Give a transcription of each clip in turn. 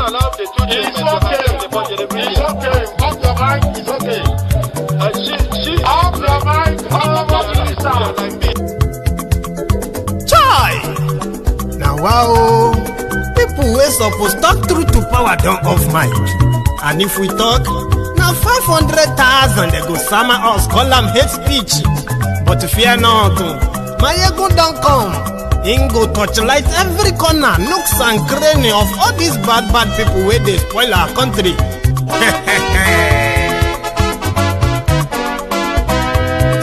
allow the two It's okay. It's okay. Off your mind. It's okay. Off your mind. Chai! Now wow, people wey suppose talk truth to power don off mic. And if we talk, now 500,000 they go sama us, call them hate speech. But fear not, my ego don't come. Ingo torchlight every corner, nooks and cranny of all these bad people where they spoil our country.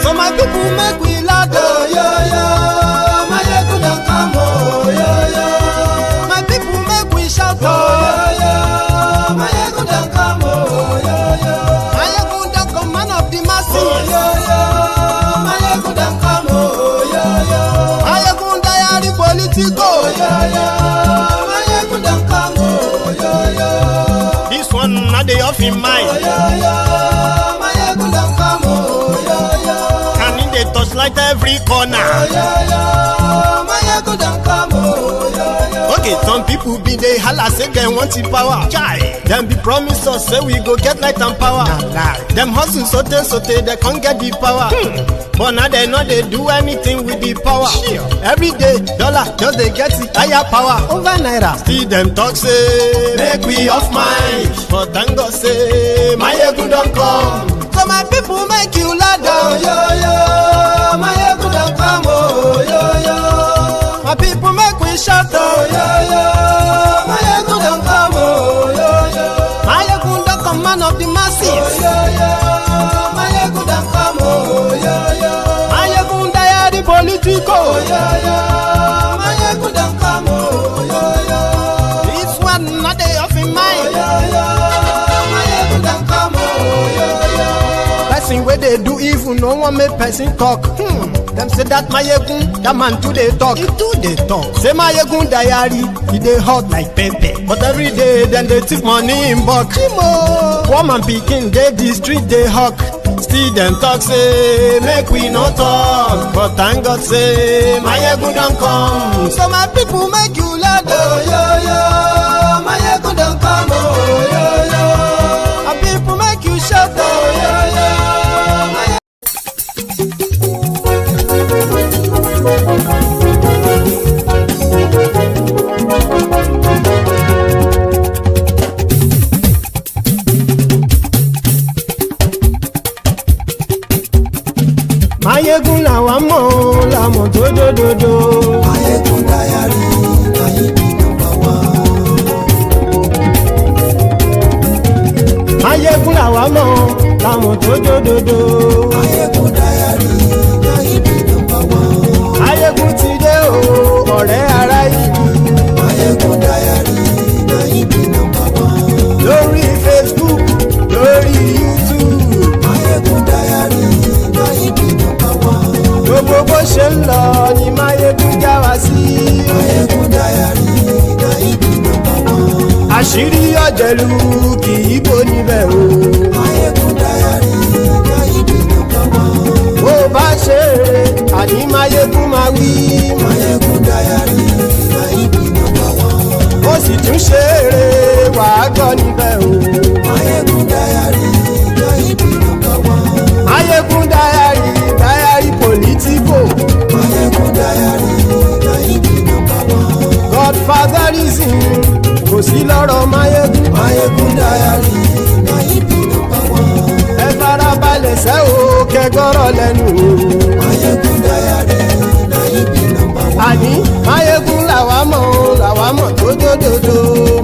So my people make we laugh, oh, yo, yo. My ego don't come, oh, yo, yo. My people make we shout, oh, yo, yo. My ego don't come, oh, yo, yo. My ego don't come, man of the masses, oh, yo, yo. My ego don't come, oh, yo, yo. My ego diary politico, oh, yo, yo. My ego don't come, oh, yo, yo. This one not the off in mind, oh, yo, yo. My ego don't come, oh, yo, yo. Can in the touchlight every corner, oh, yo, yo. My ego don't come, oh, yo, yo. Okay, some people be they holla say they want the power. Chai, them be promise us say we go get light and power. Nah. Them hustle so they can't get the power. But now they know they do anything with the power. Sure. Every day, dollar just they get the higher power over naira. Still them talk say make we off mind. But thank God say my ego don't come. So my people make you laugh, oh, yo, yo. My ego don't come, oh, yo, yo. My people make we shout, oh, yo, yo. My ego don't come, oh, yo, yo. My ego don't come, man of the masses, oh, yo, yo. My ego don't come, oh, yo, yo. My ego diary politico, oh, yo, yo. My ego don't come, oh, yo, yo. This one not they off in mind, oh, yo, yo. My ego don't come, oh, yo, yo. Person where they do evil, no one make person talk. Them say that my yegun, that man too they talk. He too they talk. Say my yegun diary, he they hot like pepper. But every day then they take money in bulk. Woman picking, they the street they hawk. Still them talk say make we no talk. But thank God say my yegun don't come. So my people make you laugh, oh, yo, yo. My yegun don't come, oh, yo, yo. My people make you shout, oh, yo, yo. Mayegun làwa mọ̀ la mọ̀ tó dòdòdò. Mayegun diary na he be number one. Mayegun làwa mọ̀ la mọ̀ tó dòdòdò. Mayegun diary na he be number one. Mayegun ti dé o ọ̀rẹ́ ara ìlú. Mayegun diary na he be number one. Lórí Facebook lórí YouTube. Mayegun diary na he be number one. Gbogbo bó ṣe ń lọ ni Mayegun já wa sí. Mayegun diary na he be number one. Àṣírí ọ̀jẹ̀lú kì í bò níbẹ̀ o. Mayegun diary na he be number one. Bó bá ṣe eré àní Mayegun máa wí. Mayegun diary na he be number one. Ó sì tún ṣe eré wàá gbọ́ níbẹ̀ o. Mayegun diary na he be number one. Mayegun diary politico. Mayegun diary na he be number one. Godfatherism kò sí lọ́rọ̀ Mayegun. Mayegun diary na he be number one. Ẹ farabalẹ̀ sẹ́ o kẹgọ́rọ̀ lẹ́nu o. Mayegun diary na he be number one. Àní Mayegun làwa mọ̀ tó dòdòdò.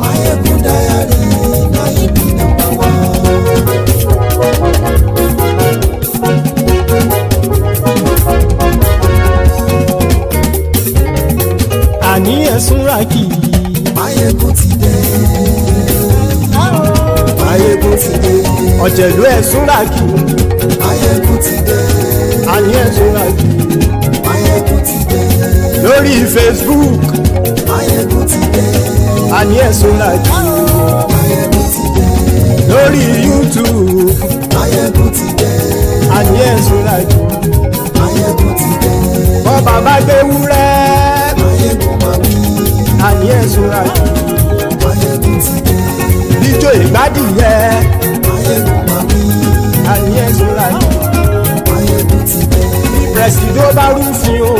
Mayegun diary na he be number one. Àní ẹ̀sùn rákì. Mayegun ti dé. Mayegun ti dé. Ọ̀jẹ̀lú ẹ̀sùn rákì. Mayegun ti dé. Àní ẹ̀sùn rákì. Mayegun ti dé. Lórí Facebook. Mayegun ti dé. Àní ẹ̀sùn rákì. Mayegun ti dé. Lórí YouTube. Mayegun ti dé. Àní ẹ̀sùn rákì. Mayegun ti dé. Bọ́ bàbá gbé wúrẹ́. Mayegun máa wí. Àní ẹ̀sùn rákì. Mayegun ti dé. gbádìyẹ. Máyégún máa wí. Àníyàn sọ̀rọ̀ àjò. Máyégún ti dé. Presidiot bá rúfin o.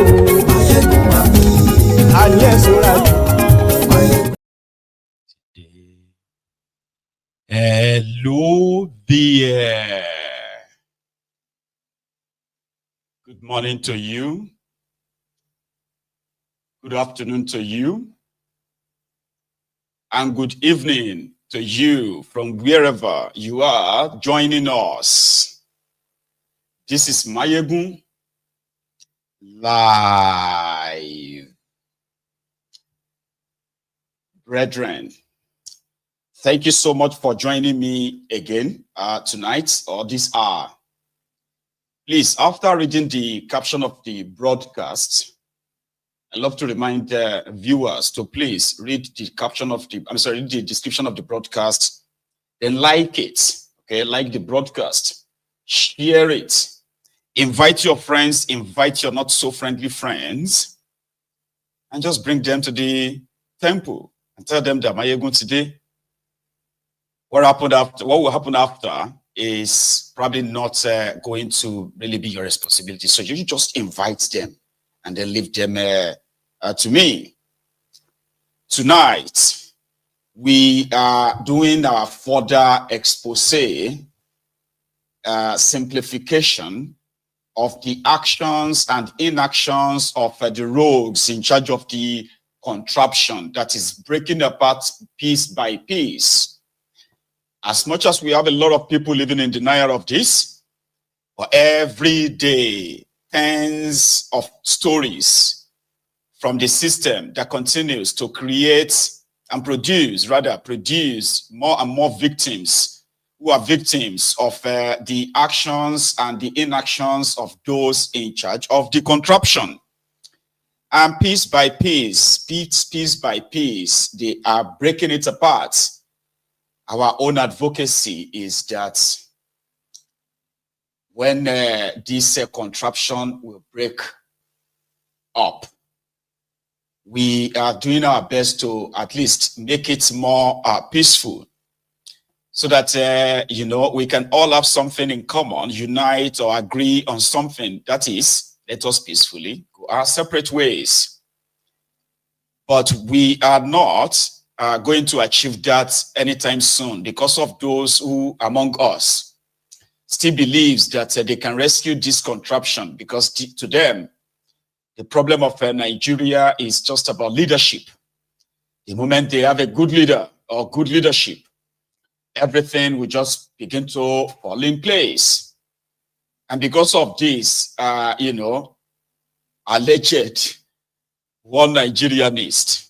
Máyégún máa wí. Àníyàn sọ̀rọ̀ àjò. Máyégún. Hello there. Good morning to you. Good afternoon to you. And good evening to you from wherever you are joining us. This is Máyégún live. Brethren, thank you so much for joining me again tonight or this hour. Please, after reading the caption of the broadcast, I'd love to remind viewers to please read the caption of the, read the description of the broadcast, then like it, okay? Like the broadcast, share it, invite your friends, invite your not so friendly friends, and just bring them to the temple and tell them that Máyégún today, what will happen after is probably not going to really be your responsibility. So you just invite them and then leave them to me. Tonight, we are doing our further expose, simplification of the actions and inactions of the rogues in charge of the contraption that is breaking apart piece by piece. As much as we have a lot of people living in denial of this, but every day, tens of stories from the system that continues to create and produce more and more victims who are victims of the actions and the inactions of those in charge of the contraption. And piece by piece, they are breaking it apart. Our own advocacy is that when this contraption will break up, we are doing our best to at least make it more peaceful, so that we can all have something in common, unite or agree on something. That is, let us peacefully go our separate ways. But we are not going to achieve that anytime soon, because of those who among us still believes that they can rescue this contraption, because to them, the problem of Nigeria is just about leadership. The moment they have a good leader or good leadership, everything will just begin to fall in place. And because of this, alleged one Nigerianist,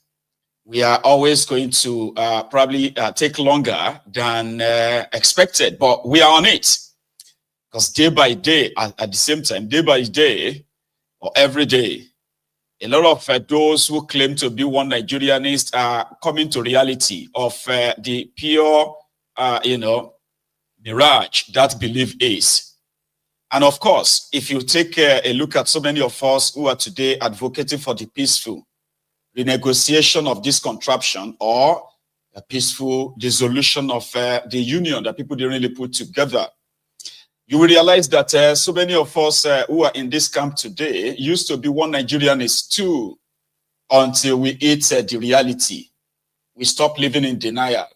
we are always going to probably take longer than expected, but we are on it. Because day by day, at the same time, day by day, or every day, a lot of those who claim to be one Nigerianist are coming to reality of the pure, mirage that belief is. And of course, if you take a look at so many of us who are today advocating for the peaceful renegotiation of this contraption or a peaceful dissolution of the union that people didn't really put together, you will realize that so many of us who are in this camp today used to be one Nigerianist too, until we hit the reality. We stop living in denial.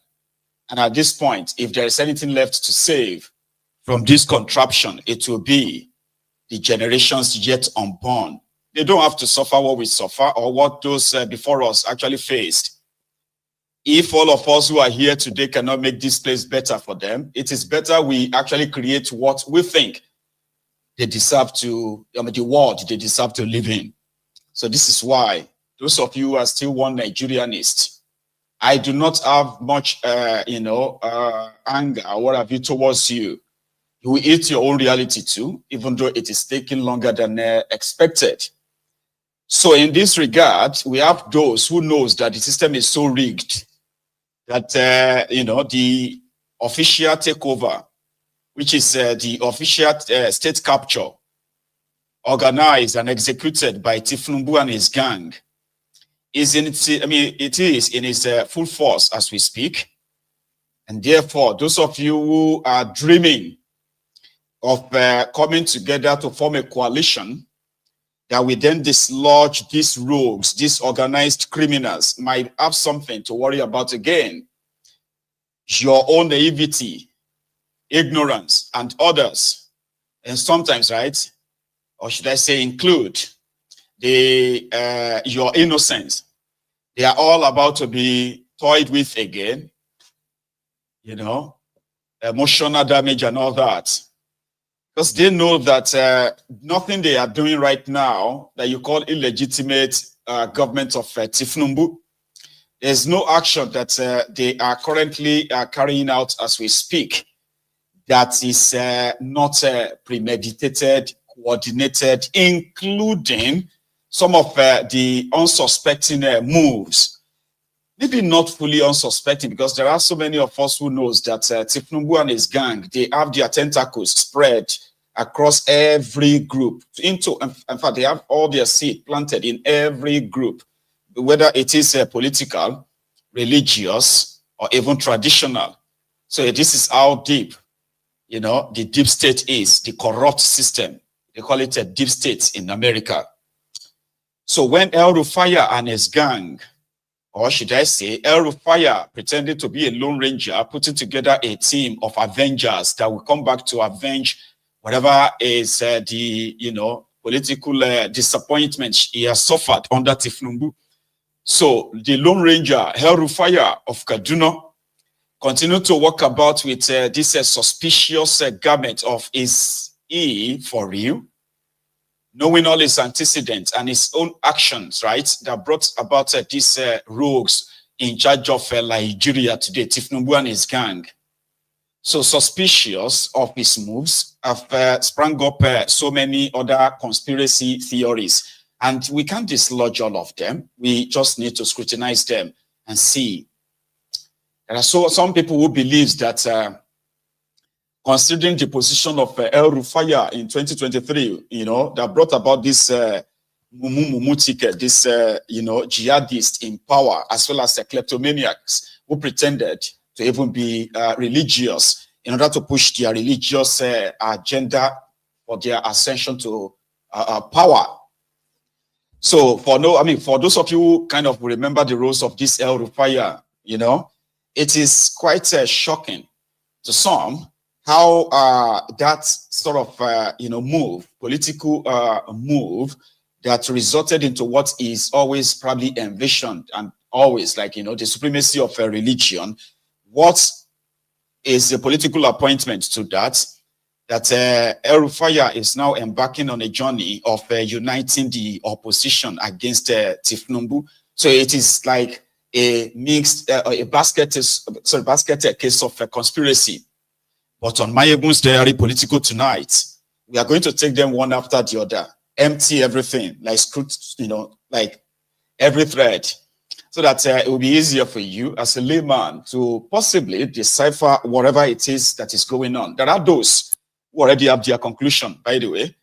And at this point, if there is anything left to save from this contraption, it will be the generations yet unborn. They don't have to suffer what we suffer or what those before us actually faced. If all of us who are here today cannot make this place better for them, it is better we actually create what we think they deserve to, the world they deserve to live in. So this is why those of you who are still one Nigerianist, I do not have much, anger or what have you towards you. You will eat your own reality too, even though it is taking longer than expected. So in this regard, we have those who knows that the system is so rigged that, the official takeover, which is the official state capture, organized and executed by thiefnubu and his gang, is in its, it is in its full force as we speak. And therefore, those of you who are dreaming of coming together to form a coalition that will then dislodge these rogues, these organized criminals, might have something to worry about again. Your own naivety, ignorance, and others, and sometimes, right, or should I say include your innocence, they are all about to be toyed with again, you know, emotional damage and all that. Because they know that nothing they are doing right now that you call illegitimate government of thiefnubu, there's no action that they are currently carrying out as we speak that is not premeditated, coordinated, including some of the unsuspecting moves. Maybe not fully unsuspecting, because there are so many of us who knows that Tinubu and his gang, they have their tentacles spread across every group. In fact, they have all their seed planted in every group, whether it is political, religious, or even traditional. So this is how deep, you know, the deep state is, the corrupt system. They call it a deep state in America. So when Rufire and his gang, or should I say, Rufire pretended to be a lone ranger, putting together a team of avengers that will come back to avenge whatever is the, you know, political disappointment he has suffered under Tinubu. So the lone ranger, Rufire of Kaduna, continued to walk about with this suspicious garment of is he for real? Knowing all his antecedents and his own actions, right, that brought about these rogues in charge of Nigeria today, Tinubu and his gang. So suspicious of his moves have sprung up so many other conspiracy theories. And we can't dislodge all of them. We just need to scrutinize them and see. There are some people who believe that considering the position of Rufire in 2023, you know, that brought about this mumu ticket, this, you know, jihadist in power, as well as the kleptomaniacs who pretended to even be religious in order to push their religious agenda for their ascension to power. So for those of you who kind of remember the roles of this Rufire, you know, it is quite shocking to some how that sort of, you know, move, political move that resulted into what is always probably envisioned and always like, you know, the supremacy of a religion. What is the political appointment to that? That Rufire is now embarking on a journey of uniting the opposition against Tinubu. So it is like a mixed, a basket case of a conspiracy. But on Mayegun's Diary Political tonight, we are going to take them one after the other, empty everything, like you know, like every thread, so that it will be easier for you as a layman to possibly decipher whatever it is that is going on. There are those who already have their conclusion, by the way,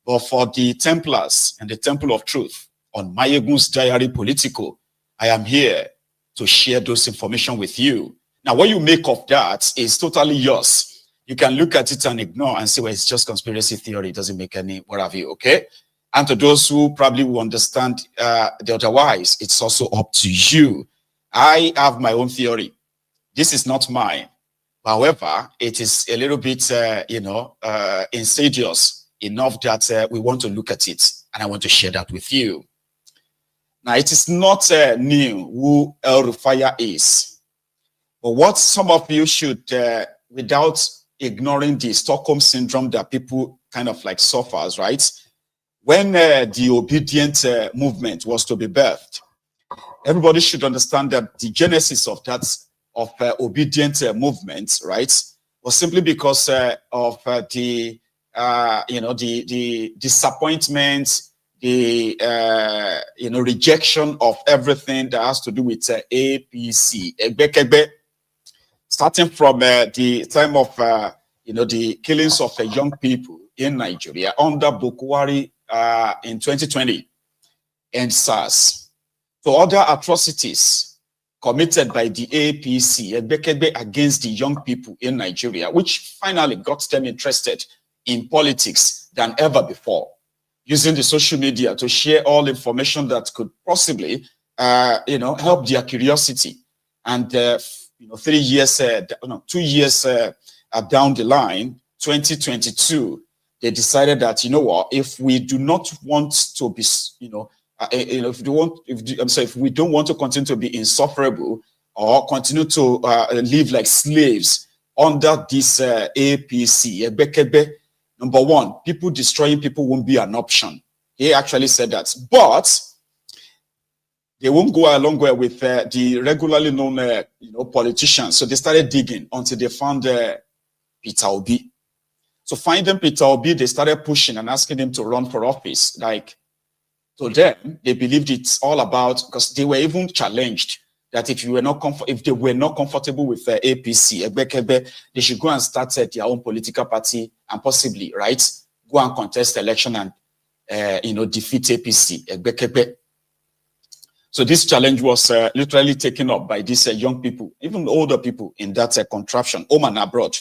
but for the Templars and the Temple of Truth on Mayegun's Diary Political, I am here to share those information with you. Now, what you make of that is totally yours. You can look at it and ignore and say, well, it's just conspiracy theory. It doesn't make any, what have you, okay? And to those who probably will understand the otherwise, it's also up to you. I have my own theory. This is not mine. However, it is a little bit, you know, insidious enough that we want to look at it. And I want to share that with you. Now, it is not new who Rufire is. But what some of you should, without ignoring the Stockholm syndrome that people kind of like suffers, right? When the Obedient movement was to be birthed, everybody should understand that the genesis of that, of Obedient movement, right, was simply because of the, you know, the disappointment, the, you know, rejection of everything that has to do with APC. Starting from the time of, you know, the killings of young people in Nigeria under Bukwari in 2020 and SARS, to other atrocities committed by the APC against the young people in Nigeria, which finally got them interested in politics than ever before, using the social media to share all information that could possibly, help their curiosity. And 2 years down the line, 2022, they decided that, if we do not want to be, if we don't want to continue to be insufferable or continue to live like slaves under this APC, number one, people destroying people won't be an option. He actually said that, but they won't go along with the regularly known, politicians. So they started digging until they found Peter Obi. So finding Peter Obi, they started pushing and asking him to run for office. Like, to them, they believed it's all about, because they were even challenged that if they were not comfortable with APC, they should go and start their own political party and possibly, right, go and contest election and defeat APC. So this challenge was literally taken up by these young people, even older people in that contraption, home and abroad.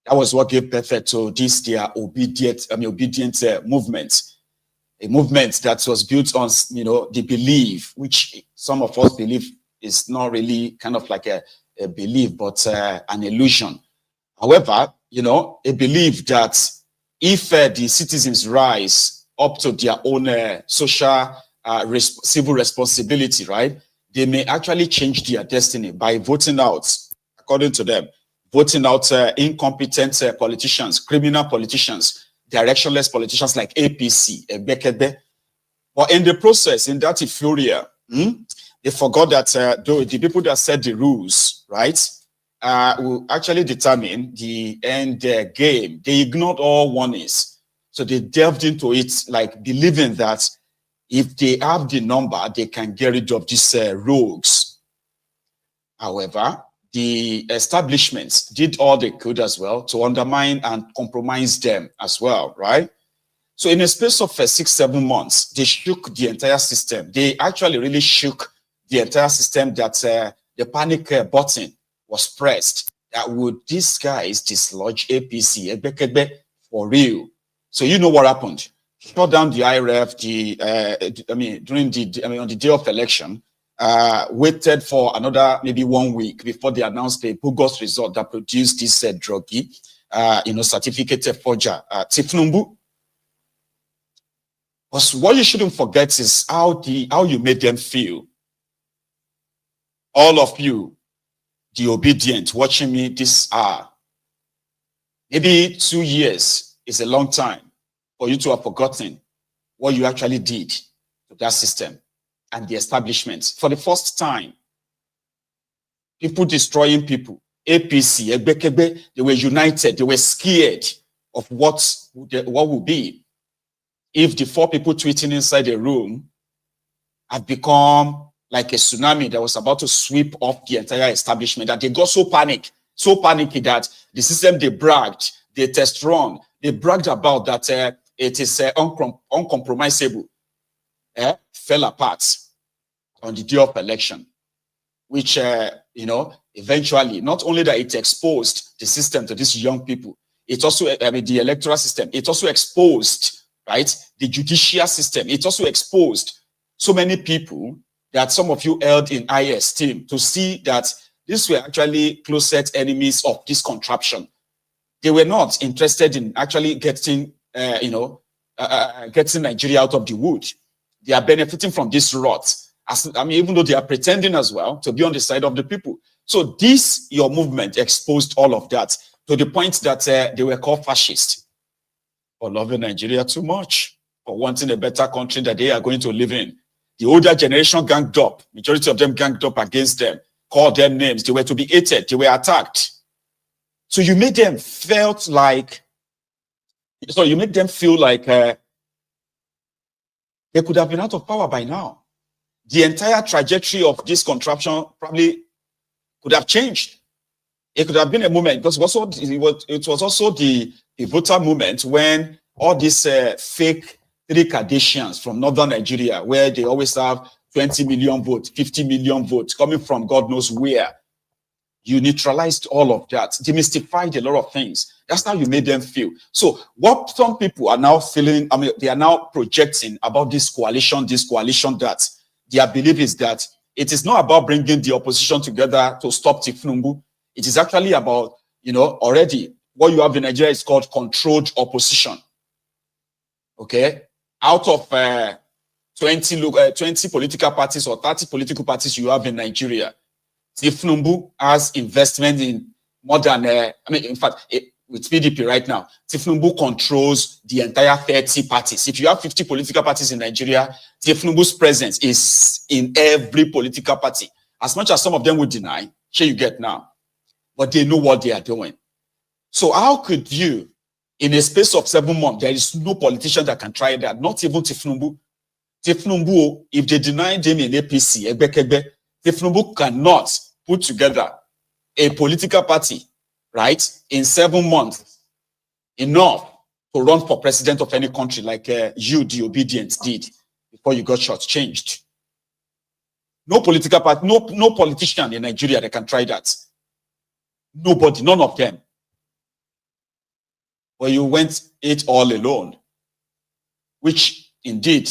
That was what gave birth to this their obedient movement. A movement that was built on, the belief, which some of us believe is not really kind of like a belief, but an illusion. However, a belief that if the citizens rise up to their own social, civil responsibility, right, they may actually change their destiny by voting out, according to them, voting out incompetent politicians, criminal politicians, directionless politicians like APC, but in the process, in that euphoria, they forgot that the people that set the rules, right, will actually determine the end game. They ignored all warnings. So they delved into it, like believing that if they have the number, they can get rid of these rogues. However, the establishments did all they could as well to undermine and compromise them as well, right? So in a space of 6-7 months, they shook the entire system. They actually really shook the entire system that the panic button was pressed. That would these guys dislodge APC for real? So you know what happened? Shut down the IRF, on the day of election, waited for another maybe 1 week before they announced the bogus result that produced this druggie, certificate forger, thiefnubu. But what you shouldn't forget is how you made them feel. All of you, the obedient, watching me this hour, maybe 2 years is a long time for you to have forgotten what you actually did to that system and the establishment. For the first time, people destroying people, APC, they were united, they were scared of what would be if the 4 people tweeting inside the room have become like a tsunami that was about to sweep off the entire establishment, that they got so panicky that the system they bragged, they test run, they bragged about that it is uncompromisable, fell apart on the day of election, which, eventually, not only that it exposed the system to these young people, it also, the electoral system, it also exposed, right, the judicial system. It also exposed so many people that some of you held in high esteem to see that these were actually closet enemies of this contraption. They were not interested in actually getting, getting Nigeria out of the wood. They are benefiting from this rot. Even though they are pretending as well to be on the side of the people. So your movement exposed all of that to the point that they were called fascists for loving Nigeria too much, for wanting a better country that they are going to live in. The older generation ganged up, majority of them ganged up against them, called them names. They were to be hated, they were attacked. So you made them feel like they could have been out of power by now. The entire trajectory of this contraption probably could have changed. It could have been a moment, because it was also the pivotal moment when all these fake 3 Kardashians from northern Nigeria, where they always have 20 million votes, 50 million votes coming from God knows where. You neutralized all of that, demystified a lot of things. That's how you made them feel. So what some people are now feeling, I mean, they are now projecting about this coalition, that their belief is that it is not about bringing the opposition together to stop thiefnubu. It is actually about, already what you have in Nigeria is called controlled opposition. Okay? Out of 20 political parties or 30 political parties you have in Nigeria, thiefnubu has investment in more than, in fact, with PDP right now, thiefnubu controls the entire 30 parties. If you have 50 political parties in Nigeria, thiefnubu's presence is in every political party. As much as some of them would deny, you get now, but they know what they are doing. So how could you, in a space of 7 months, there is no politician that can try that, not even thiefnubu. Thiefnubu, if they deny them in APC, thiefnubu cannot put together a political party, right, in 7 months, enough to run for president of any country like you, the Obidients, did before you got shortchanged. No political party, no politician in Nigeria that can try that. Nobody, none of them. Well, you went it all alone, which indeed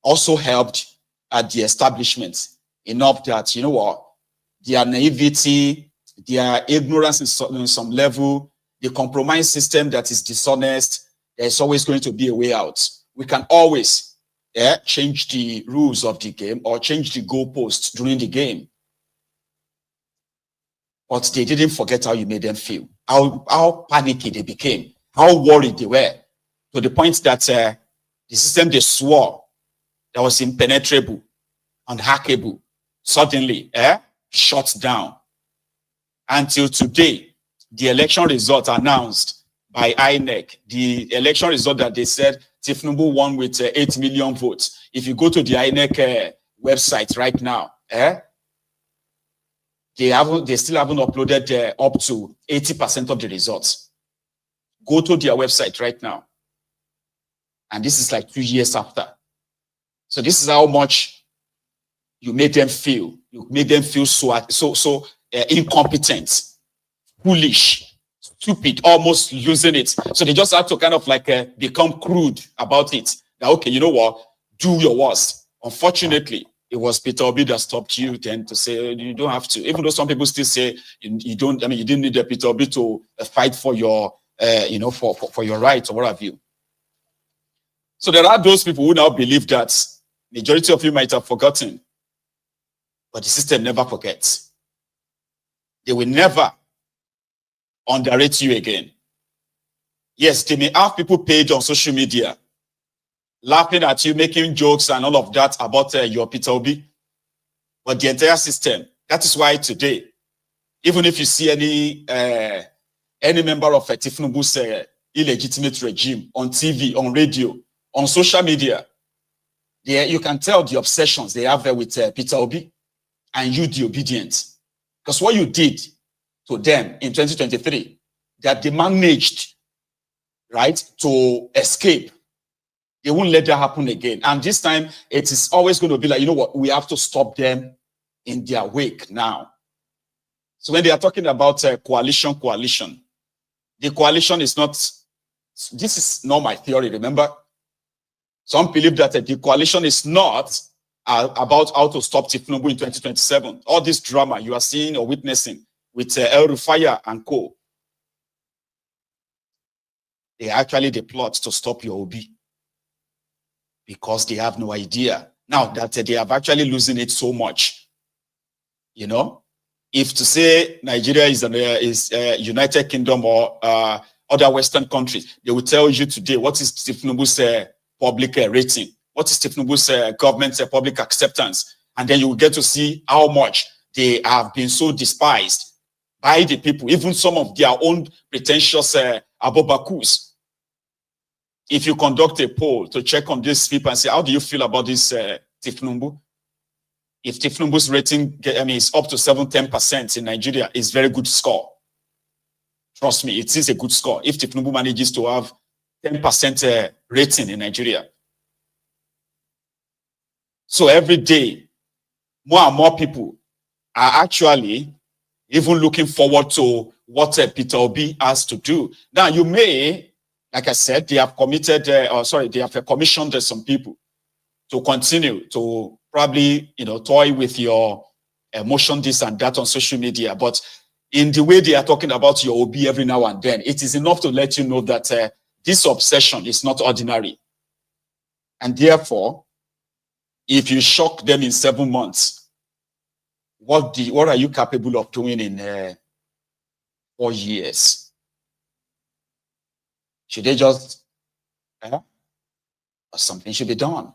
also helped at the establishment enough that, you know what, their naivety, their ignorance in some level, the compromise system that is dishonest, there's always going to be a way out. We can always change the rules of the game or change the goalposts during the game. But they didn't forget how you made them feel, how panicky they became, how worried they were, to the point that the system they swore that was impenetrable, unhackable, suddenly shut down. Until today, the election result announced by INEC, the election result that they said thiefnubu won with 8 million votes. If you go to the INEC website right now, they still haven't uploaded up to 80% of the results. Go to their website right now. And this is like 2 years after. So this is how much you made them feel. You made them feel so incompetent, foolish, stupid, almost losing it. So they just had to kind of like become crude about it. That, okay, you know what? Do your worst. Unfortunately, it was Peter Obi that stopped you then to say you don't have to. Even though some people still say you don't. I mean, you didn't need Peter Obi to fight for your, for your rights or what have you. So there are those people who now believe that majority of you might have forgotten, but the system never forgets. They will never underrate you again. Yes, they may have people paid on social media, laughing at you, making jokes and all of that about your Peter Obi, but the entire system. That is why today, even if you see any member of thiefnubu's illegitimate regime on TV, on radio, on social media, you can tell the obsessions they have with Peter Obi and you, the Obidients. Because what you did to them in 2023, that they managed, right, to escape. They won't let that happen again. And this time, it is always going to be like, you know what, we have to stop them in their wake now. So when they are talking about coalition, the coalition is not, this is not my theory, remember? Some believe that the coalition is not about how to stop thiefnubu in 2027. All this drama you are seeing or witnessing with Rufire and Koolu, they actually the plot to stop your Obi because they have no idea now that they have actually losing it so much. You know, if to say Nigeria is United Kingdom or other Western countries, they will tell you today what is thiefnubu's public rating. What is thiefnubu's government's public acceptance? And then you will get to see how much they have been so despised by the people, even some of their own pretentious abobakus. If you conduct a poll to check on these people and say, how do you feel about this thiefnubu? If thiefnubu's rating is up to 7-10% in Nigeria, it's very good score. Trust me, it is a good score. If thiefnubu manages to have 10% rating in Nigeria. So every day, more and more people are actually even looking forward to what Peter Obi has to do. Now, you may, like I said, they have committed, they have commissioned some people to continue to probably, toy with your emotion, this and that on social media. But in the way they are talking about your Obi every now and then, it is enough to let you know that this obsession is not ordinary. And therefore, if you shock them in 7 months, what are you capable of doing in 4 years? Should they just, or something should be done?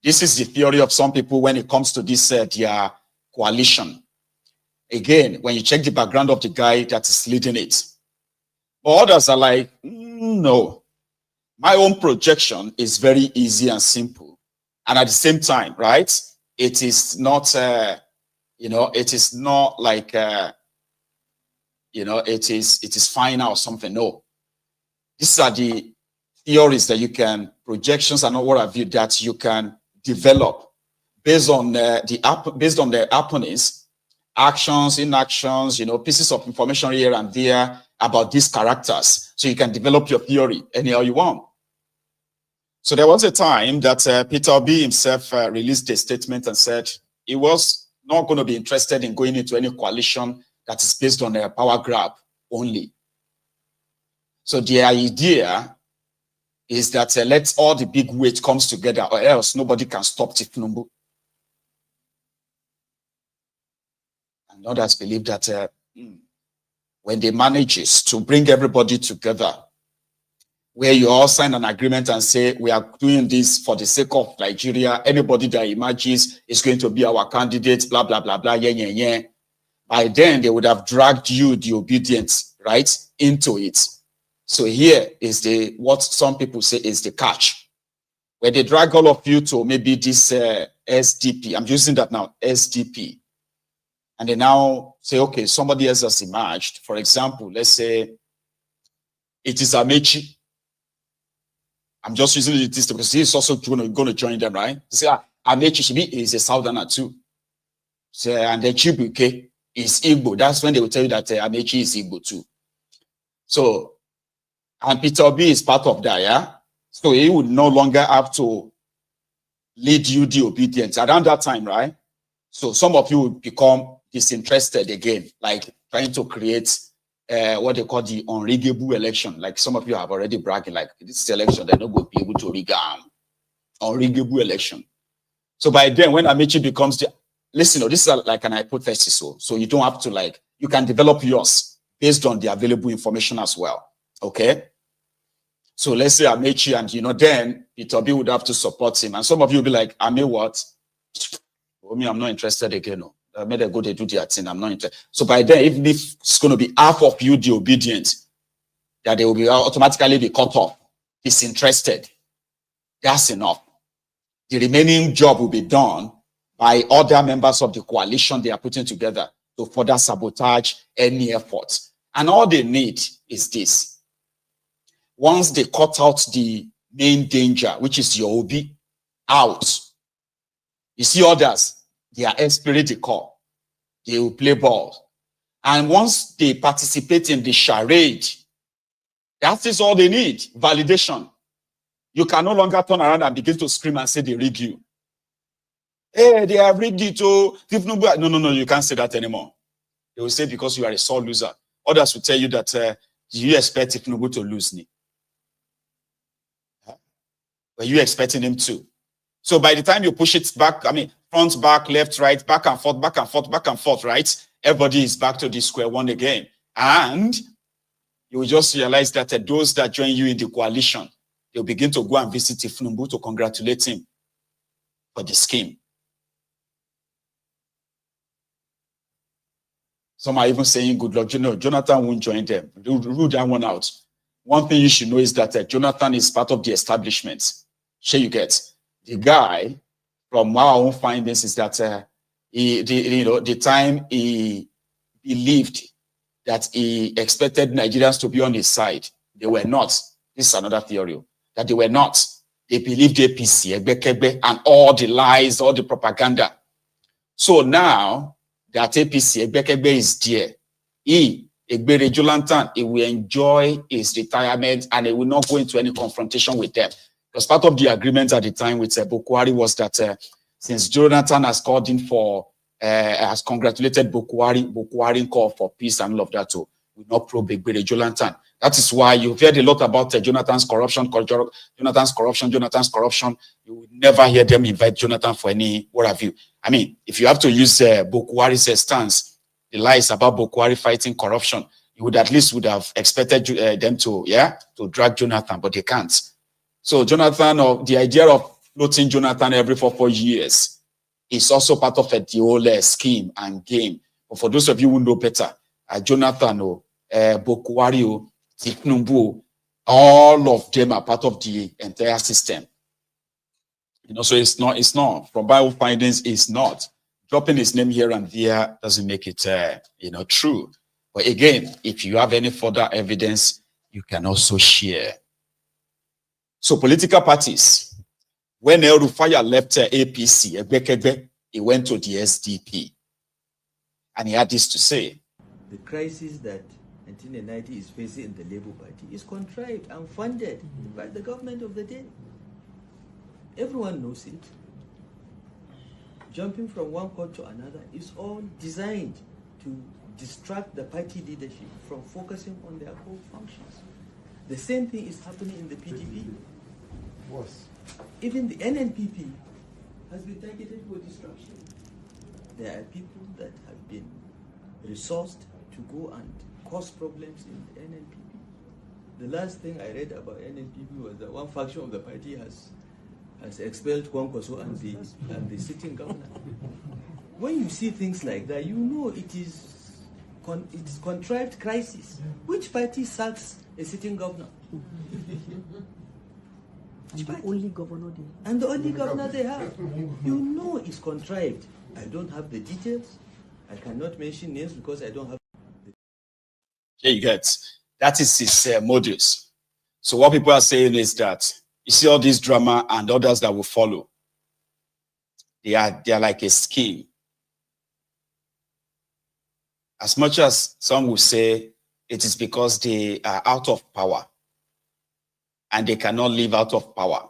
This is the theory of some people when it comes to this, their coalition. Again, when you check the background of the guy that is leading it, but others are like, no, my own projection is very easy and simple. And at the same time, right, it is not, it is not like, it is final or something. No, these are the theories that you can, projections and what have you, that you can develop based on the happenings, actions, inactions, pieces of information here and there about these characters. So you can develop your theory anyhow you want. So there was a time that Peter Obi himself released a statement and said he was not going to be interested in going into any coalition that is based on a power grab only. So the idea is that let all the big weight comes together, or else nobody can stop Tinubu. And others believe that when they manages to bring everybody together, where you all sign an agreement and say, we are doing this for the sake of Nigeria, anybody that emerges is going to be our candidate, blah, blah, blah, blah, yeah, yeah, yeah. By then, they would have dragged you, the Obidients, right, into it. So here is what some people say is the catch. Where they drag all of you to maybe this SDP, I'm using that now, SDP. And they now say, okay, somebody else has emerged. For example, let's say it is Amechi. I'm just using it because he's also going to join them, right? Say, Amechi is a Southerner too. So, and then Chibuke is Igbo. That's when they will tell you that Amechi is Igbo too. So, and Peter Obi is part of that, yeah? So he would no longer have to lead you the Obidients around that time, right? So some of you will become disinterested again, like trying to create what they call the unriggable election. Like some of you have already bragging, like this election, they're not going to be able to rig unriggable election. So by then, when Amechi becomes the, listen, this is like an hypothesis. So you don't have to you can develop yours based on the available information as well. Okay. So let's say Amechi, and then Peter Obi would have to support him. And some of you will be like, Ame what? For me, I'm not interested again. No. I made a go, they do their thing. I'm not interested. So by then, even if it's going to be half of you, the obedient, that they will be automatically be cut off, disinterested. That's enough. The remaining job will be done by other members of the coalition they are putting together to further sabotage any effort. And all they need is this. Once they cut out the main danger, which is your Obi, out, you see others, they are esprit de corps. They will play ball. And once they participate in the charade, that is all they need, validation. You can no longer turn around and begin to scream and say they rig you. Hey, they have rigged it to thiefnubu. No, you can't say that anymore. They will say because you are a sore loser. Others will tell you that do you expect thiefnubu to lose me? Were you expecting him to? So by the time you push it back, front, back, left, right, back and forth, back and forth, back and forth, right? Everybody is back to the square one again. And you will just realize that those that join you in the coalition, they'll begin to go and visit thiefnubu to congratulate him for the scheme. Some are even saying, good luck, Jonathan won't join them. Rule that one out. One thing you should know is that Jonathan is part of the establishment. Sure you get. The guy, from our own findings, is that the time he believed that he expected Nigerians to be on his side, they were not. This is another theory, that they were not. They believed APC, and all the lies, all the propaganda. So now that APC, is there, Egbere Jolantan, he will enjoy his retirement and he will not go into any confrontation with them. Because part of the agreement at the time with Bokwari was that since Jonathan has called in for, has congratulated Bokwari called for peace and all of that too, will not probe Egbere Jolantan. That is why you've heard a lot about Jonathan's corruption. You will never hear them invite Jonathan for any, what have you. I mean, if you have to use Bokwari's stance, the lies about Bokwari fighting corruption, you would at least have expected them to drag Jonathan, but they can't. So Jonathan, or the idea of floating Jonathan every 4 years is also part of the whole scheme and game. But for those of you who know better, Jonathan, Bokwari, thiefnubu, all of them are part of the entire system. You know, so it's not from Bible findings, it's not. Dropping his name here and there doesn't make it true. But again, if you have any further evidence, you can also share. So political parties, when Rufire left APC, he went to the SDP. And he had this to say. The crisis that 1990 is facing in the Labour Party is contrived and funded by the government of the day. Everyone knows it. Jumping from one court to another is all designed to distract the party leadership from focusing on their core functions. The same thing is happening in the PDP. Worse. Even the NNPP has been targeted for destruction. There are people that have been resourced to go and cause problems in the NNPP. The last thing I read about NNPP was that one faction of the party has expelled Kwankwaso and the sitting governor. When you see things like that, you know it's contrived crisis. Which party sacks a sitting governor? And the only governor they have. And the only governor they have. You know it's contrived. I don't have the details. I cannot mention names because I don't have. Yeah, you get. That is his modus. So what people are saying is that you see all this drama and others that will follow. They are like a scheme. As much as some will say it is because they are out of power and they cannot live out of power.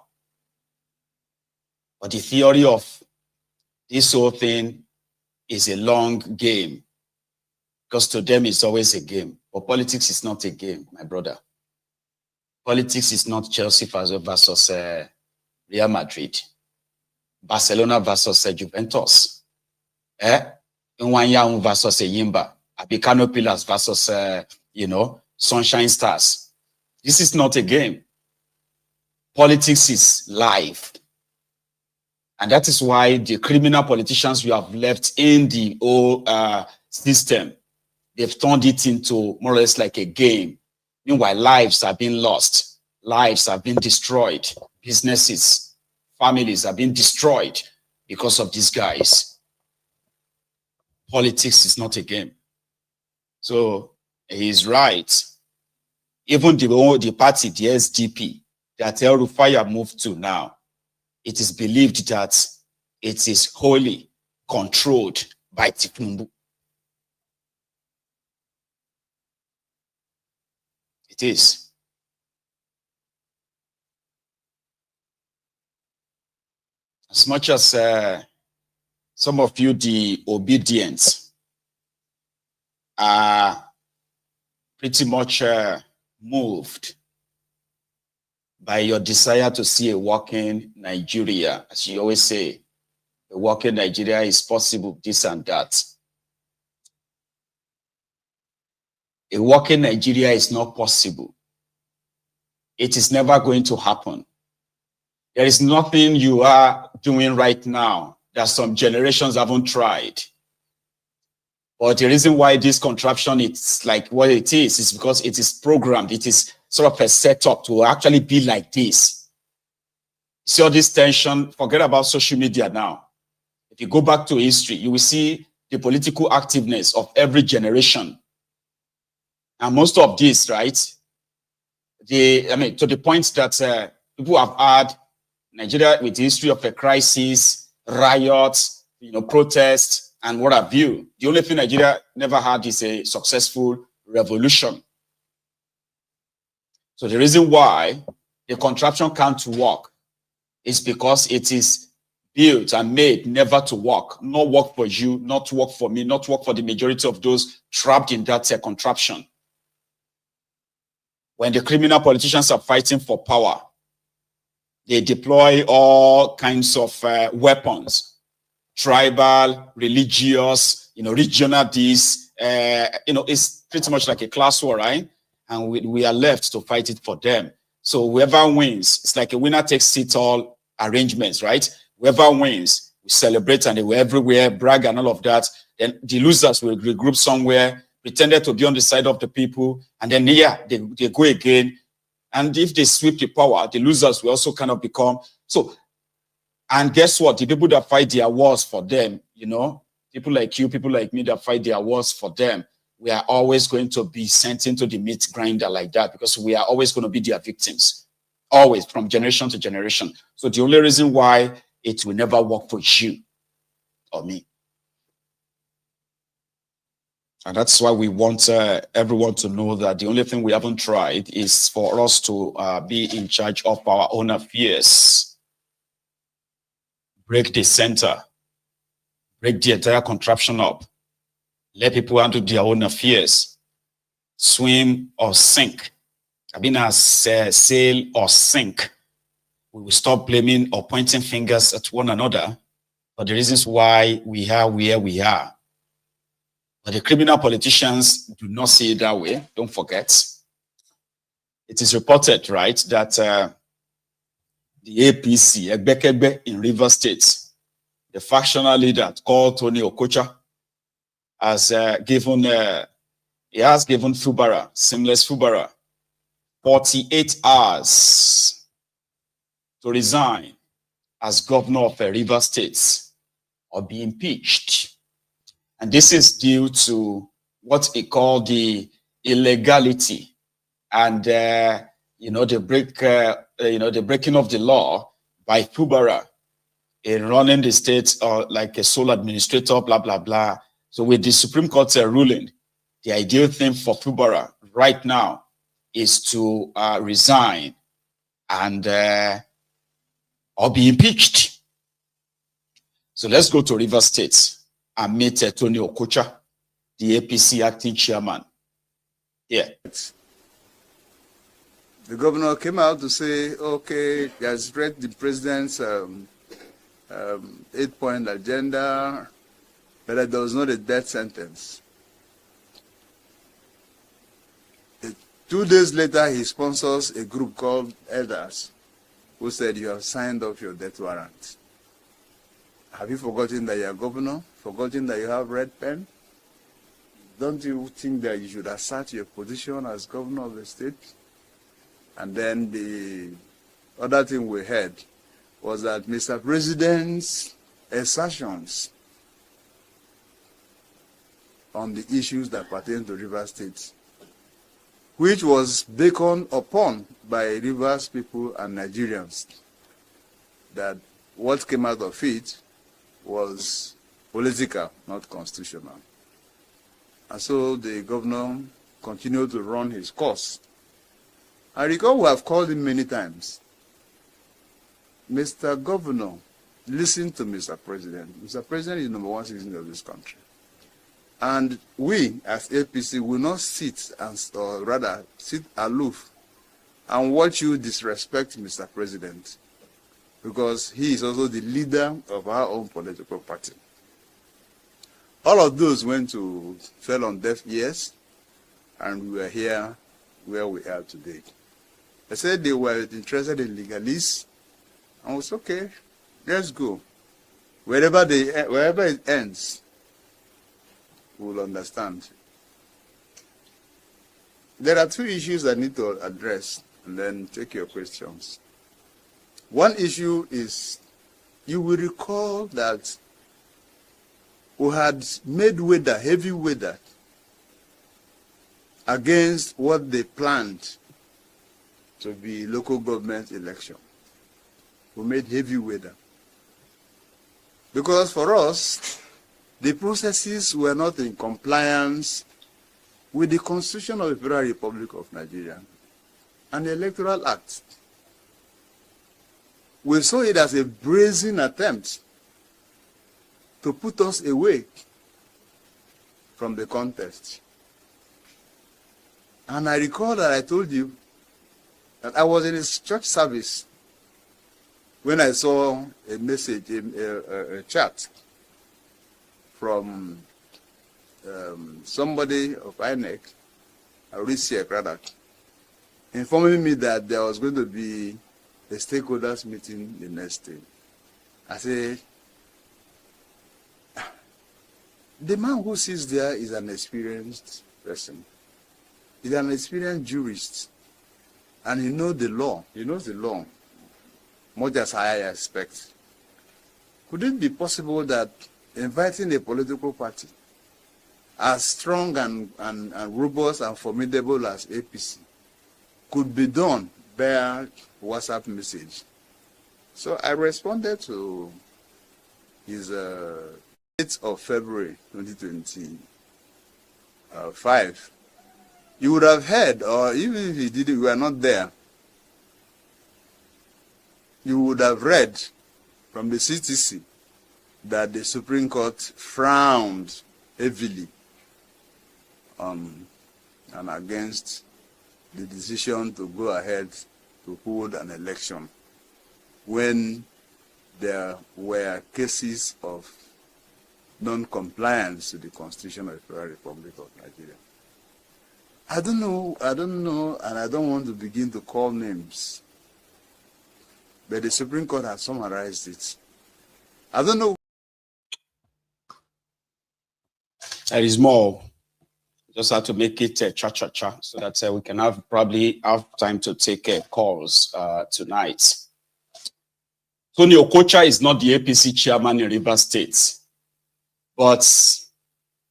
But the theory of this whole thing is a long game, because to them it's always a game. But politics is not a game, my brother. Politics is not Chelsea versus Real Madrid, Barcelona versus Juventus, Nwanyang versus Yimba, Abikano Pillars versus Sunshine Stars. This is not a game. Politics is live. And that is why the criminal politicians you have left in the old system, they've turned it into more or less like a game. Meanwhile, lives are being lost. Lives have been destroyed. Businesses, families have been destroyed because of these guys. Politics is not a game. So he's right. Even the party, the SDP, that El Rufire moved to now, it is believed that it is wholly controlled by Tinubu. It is. As much as some of you, the Obidients, are pretty much moved by your desire to see a working Nigeria. As you always say, a working Nigeria is possible, this and that. A working Nigeria is not possible. It is never going to happen. There is nothing you are doing right now that some generations haven't tried. But the reason why this contraption is like what it is because it is programmed. It is sort of a setup to actually be like this. See all this tension, forget about social media now. If you go back to history, you will see the political activeness of every generation. And most of this, right, to the point that people have had Nigeria, with the history of a crisis, riots, protests, and what have you, the only thing Nigeria never had is a successful revolution. So the reason why the contraption can't work is because it is built and made never to work, not work for you, not work for me, not work for the majority of those trapped in that contraption. When the criminal politicians are fighting for power, they deploy all kinds of weapons, tribal, religious, regional this, it's pretty much like a class war, right? And we are left to fight it for them. So whoever wins, it's like a winner takes it all arrangements, right? Whoever wins, we celebrate and they were everywhere, brag and all of that. Then the losers will regroup somewhere, pretended to be on the side of the people, and then they go again. And if they sweep the power, the losers will also kind of become so. And guess what? The people that fight their wars for them, people like you, people like me that fight their wars for them, we are always going to be sent into the meat grinder like that because we are always going to be their victims, always from generation to generation. So the only reason why it will never work for you or me. And that's why we want everyone to know that the only thing we haven't tried is for us to be in charge of our own affairs. Break the center. Break the entire contraption up. Let people handle their own affairs. Swim or sink. I mean, as sail or sink. We will stop blaming or pointing fingers at one another for the reasons why we are where we are. But the criminal politicians do not see it that way. Don't forget. It is reported, right, that the APC, Egbekegbe in Rivers State, the factional leader called Tony Okocha, has given Fubara, Seamless Fubara, 48 hours to resign as governor of Rivers State or be impeached. And this is due to what he called the illegality and the breaking of the law by Fubara in running the state like a sole administrator, blah blah blah. So with the Supreme Court ruling, the ideal thing for Fubara right now is to resign and or be impeached. So let's go to Rivers State and meet Tony Okocha, the APC acting chairman. Yeah. The governor came out to say, okay, he has read the president's 8-point agenda, but there was not a death sentence. 2 days later, he sponsors a group called Elders, who said, you have signed off your death warrant. Have you forgotten that you are governor? Forgotten that you have red pen? Don't you think that you should assert your position as governor of the state? And then the other thing we heard was that Mr. President's assertions on the issues that pertain to Rivers State, which was beckoned upon by Rivers people and Nigerians, that what came out of it was political, not constitutional. And so the governor continued to run his course. I recall we have called him many times. Mr. Governor, listen to Mr. President. Mr. President is #1 citizen of this country. And we, as APC, will not sit, or rather sit aloof and watch you disrespect Mr. President, because he is also the leader of our own political party. All of those fell on deaf ears, and we are here where we are today. They said they were interested in legalists, and was okay, let's go. Wherever it ends, we will understand. There are 2 issues I need to address, and then take your questions. One issue is, you will recall that we had made weather, heavy weather, against what they planned to be local government election. we made heavy weather. Because for us, the processes were not in compliance with the Constitution of the Federal Republic of Nigeria and the Electoral Act. We saw it as a brazen attempt to put us away from the contest. And I recall that I told you that I was in a church service when I saw a message, a chat from somebody of INEC, a Rufire rather, informing me that there was going to be a stakeholders meeting the next day. I said, the man who sits there is an experienced person. He's an experienced jurist. And he knows the law. He knows the law, much as I expect. Could it be possible that inviting a political party as strong and robust and formidable as APC could be done via WhatsApp message? So I responded to his 8th of February 2025. You would have heard, or even if he did it, you were not there, you would have read from the CTC that the Supreme Court frowned heavily on and against the decision to go ahead to hold an election when there were cases of non-compliance to the Constitution of the Federal Republic of Nigeria. I don't know, and I don't want to begin to call names, but the Supreme Court has summarized it. I don't know. There is more. Just have to make it cha-cha-cha so that we can probably have time to take calls tonight. Tony Okocha is not the APC chairman in Rivers State, but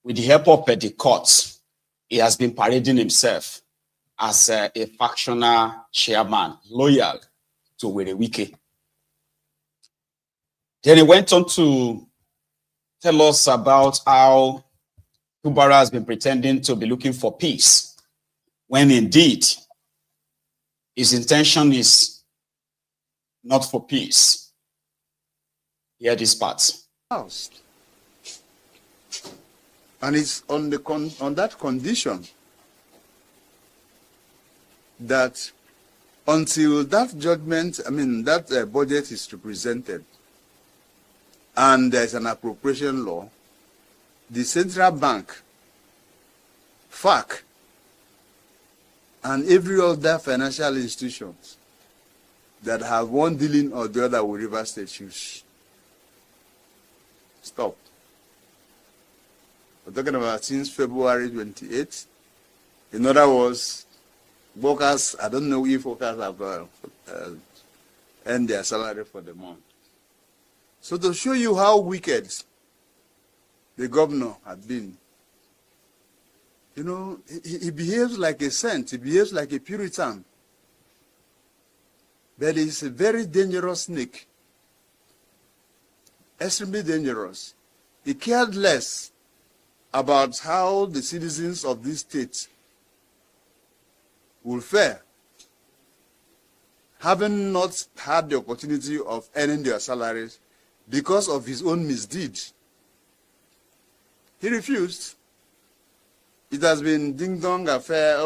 with the help of the courts, he has been parading himself as a factional chairman, loyal to Werewike. Then he went on to tell us about how Fubara has been pretending to be looking for peace, when indeed his intention is not for peace. Hear this part. House. And it's on that condition that until that judgment, that budget is represented and there's an appropriation law, the central bank, FAC, and every other financial institutions that have one dealing or the other with River State should stop. We're talking about since February 28th. In other words, workers, I don't know if workers have earned their salary for the month. So to show you how wicked the governor had been, you know, he behaves like a saint, he behaves like a Puritan. But he's a very dangerous snake, extremely dangerous. He cared less about how the citizens of this state will fare, having not had the opportunity of earning their salaries because of his own misdeed. He refused. It has been ding-dong affair.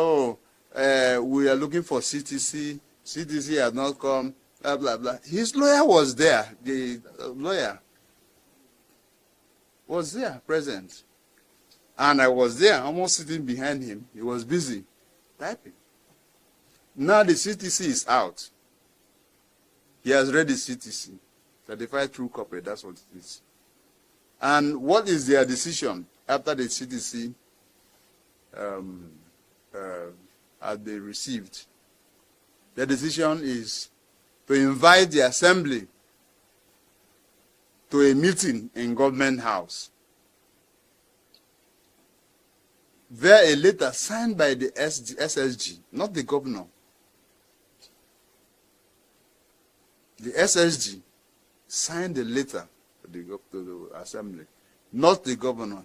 We are looking for CTC. CTC has not come, blah, blah, blah. His lawyer was there. The lawyer was there, present. And I was there, almost sitting behind him. He was busy typing. Now the CTC is out. He has read the CTC. Certified true corporate, that's what it is. And what is their decision after the CTC had been received? The decision is to invite the assembly to a meeting in Government House. There a letter signed by the SSG, not the governor. the SSG signed a letter to the assembly, not the governor.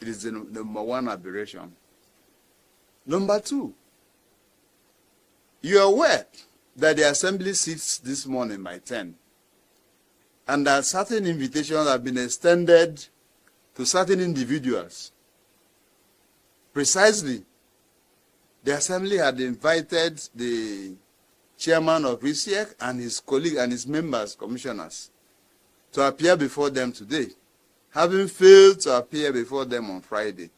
It is the number one aberration. Number two, you are aware that the assembly sits this morning by 10, and that certain invitations have been extended to certain individuals. Precisely, the assembly had invited the chairman of Resign and his colleague and his members, commissioners, to appear before them today, having failed to appear before them on Friday.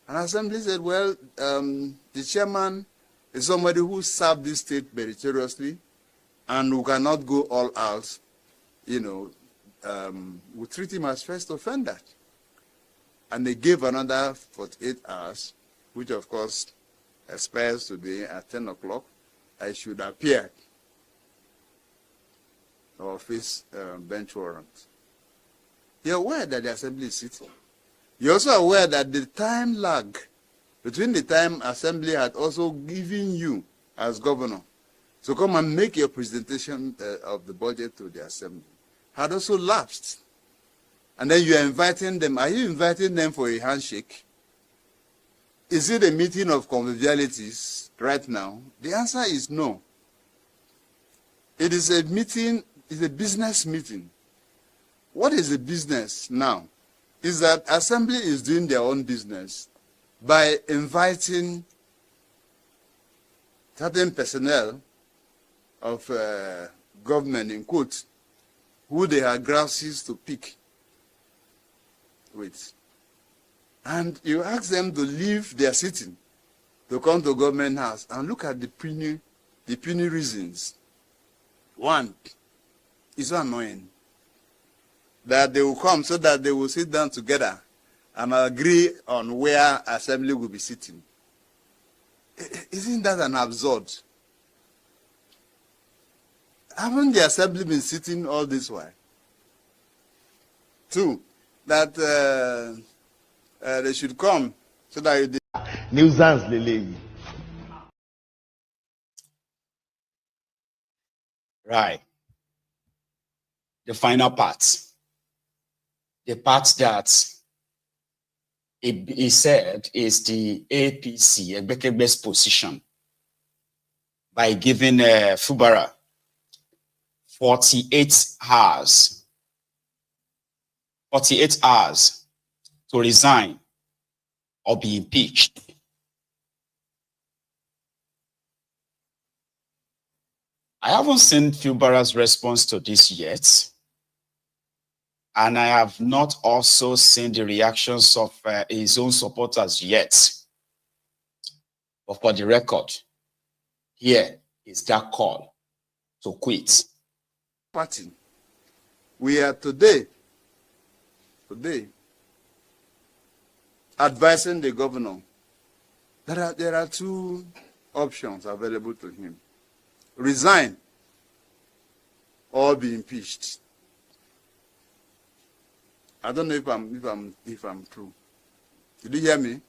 And assembly said, well, the chairman is somebody who served this state meritoriously and who cannot go all out, we treat him as first offender. And they gave another 48 hours, which of course expires today at 10 o'clock. I should appear or face bench warrant. You're aware that the assembly is sitting. You're also aware that the time lag between the time assembly had also given you as governor to come and make your presentation of the budget to the assembly had also lapsed. And then you are inviting them. Are you inviting them for a handshake? Is it a meeting of convivialities right now? The answer is no. It is a meeting, it's a business meeting. What is the business now? Is that assembly is doing their own business by inviting certain personnel of government, in quotes, who they have grouses to pick with. And you ask them to leave their sitting to come to government house and look at the puny reasons. One, it's so annoying that they will come so that they will sit down together and agree on where assembly will be sitting. Isn't that an absurd? Haven't the assembly been sitting all this while? Two, that they should come so that nuisance lele. Right. The final part. The part that he said is the APC, Ebekebe's position, by giving Fubara 48 hours to resign or be impeached. I haven't seen Fubara's response to this yet. And I have not also seen the reactions of his own supporters yet. But for the record, here is that call to quit. Party. We are today advising the governor that there are two options available to him: resign or be impeached. I don't know if I'm true. Did you hear me?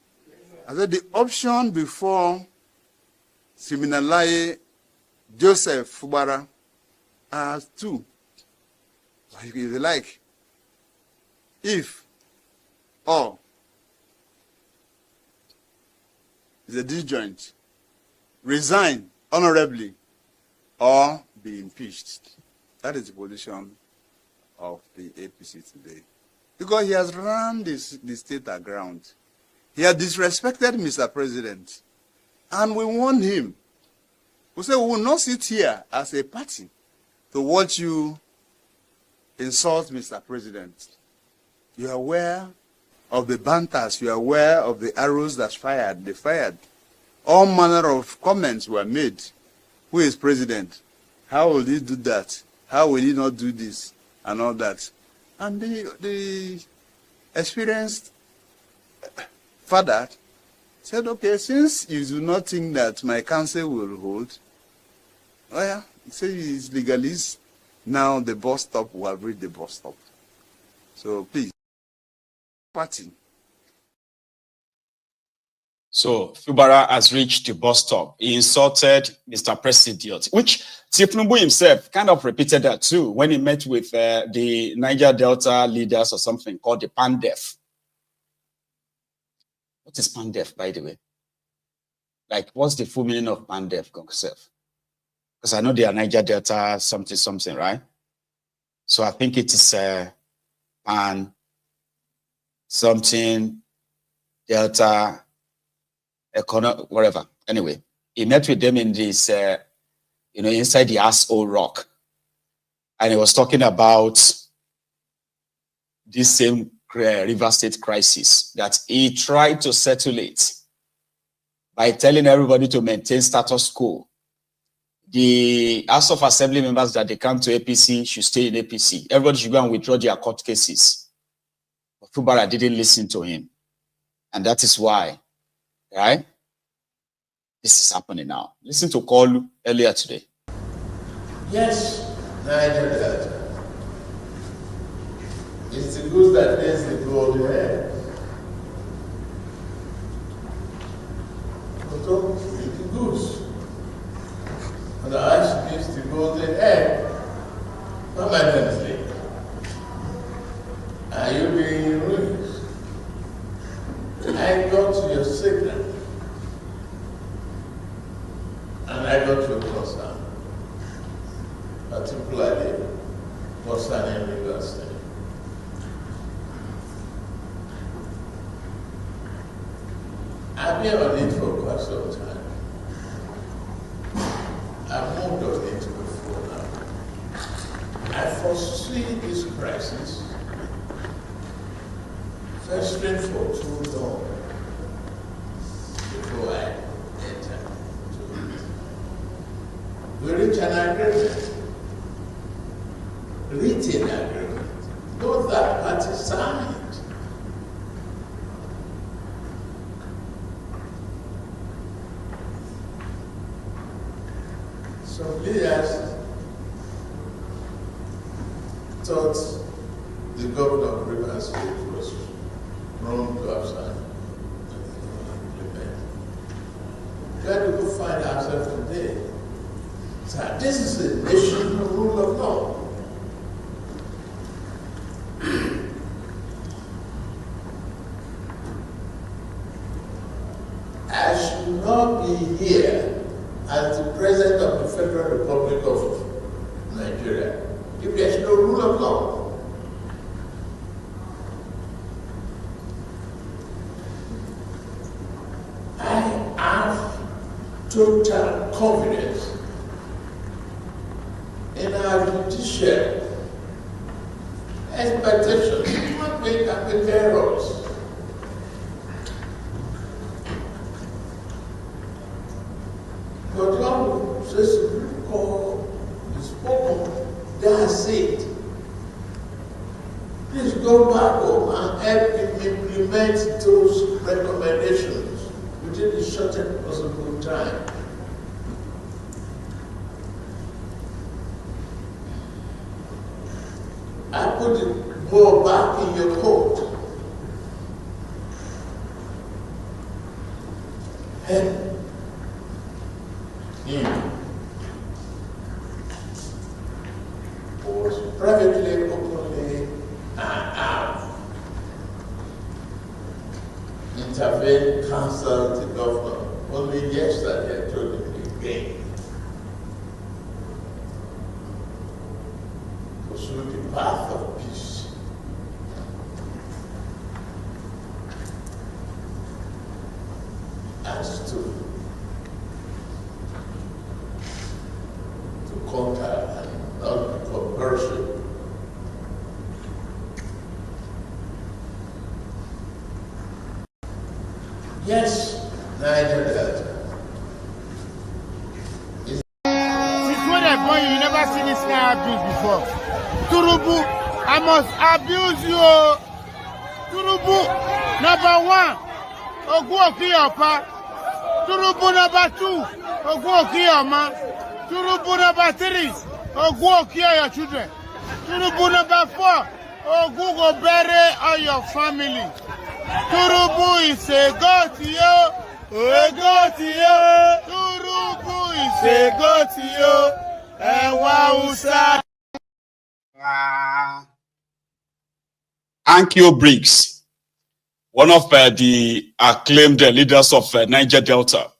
I said the option before Siminalaye Joseph Fubara are two. If you like, if or is a disjoint, resign honorably or be impeached. That is the position of the APC today. Because he has run the state aground. He has disrespected Mr. President. And we warn him. We say we will not sit here as a party to watch you insult Mr. President. You are aware of the banters. You are aware of the arrows that's fired. They fired. All manner of comments were made. Who is president? How will he do that? How will he not do this? And all that. And the experienced father said, okay, since you do not think that my counsel will hold, oh yeah, he said he's legalist. Now the bus stop, will have reached the bus stop. So please, party. So Fubara has reached the bus stop. He insulted Mr. Presidiot, which Tinubu himself kind of repeated that too when he met with the Niger Delta leaders or something called the Pandef. What is Pandef, by the way? Like, what's the full meaning of Pandef, yourself? Because I know they are Niger Delta something, right? So I think it is Pan something Delta whatever. Anyway, he met with them in this, inside the asshole rock. And he was talking about this same River State crisis that he tried to settle it by telling everybody to maintain status quo. The House of Assembly members that they come to APC should stay in APC. Everybody should go and withdraw their court cases. But Fubara didn't listen to him. And that is why, right? This is happening now. Listen to Koolu earlier today. Yes, Niger Delta. It's the goose that lays the golden egg. So, it's the goose. And the ash gives the golden egg permanently. Are you being ruined? I got your signal. And I got your concern, particularly concerning River State. I've been on it for quite some time. I've moved on it before now. I foresee this crisis festering for too long before I enter. We reach an agreement, written agreement, not that party signed. Some leaders thought the governor of River State was wrong to have signed. Where do we find ourselves today? So this is a nation of rule of law. I should not be here as the President of the Federal Republic of Nigeria if there is no rule of law. I have total confidence in our judicial expectations. Human beings can make errors. But God says, is spoken, that's it. Please go back home and help him implement those recommendations within the shortest possible time. I put the ball back in your court. And him was privately, openly, and out. Intervened, counseled the governor. Only yesterday I told him again. Pursue the path of peace. As to conquer and not become Persian. Yes, Niger Delta. Since when I born, you never seen this kind of abuse before. Tinubu, I must abuse you. Tinubu, number one, Oguokiyapa. Tinubu, number two, Oguokiyama. Tinubu, number three, Oguokiya your children. Tinubu, number four, Ogugo bury all your family. Tinubu is a god to you. Ogotio, Turubu is a gotio, and Wausa. Ankyo Briggs, one of the acclaimed leaders of Niger Delta,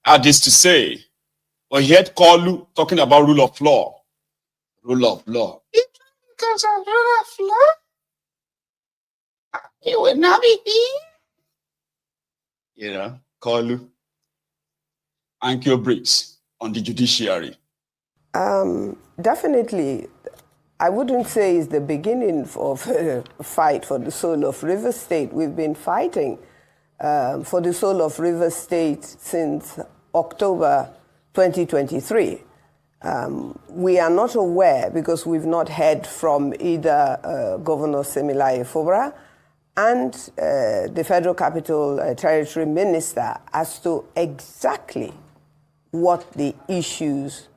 had this to say. Well, he had Koolu talking about rule of law. Rule of law. Because of rule of law, you will not be here. You know, Koolu. Ankyo Briggs on the judiciary. Definitely. I wouldn't say it's the beginning of a fight for the soul of River State. We've been fighting for the soul of River State since October 2023. We are not aware, because we've not heard from either Governor Similaye Fubara and the Federal Capital Territory Minister as to exactly what the issues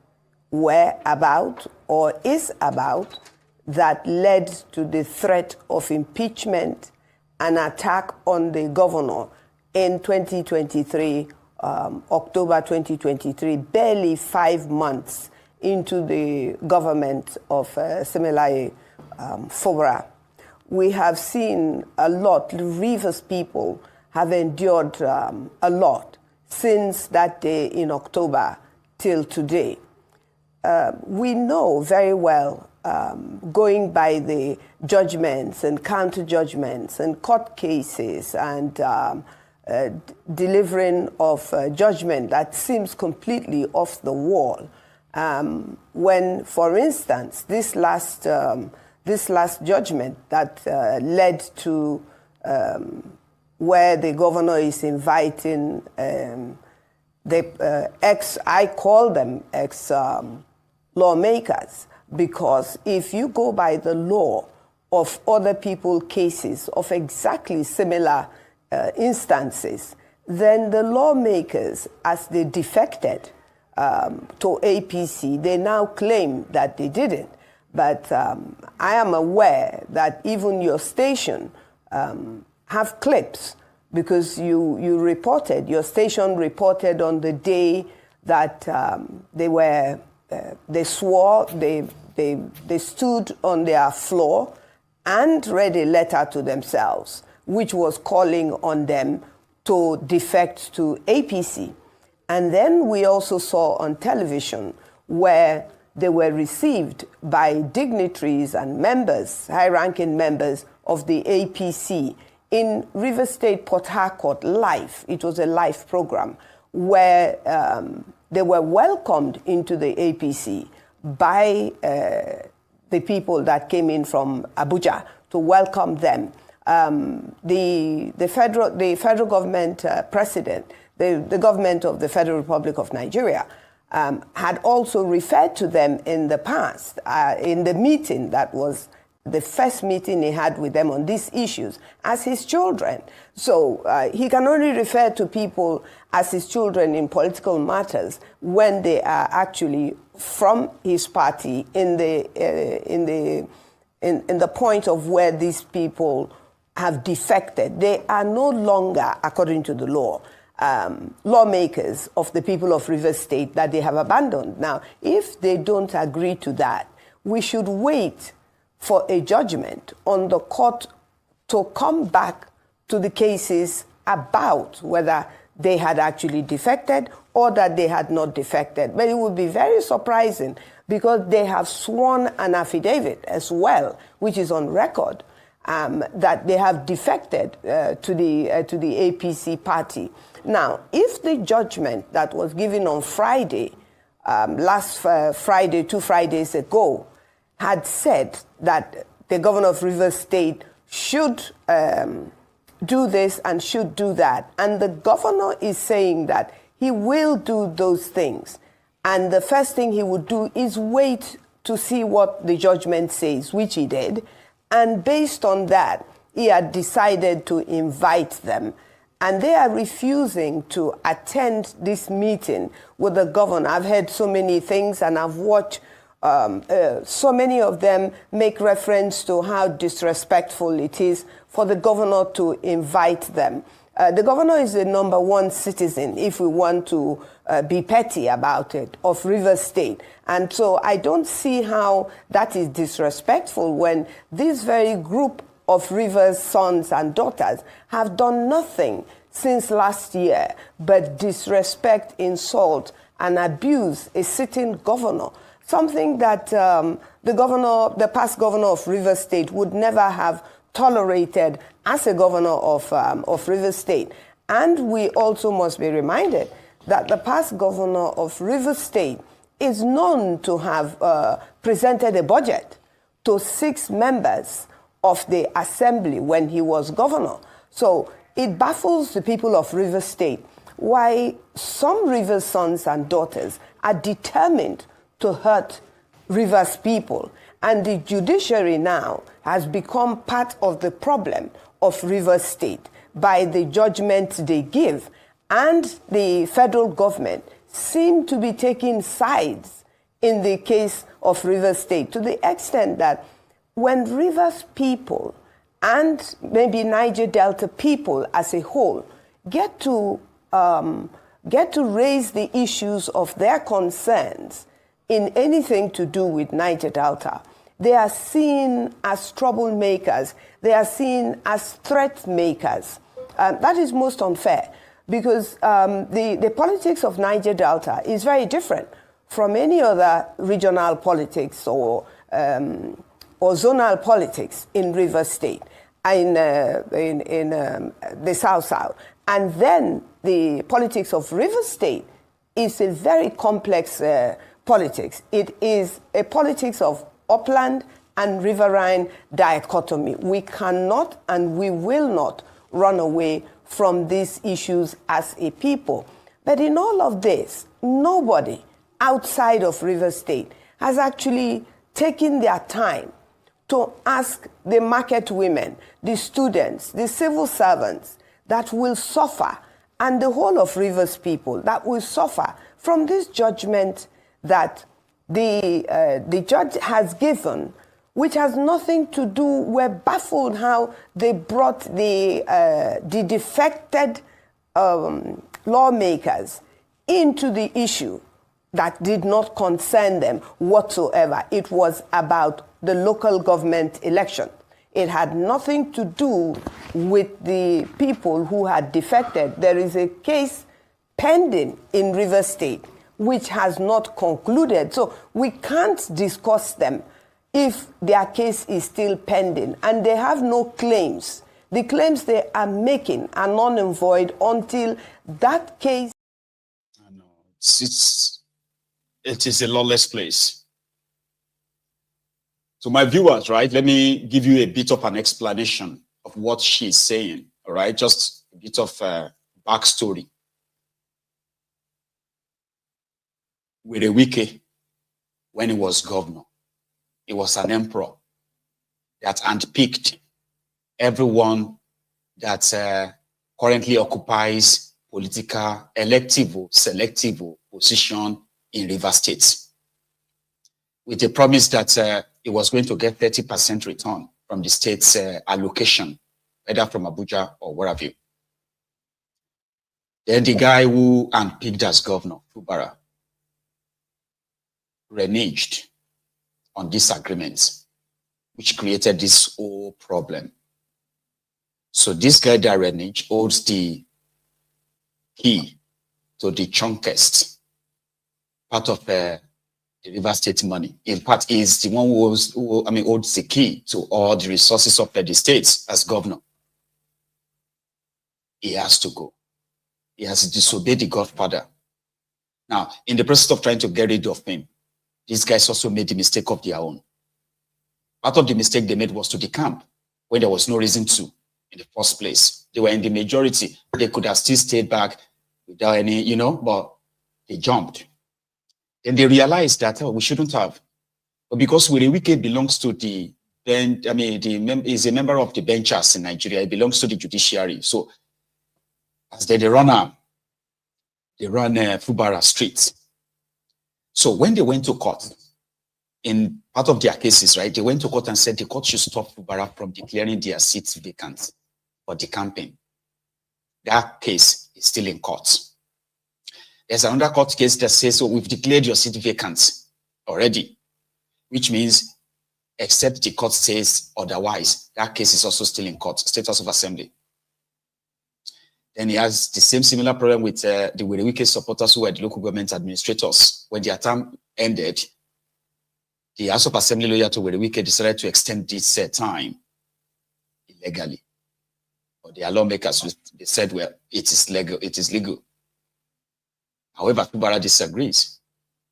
were about or is about that led to the threat of impeachment and attack on the governor in 2023, October 2023, barely 5 months into the government of Similaye Fubara. We have seen a lot. Rivers people have endured a lot since that day in October till today. We know very well, going by the judgments and counter-judgments and court cases and delivering of judgment that seems completely off the wall. When, for instance, this last judgment that led to where the governor is inviting the I call them lawmakers, because if you go by the law of other people's cases of exactly similar instances, then the lawmakers, as they defected to APC, they now claim that they didn't. But I am aware that even your station have clips, because your station reported on the day that they swore, they stood on their floor and read a letter to themselves, which was calling on them to defect to APC. And then we also saw on television where they were received by dignitaries and members, high-ranking members of the APC in River State, Port Harcourt, live. It was a live program where they were welcomed into the APC by the people that came in from Abuja to welcome them. The federal government president, the government of the Federal Republic of Nigeria, had also referred to them in the past, in the meeting that was the first meeting he had with them on these issues, as his children. So he can only refer to people as his children in political matters when they are actually from his party in the point of where these people have defected. They are no longer, according to the law, lawmakers of the people of River State that they have abandoned. Now, if they don't agree to that, we should wait for a judgment on the court to come back to the cases about whether they had actually defected or that they had not defected. But it would be very surprising, because they have sworn an affidavit as well, which is on record, that they have defected to the APC party. Now, if the judgment that was given on Friday, last Friday, 2 Fridays ago, had said that the governor of River State should do this and should do that, and the governor is saying that he will do those things, and the first thing he would do is wait to see what the judgment says, which he did, and based on that, he had decided to invite them. And they are refusing to attend this meeting with the governor. I've heard so many things, and I've watched so many of them make reference to how disrespectful it is for the governor to invite them. The governor is the #1 citizen, if we want to be petty about it, of Rivers State. And so I don't see how that is disrespectful when this very group of Rivers' sons and daughters have done nothing since last year but disrespect, insult, and abuse a sitting governor. Something that the past governor of Rivers State would never have tolerated as a governor of Rivers State. And we also must be reminded that the past governor of Rivers State is known to have presented a budget to 6 members of the assembly when he was governor. So it baffles the people of Rivers State why some Rivers sons and daughters are determined to hurt Rivers people. And the judiciary now has become part of the problem of Rivers State by the judgment they give. And the federal government seem to be taking sides in the case of Rivers State, to the extent that when Rivers people and maybe Niger Delta people as a whole get to raise the issues of their concerns in anything to do with Niger Delta, they are seen as troublemakers. They are seen as threat makers. That is most unfair, because the politics of Niger Delta is very different from any other regional politics or zonal politics in Rivers State, in the South. And then the politics of Rivers State is a very complex politics. It is a politics of upland and riverine dichotomy. We cannot and we will not run away from these issues as a people. But in all of this, nobody outside of Rivers State has actually taken their time to ask the market women, the students, the civil servants that will suffer, and the whole of Rivers people that will suffer from this judgment that the judge has given, which has nothing to do. We're baffled how they brought the defected lawmakers into the issue that did not concern them whatsoever. It was about the local government election. It had nothing to do with the people who had defected. There is a case pending in Rivers State which has not concluded. So we can't discuss them if their case is still pending and they have no claims. The claims they are making are null and void until that case. I know. It is a lawless place. So my viewers, right, let me give you a bit of an explanation of what she's saying, all right? Just a bit of backstory. With a wiki, when he was governor, he was an emperor that handpicked everyone that currently occupies political, elective, selective position in Rivers State, with the promise that he was going to get 30% return from the state's allocation, either from Abuja or wherever. Then the guy who handpicked as governor, Fubara, reneged on this agreement, which created this whole problem. So this guy that reneged holds the key to the chunkest part of the Rivers State money. In part, is the one who holds the key to all the resources of the states as governor. He has to go. He has disobeyed the Godfather. Now, in the process of trying to get rid of him, these guys also made the mistake of their own. Part of the mistake they made was to decamp when there was no reason to in the first place. They were in the majority. They could have still stayed back without any, but they jumped. Then they realized that, we shouldn't have. But because Wirewike belongs to the bench, is a member of the benchers in Nigeria. It belongs to the judiciary. So as they run Fubara streets. So when they went to court, in part of their cases, right, they went to court and said the court should stop Fubara from declaring their seats vacant for decamping. That case is still in court. There's another court case that says, so we've declared your seat vacant already, which means except the court says otherwise, that case is also still in court, State House of Assembly. Then he has the same similar problem with the Werewike supporters who were the local government administrators. When their term ended, the House of Assembly lawyer to Werewike decided to extend this time illegally. But the lawmakers, they said, well, it is legal. However, Fubara disagrees.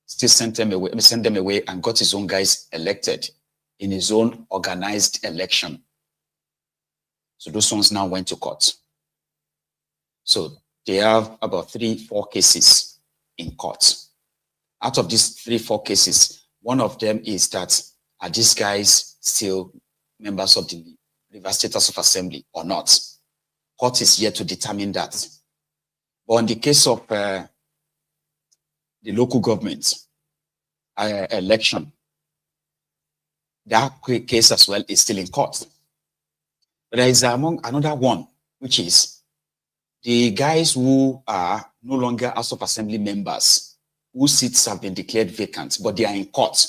Still sent them away and got his own guys elected in his own organized election. So those ones now went to court. So they have about 3-4 cases in court. Out of these 3-4 cases, one of them is that are these guys still members of the Rivers State House of Assembly or not? Court is yet to determine that. But in the case of the local government election, that case as well is still in court. But there is another one, which is the guys who are no longer House of Assembly members, whose seats have been declared vacant, but they are in court,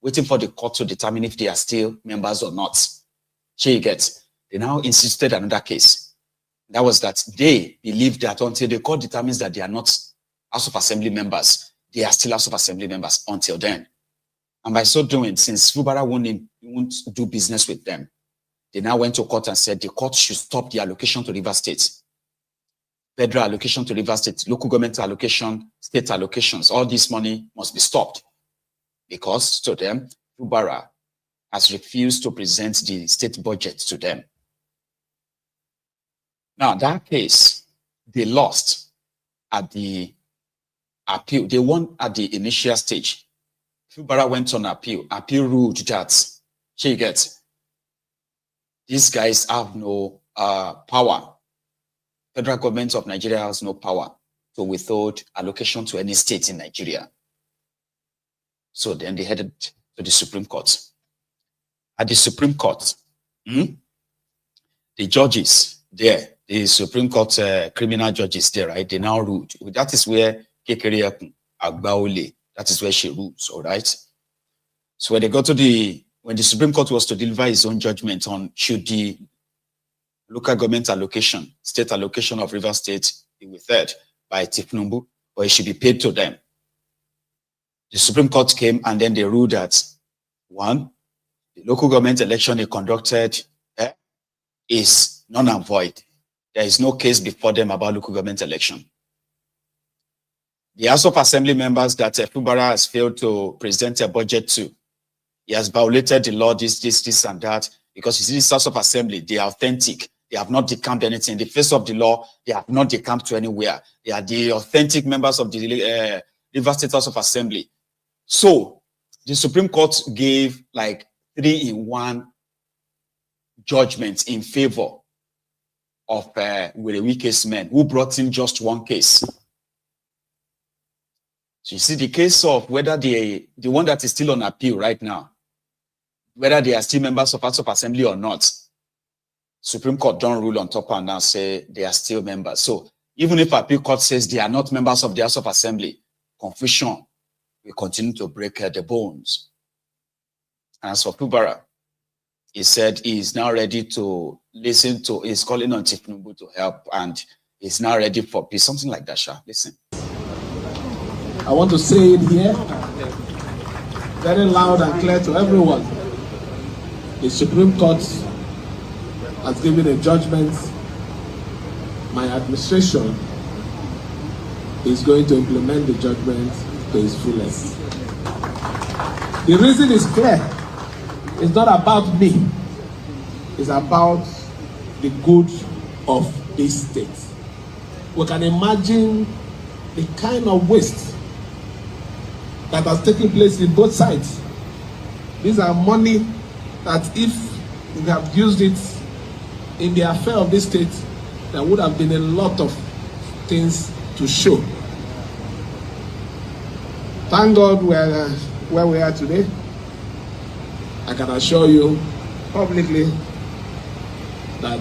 waiting for the court to determine if they are still members or not. They now insisted another case. That was that they believe that until the court determines that they are not House of Assembly members, they are still House of Assembly members until then. And by so doing, since Fubara won't do business with them, they now went to court and said the court should stop the allocation to River State. Federal allocation to River State, local government allocation, state allocations, all this money must be stopped. Because to them, Fubara has refused to present the state budget to them. Now, that case, they lost at the appeal. They won at the initial stage. Fubara went on appeal. Appeal ruled that, these guys have no power. Federal government of Nigeria has no power to withhold allocation to any state in Nigeria. So then they headed to the Supreme Court. At the Supreme Court, the judges there, the Supreme Court criminal judges there, right? They now ruled. That is where Kekere Agbaole, that is where she rules, all right? So when they got to when the Supreme Court was to deliver its own judgment on should the local government allocation, state allocation of River State be withheld by thiefnubu, or it should be paid to them. The Supreme Court came and then they ruled that, one, the local government election they conducted is null and void. There is no case before them about local government election. The House of Assembly members that Fubara has failed to present a budget to, he has violated the law, this, and that, because you see, this House of Assembly, they are authentic. They have not decamped anything. In the face of the law, they have not decamped to anywhere. They are the authentic members of the River State House of Assembly. So the Supreme Court gave like 3-in-1 judgments in favor of Werewike's men who brought in just one case. So you see the case of whether the one that is still on appeal right now, whether they are still members of House of Assembly or not, Supreme Court don't rule on top and now say they are still members. So even if appeal court says they are not members of the House of Assembly, confusion will continue to break the bones. And as for Fubara, he said he is now ready to listen to, he's calling on thiefnubu to help, and he's now ready for peace, something like that, Sha. Listen. I want to say it here, very loud and clear to everyone. The Supreme Court has given a judgment. My administration is going to implement the judgment to its fullest. The reason is clear. It's not about me. It's about the good of this state. We can imagine the kind of waste that has taken place in both sides. These are money that if we have used it in the affair of this state, there would have been a lot of things to show. Thank God we're where we are today. I can assure you publicly that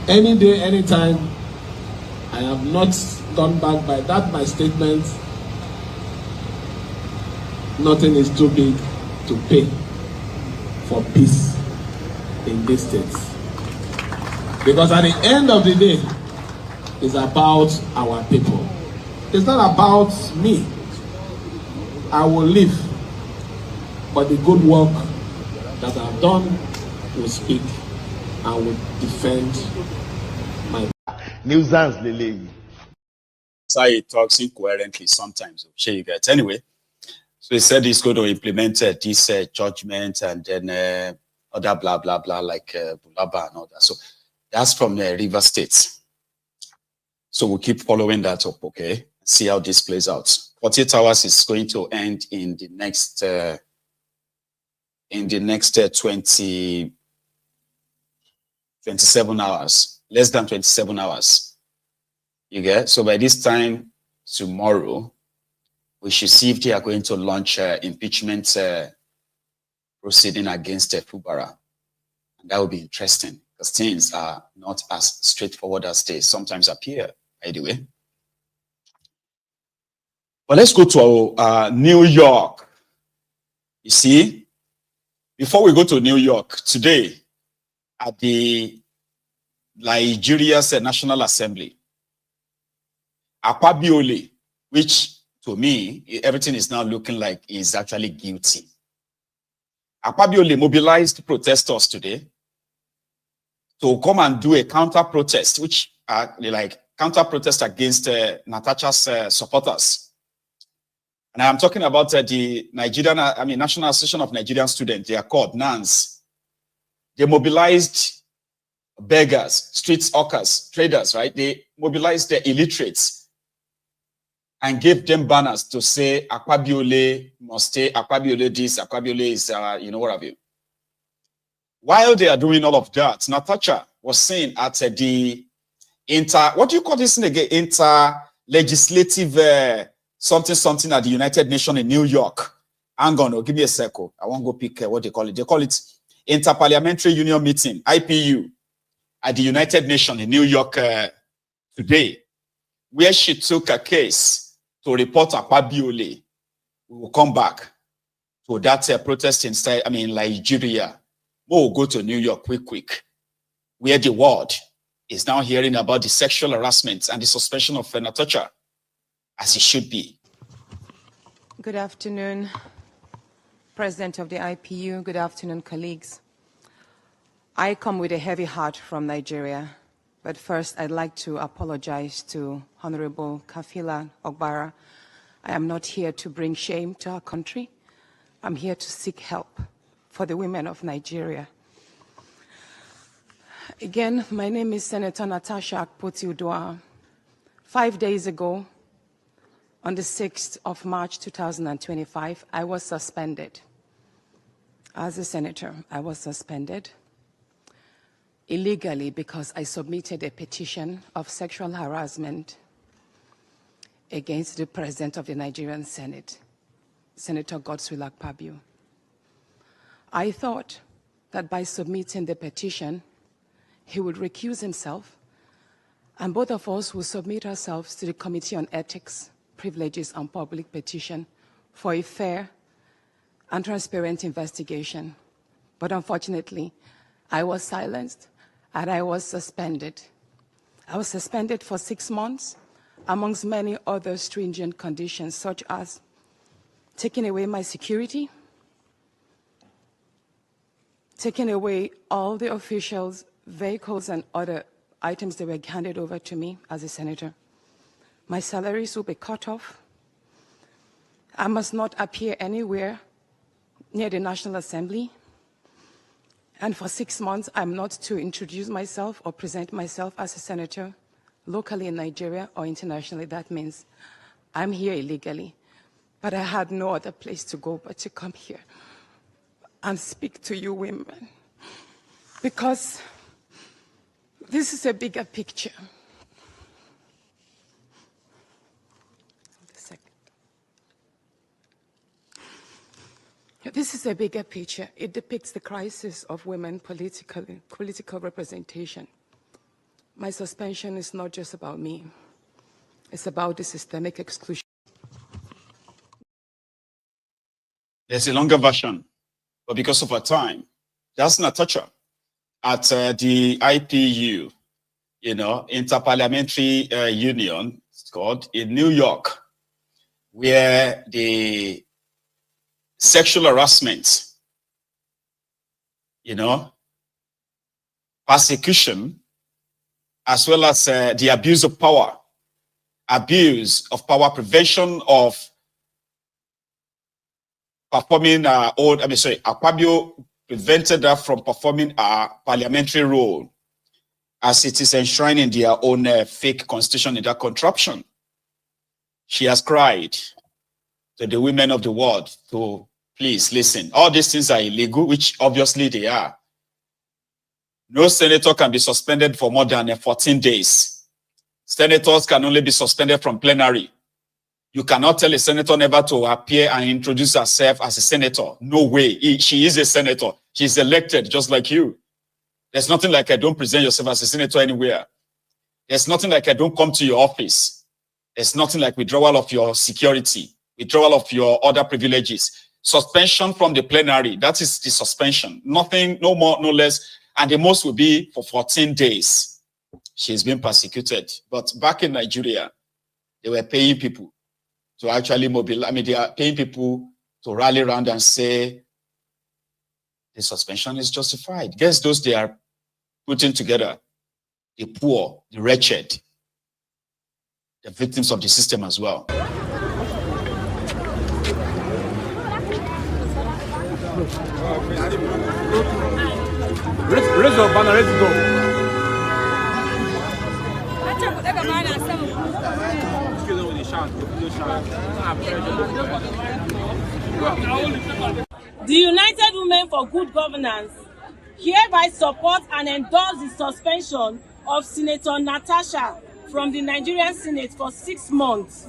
Any day, anytime, I have not gone back by that my statement. Nothing is too big to pay for peace in these states. Because at the end of the day, it's about our people. It's not about me. I will live, but the good work that I've done will speak and will defend my nuisance lele. So he talks incoherently sometimes. I'm sure you get. Anyway, so he said he's going to implement this judgment and then other blah blah blah like Bulaba and all that. So that's from River State. So we'll keep following that up, okay? See how this plays out. 48 hours is going to end in the next 27 hours, less than 27 hours. You get? So by this time tomorrow, we should see if they are going to launch impeachment proceeding against Fubara. And that will be interesting because things are not as straightforward as they sometimes appear, by the way. But let's go to New York. You see, before we go to New York, today at the Nigeria's National Assembly, Akwabiole, which to me, everything is now looking like he's actually guilty. Akwabiole mobilized protesters today to come and do a counter-protest, which are like counter-protest against Natasha's supporters. And I'm talking about the National Association of Nigerian Students. They are called NANS. They mobilized beggars, street hawkers, traders, right? They mobilized the illiterates and gave them banners to say, Akwabiole must stay, Akwabiole this, Akwabiole is, what have you. While they are doing all of that, Natasha was saying at the what do you call this thing again? Inter-legislative something at the United Nations in New York. Hang on, give me a second. I won't go pick what they call it. They call it Inter-Parliamentary Union Meeting, IPU, at the United Nations in New York today, where she took a case to report Akwabiole. We will come back to that protest in Nigeria. We'll go to New York quick, where the world is now hearing about the sexual harassment and the suspension of Natasha, as it should be. Good afternoon, President of the IPU. Good afternoon, colleagues. I come with a heavy heart from Nigeria, but first I'd like to apologize to Honorable Kafila Ogbara. I am not here to bring shame to our country. I'm here to seek help for the women of Nigeria. Again, my name is Senator Natasha Akpoti-Uduaghan. 5 days ago, on the 6th of March 2025, I was suspended. As a senator, I was suspended illegally because I submitted a petition of sexual harassment against the President of the Nigerian Senate, Senator Godswill Akpabio. I thought that by submitting the petition, he would recuse himself, and both of us will submit ourselves to the Committee on Ethics, Privileges and Public Petition for a fair and transparent investigation. But unfortunately, I was silenced and I was suspended. I was suspended for 6 months, amongst many other stringent conditions, such as taking away my security, taking away all the officials, vehicles, and other items that were handed over to me as a senator. My salaries will be cut off. I must not appear anywhere near the National Assembly. And for 6 months, I'm not to introduce myself or present myself as a senator locally in Nigeria or internationally. That means I'm here illegally. But I had no other place to go but to come here and speak to you women. Because this is a bigger picture. This is a bigger picture. It depicts the crisis of women political representation. My suspension is not just about me. It's about the systemic exclusion. There's a longer version, but because of our time, that's Natasha at the IPU, Interparliamentary Union, it's called, in New York, where the sexual harassment, persecution, as well as the abuse of power, prevention of performing our own, Akpabio prevented her from performing our parliamentary role as it is enshrined in their own fake constitution in that contraption. She has cried to the women of the world to please listen. All these things are illegal, which obviously they are. No senator can be suspended for more than 14 days. Senators can only be suspended from plenary. You cannot tell a senator never to appear and introduce herself as a senator. No way. She is a senator. She's elected just like you. There's nothing like I don't present yourself as a senator anywhere. There's nothing like I don't come to your office. There's nothing like withdrawal of your security, withdrawal of your other privileges. Suspension from the plenary, that is the suspension. Nothing, no more, no less. And the most will be for 14 days. She's been persecuted. But back in Nigeria, they were paying people to actually mobilize. They are paying people to rally around and say the suspension is justified. Guess those they are putting together? The poor, the wretched, the victims of the system as well. Raise your banner, ready to go. The United Women for Good Governance hereby support and endorse the suspension of Senator Natasha from the Nigerian Senate for 6 months.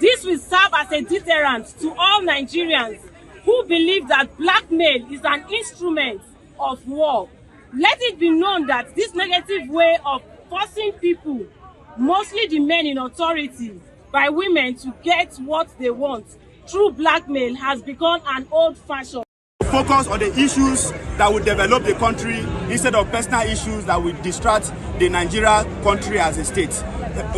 This will serve as a deterrent to all Nigerians who believe that blackmail is an instrument of war. Let it be known that this negative way of forcing people, mostly the men in authority, by women to get what they want through blackmail has become an old fashion. Focus on the issues that will develop the country instead of personal issues that will distract the Nigeria country as a state.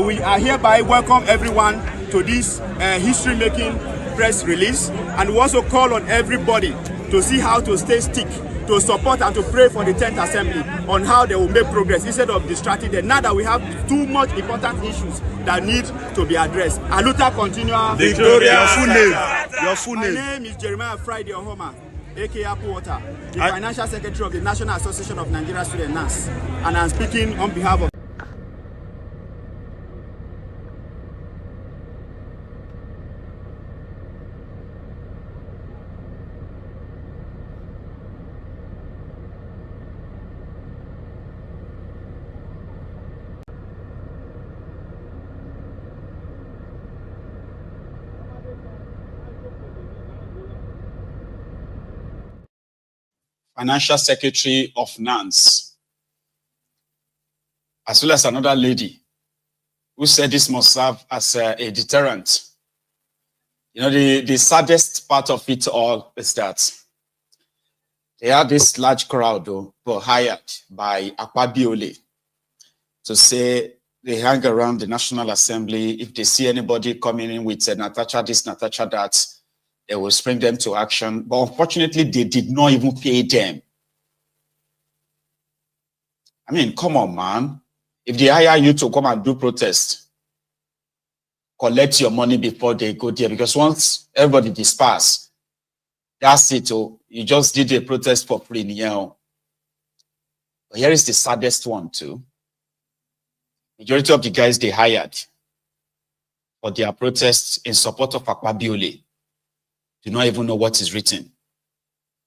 We are hereby welcome everyone to this history-making press release, and we also call on everybody to see how to stay stick, to support and to pray for the 10th Assembly on how they will make progress instead of distracting them. Now that we have too much important issues that need to be addressed. Aluta continua. Victoria. Your full name. Your full name. My name is Jeremiah Friday Ohoma, aka Apple Water, the Financial Secretary of the National Association of Nigeria Student NAS, and I'm speaking on behalf of Financial Secretary of NANS, as well as another lady who said this must serve as a deterrent. The saddest part of it all is that they had this large crowd were hired by Akpabio to say they hang around the National Assembly. If they see anybody coming in with Natasha this, Natasha that, they will spring them to action. But unfortunately, they did not even pay them. Come on, man. If they hire you to come and do protest, collect your money before they go there. Because once everybody disperse, that's it. You just did a protest for free. But here is the saddest one too. Majority of the guys they hired for their protests in support of Akpabio do not even know what is written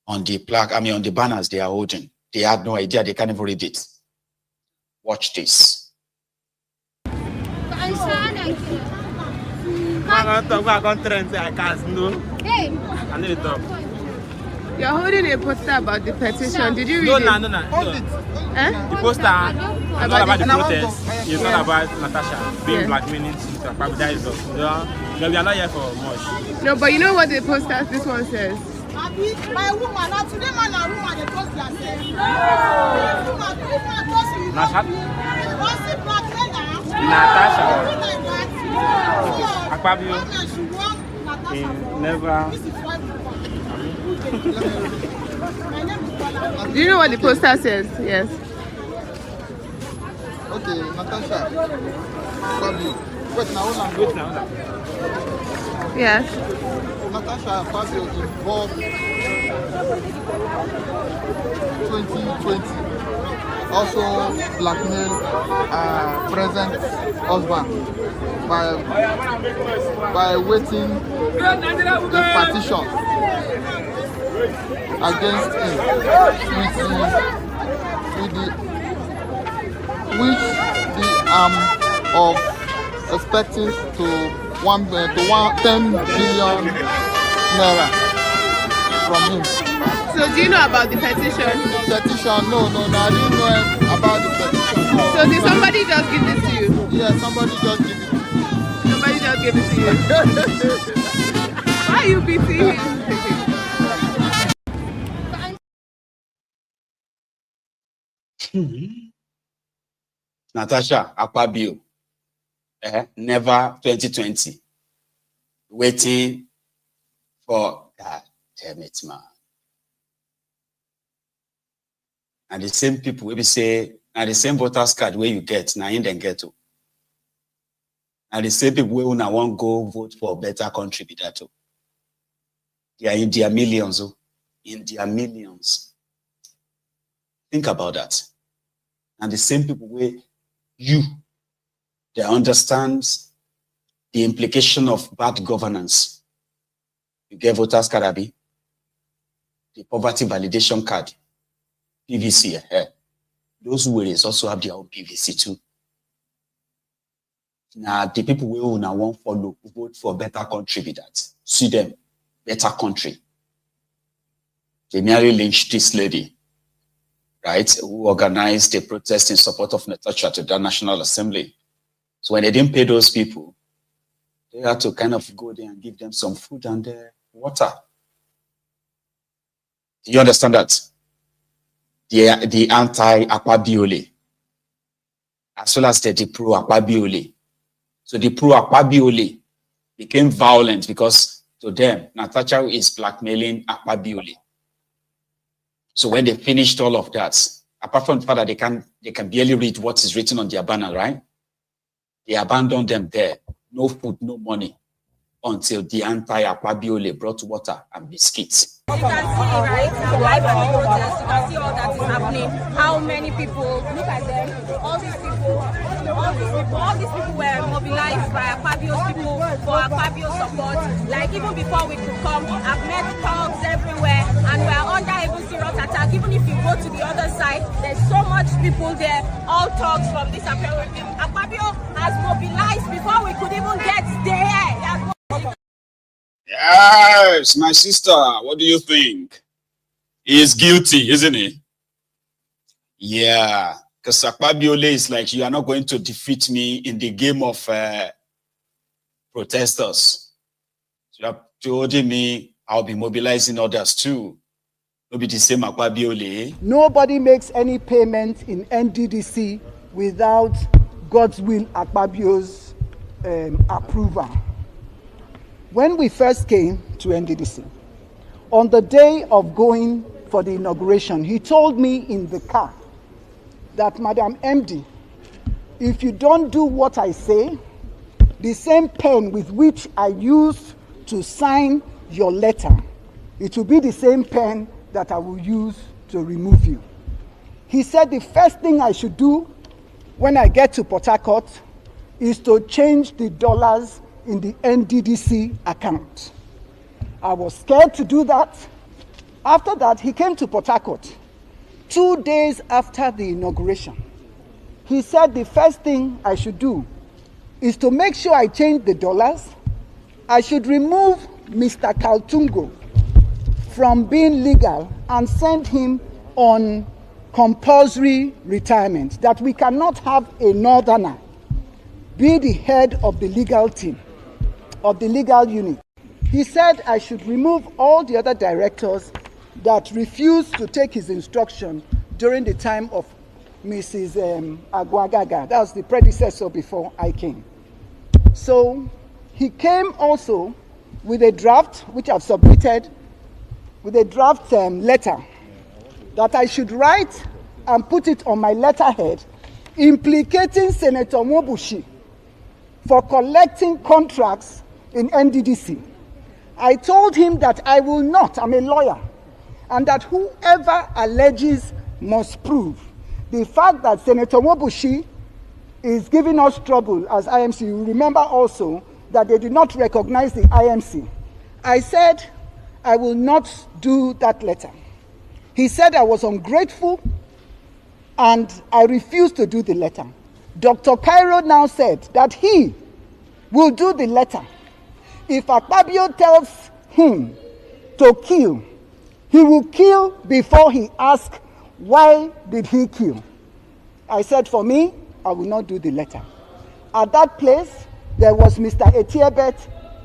on the plaque, on the banners they are holding. They had no idea, they can't even read it. Watch this. You're holding a poster about the petition. Did you read it? No. Hold it. The poster. It's not about the protest. It's not about Natasha being blackmailing Senator Akpabio. That is us. We are not here for much. No, but you know what the poster, this one says? My woman, not today, man, and woman, they toast their same. Natasha. Akpabio. Never. Do you know what the poster says? Yes. Okay, Natasha. Akpabio. Wait now. Yes. Natasha Akpabio involved 2020. Also blackmail present husband by waiting the petition against him which the of expecting to 10 billion naira from him. So do you know about the petition? Petition? No, I didn't know about the petition. So did somebody just give this to you? Yeah, somebody just give it to me. Somebody just gave it to you? Why are you beating him? Natasha Akpabio, never 2020, waiting for, God damn it, man. And the same people will say, and the same voters card where you get, now in then get to. And the same people will now want go vote for a better country be that too. They are in their millions, in their millions. Think about that. And the same people where they understand the implication of bad governance. You get voters card, Abi, the poverty validation card, PVC. Those ways also have their own PVC too. Now the people will now want follow vote for better country with that. See them, better country. They nearly lynched this lady, right, who organized a protest in support of Natasha to the National Assembly. So when they didn't pay those people, they had to kind of go there and give them some food and water. Do you understand that? The anti-Akpabiole, as well as the pro-Akpabiole. So the pro-Akpabiole became violent because to them, Natasha is blackmailing Akpabiole. So when they finished all of that, apart from the fact that they can barely read what is written on their banner, right? They abandoned them there. No food, no money, until the anti-Akpabiole brought water and biscuits. You can see, right, live at the protest, you can see all that is happening. How many people, look at them, all these people were mobilized by Akpabio's people for Akpabio's support. Like even before we could come, I've met thugs everywhere and we're under even serious attack. Even if you go to the other side, there's so much people there, all thugs from this apparel. Akpabio has mobilized before we could even get there. Yes, my sister, what do you think? He is guilty, isn't he? Yeah, because Akpabiole is like, you are not going to defeat me in the game of protesters. So you have told me I'll be mobilizing others too. It'll be the same Akpabiole. Nobody makes any payment in NDDC without God's will Akpabio's approval. When we first came to NDDC, on the day of going for the inauguration, he told me in the car that, Madam MD, if you don't do what I say, the same pen with which I used to sign your letter, it will be the same pen that I will use to remove you. He said the first thing I should do when I get to Port Harcourt is to change the dollars in the NDDC account. I was scared to do that. After that, he came to Port Harcourt 2 days after the inauguration. He said the first thing I should do is to make sure I change the dollars. I should remove Mr. Kaltungo from being legal and send him on compulsory retirement, that we cannot have a northerner be the head of the legal team, of the legal unit. He said I should remove all the other directors that refused to take his instruction during the time of Mrs. Agwagaga. That was the predecessor before I came. So he came also with a draft, which I've submitted, with a draft letter that I should write and put it on my letterhead, implicating Senator Mwobushi for collecting contracts in NDDC. I told him that I will not, I'm a lawyer, and that whoever alleges must prove. The fact that Senator Mwobushi is giving us trouble as IMC, you remember also that they did not recognize the IMC. I said I will not do that letter. He said I was ungrateful and I refused to do the letter. Dr. Cairo now said that he will do the letter. If Akpabio tells him to kill, he will kill before he asks, why did he kill? I said, for me, I will not do the letter. At that place, there was Mr. Etiebet,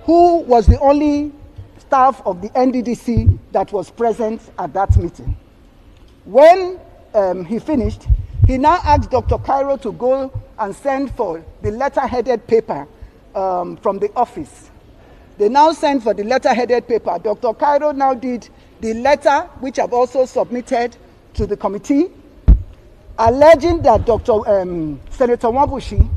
who was the only staff of the NDDC that was present at that meeting. When he finished, he now asked Dr. Cairo to go and send for the letter-headed paper from the office. They now sent for the letter-headed paper. Dr. Cairo now did the letter, which I've also submitted to the committee, alleging that Senator Mwobushi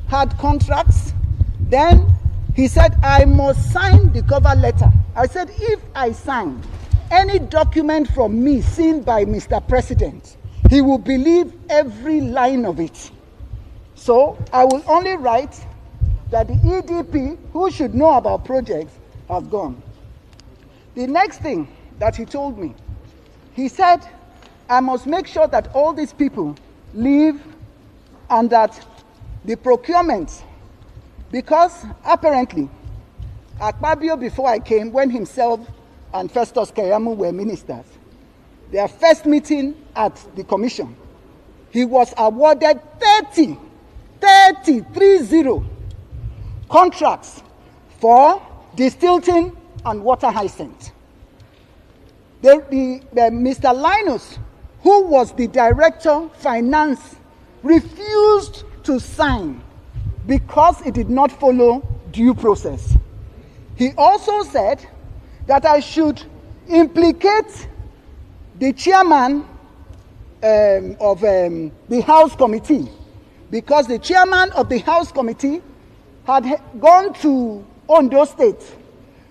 had contracts. Then he said, I must sign the cover letter. I said, if I sign any document from me seen by Mr. President, he will believe every line of it. So I will only write that the EDP, who should know about projects, has gone. The next thing that he told me, he said, I must make sure that all these people leave and that the procurement, because apparently Akpabio, before I came, when himself and Festus Keyamo were ministers, their first meeting at the commission, he was awarded 30 contracts for distilting and water hyacinth. Mr. Linus, who was the director finance, refused to sign because it did not follow due process. He also said that I should implicate the chairman of the House Committee, because the chairman of the House Committee had gone to Ondo State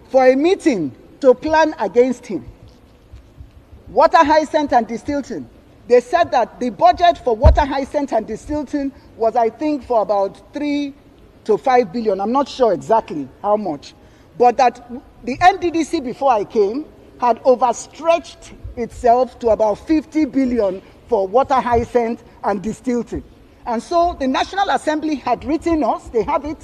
for a meeting to plan against him. Water hyacinth and distilting. They said that the budget for water hyacinth and distilting was, I think, for about 3 to 5 billion. I'm not sure exactly how much. But that the NDDC, before I came, had overstretched itself to about 50 billion for water hyacinth and distilting. And so the National Assembly had written us, they have it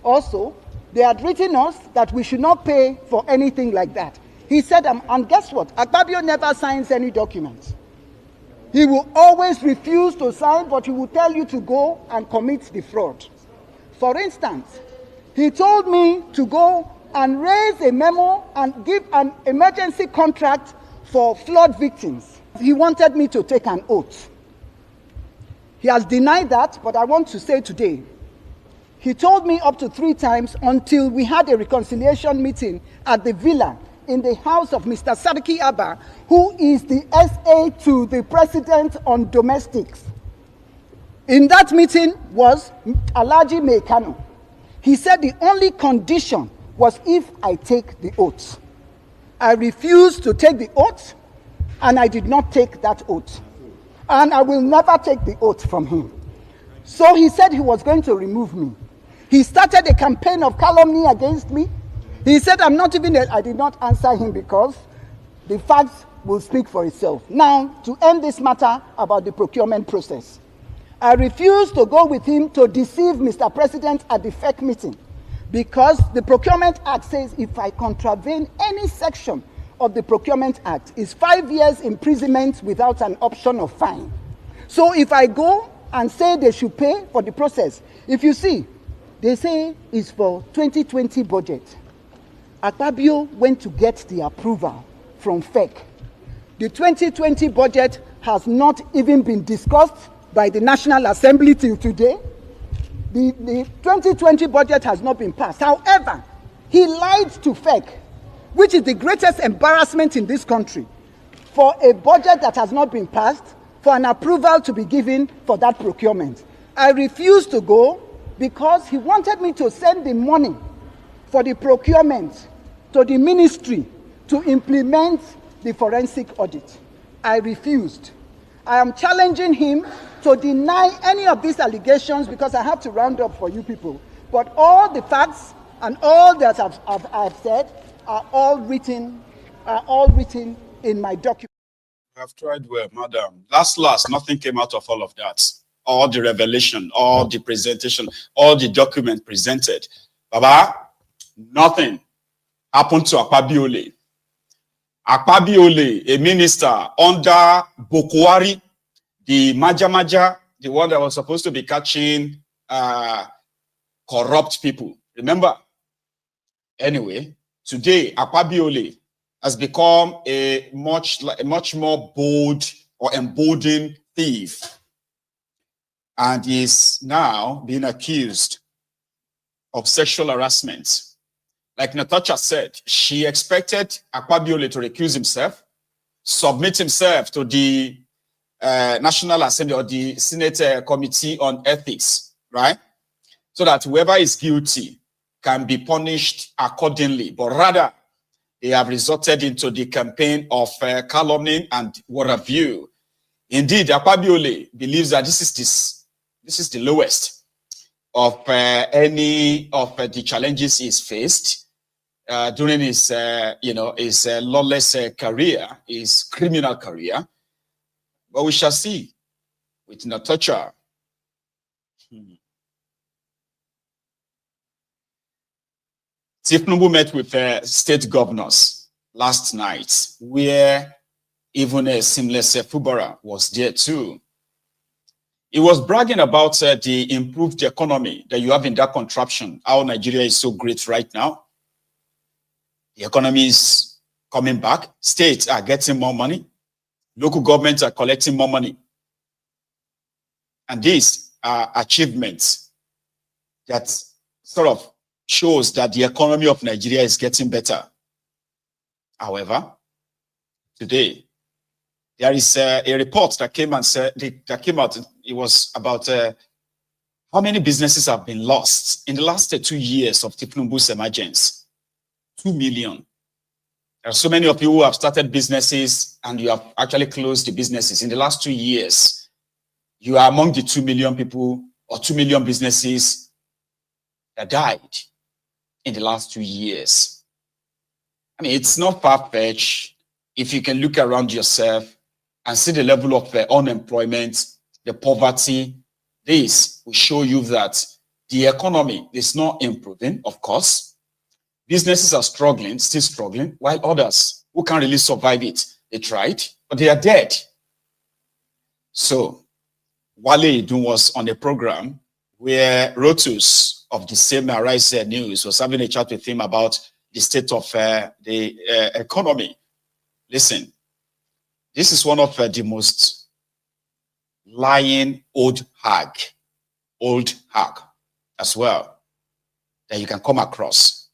also, they had written us that we should not pay for anything like that. He said, and guess what? Akpabio never signs any documents. He will always refuse to sign, but he will tell you to go and commit the fraud. For instance, he told me to go and raise a memo and give an emergency contract for flood victims. He wanted me to take an oath. He has denied that, but I want to say today, he told me up to 3 times until we had a reconciliation meeting at the villa in the house of Mr. Sadiki Abba, who is the SA to the president on domestics. In that meeting was Alhaji Mekano. He said the only condition was if I take the oath. I refused to take the oath, and I did not take that oath. And I will never take the oath from him. So he said he was going to remove me. He started a campaign of calumny against me. He said I did not answer him because the facts will speak for itself. Now, to end this matter about the procurement process, I refused to go with him to deceive Mr. President at the FEC meeting, because the Procurement Act says if I contravene any section of the Procurement Act is 5 years imprisonment without an option of fine. So if I go and say they should pay for the process, if you see, they say it's for 2020 budget. Akpabio went to get the approval from FEC. The 2020 budget has not even been discussed by the National Assembly till today. The 2020 budget has not been passed. However, he lied to FEC, which is the greatest embarrassment in this country, for a budget that has not been passed, for an approval to be given for that procurement. I refused to go because he wanted me to send the money for the procurement to the ministry to implement the forensic audit. I refused. I am challenging him to deny any of these allegations because I have to round up for you people. But all the facts and all that I've said are all written in my document. You have tried well, madam. Last, nothing came out of all of that. All the revelation, all the presentation, all the document presented. Baba, nothing happened to Akpabiole. Akpabiole, a minister under Bokwari, the Maja, the one that was supposed to be catching corrupt people. Remember? Anyway, today, Akpabiole has become a much more bold or emboldened thief, and is now being accused of sexual harassment. Like Natasha said, she expected Akpabiole to recuse himself, submit himself to the National Assembly or the Senate Committee on Ethics, right? So that whoever is guilty can be punished accordingly. But rather, they have resorted into the campaign of calumny and what have you. Indeed, Akpabiole believes that this is the lowest of any of the challenges he's faced during his lawless career, his criminal career. But we shall see with Natasha. Tinubu met with state governors last night, where even a seamless Fubara was there too. He was bragging about the improved economy that you have in that contraption, how Nigeria is so great right now. The economy is coming back. States are getting more money. Local governments are collecting more money. And these are achievements that sort of shows that the economy of Nigeria is getting better. However, today, there is a report that came out. It was about how many businesses have been lost in the last 2 years of Tinubu's emergence. 2 million. There are so many of you who have started businesses and you have actually closed the businesses in the last 2 years. You are among the 2 million people or 2 million businesses that died in the last 2 years. I mean, it's not far-fetched if you can look around yourself and see the level of unemployment, the poverty. This will show you that the economy is not improving, of course. Businesses are struggling, still struggling, while others who can't really survive it, they tried, but they are dead. So, Wale Idun was on a program where Rotus of the same Arise News was having a chat with him about the state of the economy. Listen, this is one of the most lying old hag as well that you can come across.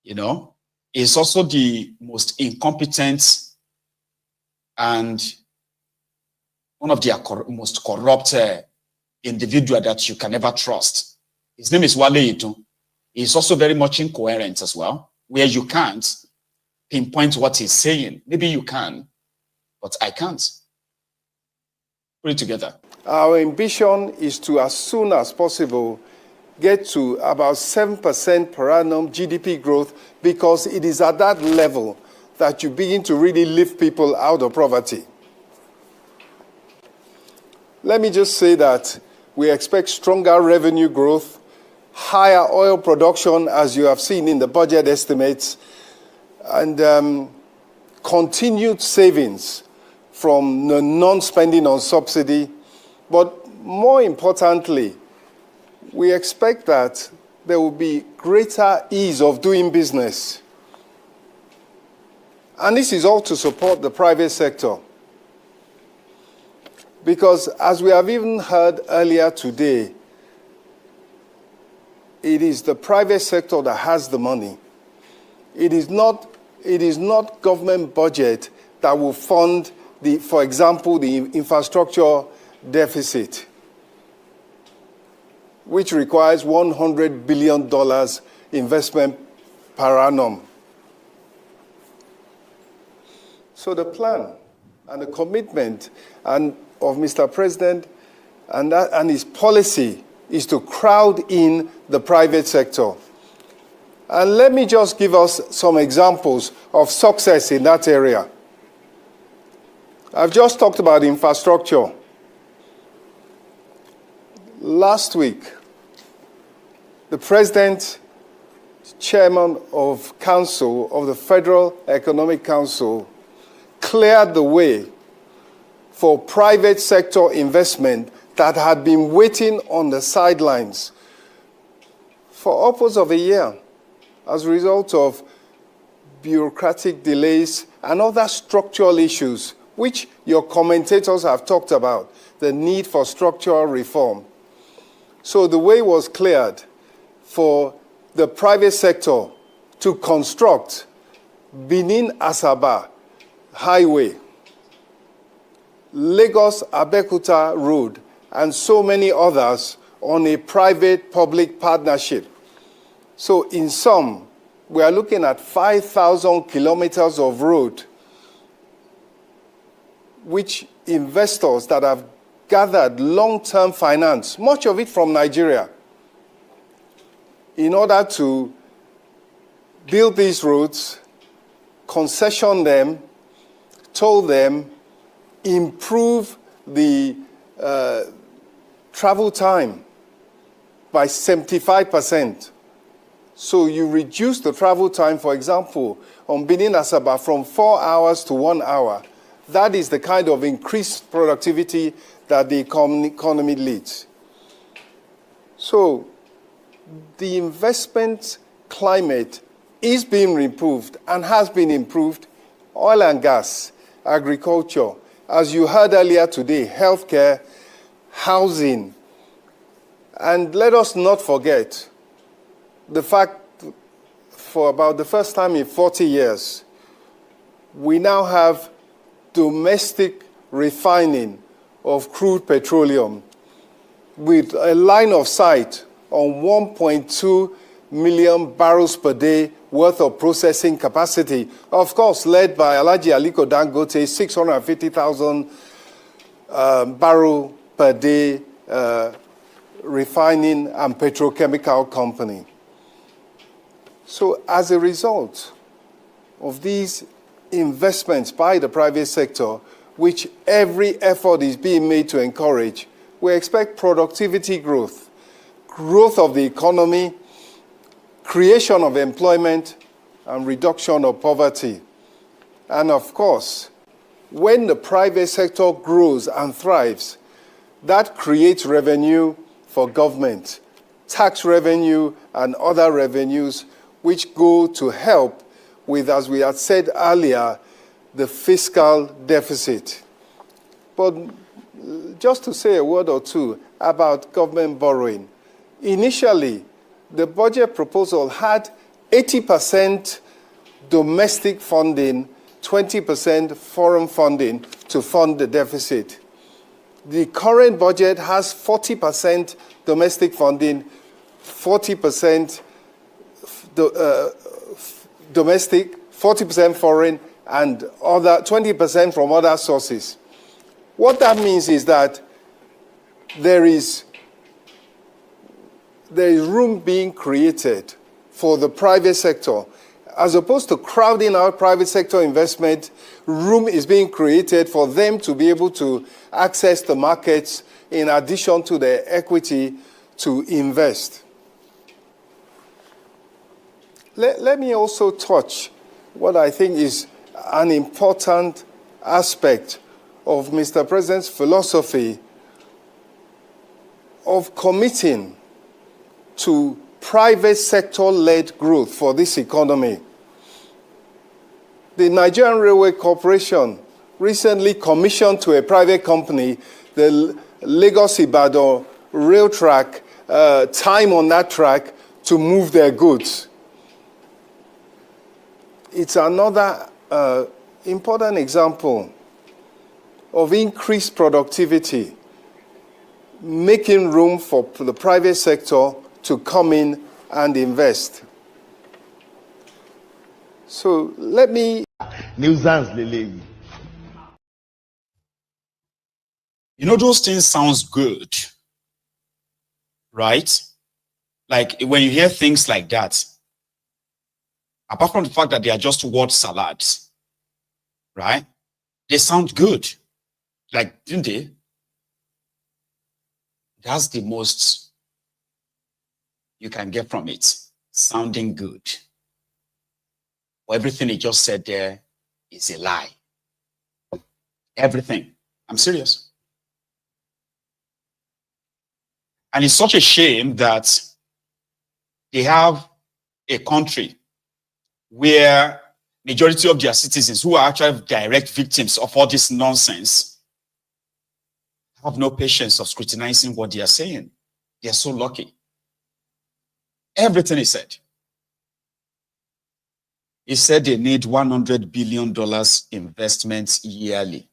You know, it's also the most incompetent and one of the most corrupt individual that you can ever trust. His name is Wale Idun. He's also very much incoherent as well, where you can't pinpoint what he's saying. Maybe you can, but I can't. Put it together. Our ambition is to, as soon as possible, get to about 7% per annum GDP growth, because it is at that level that you begin to really lift people out of poverty. Let me just say that we expect stronger revenue growth, higher oil production, as you have seen in the budget estimates, and continued savings from the non-spending on subsidy, but more importantly, we expect that there will be greater ease of doing business. And this is all to support the private sector. Because as we have even heard earlier today, it is the private sector that has the money. It is not government budget that will fund, for example, the infrastructure deficit, which requires $100 billion investment per annum. So the plan and the commitment of Mr. President and his policy is to crowd in the private sector. And let me just give us some examples of success in that area. I've just talked about infrastructure. Last week, the President, Chairman of Council of the Federal Economic Council, cleared the way for private sector investment that had been waiting on the sidelines for upwards of a year as a result of bureaucratic delays and other structural issues, which your commentators have talked about, the need for structural reform. So the way was cleared for the private sector to construct Benin-Asaba Highway, Lagos-Abeokuta Road, and so many others on a private-public partnership. So in sum, we are looking at 5,000 kilometers of road, which investors that have gathered long-term finance, much of it from Nigeria, in order to build these roads, concession them, toll them, improve the travel time by 75%. So you reduce the travel time, for example, on Benin-Asaba from 4 hours to 1 hour. That is the kind of increased productivity that the economy leads. So the investment climate is being improved and has been improved. Oil and gas, agriculture, as you heard earlier today, healthcare, housing. And let us not forget the fact for about the first time in 40 years, we now have domestic refining of crude petroleum with a line of sight on 1.2 million barrels per day worth of processing capacity. Of course, led by Alhaji Aliko Dangote, 650,000 barrel per day refining and petrochemical company. So as a result of these investments by the private sector, which every effort is being made to encourage, we expect productivity growth, growth of the economy, creation of employment, and reduction of poverty. And of course, when the private sector grows and thrives, that creates revenue for government, tax revenue and other revenues which go to help with, as we had said earlier, the fiscal deficit. But just to say a word or two about government borrowing. Initially, the budget proposal had 80% domestic funding, 20% foreign funding to fund the deficit. The current budget has 40% domestic funding, 40% domestic, 40% foreign, and other 20% from other sources. What that means is that there is room being created for the private sector. As opposed to crowding out private sector investment, room is being created for them to be able to access the markets in addition to their equity to invest. Let me also touch what I think is an important aspect of Mr. President's philosophy of committing to private sector-led growth for this economy. The Nigerian Railway Corporation recently commissioned to a private company the Lagos-Ibadan rail track, time on that track to move their goods. It's another important example of increased productivity, making room for the private sector to come in and invest. So let me... Nuisance, Lele. You know, those things sounds good, right? Like when you hear things like that, apart from the fact that they are just word salads, right? They sound good. Like, didn't they? That's the most you can get from it. Sounding good. But everything he just said there is a lie. Everything. I'm serious. And it's such a shame that they have a country where majority of their citizens, who are actually direct victims of all this nonsense, have no patience of scrutinizing what they are saying. They are so lucky. Everything he said. He said they need $100 billion investments yearly.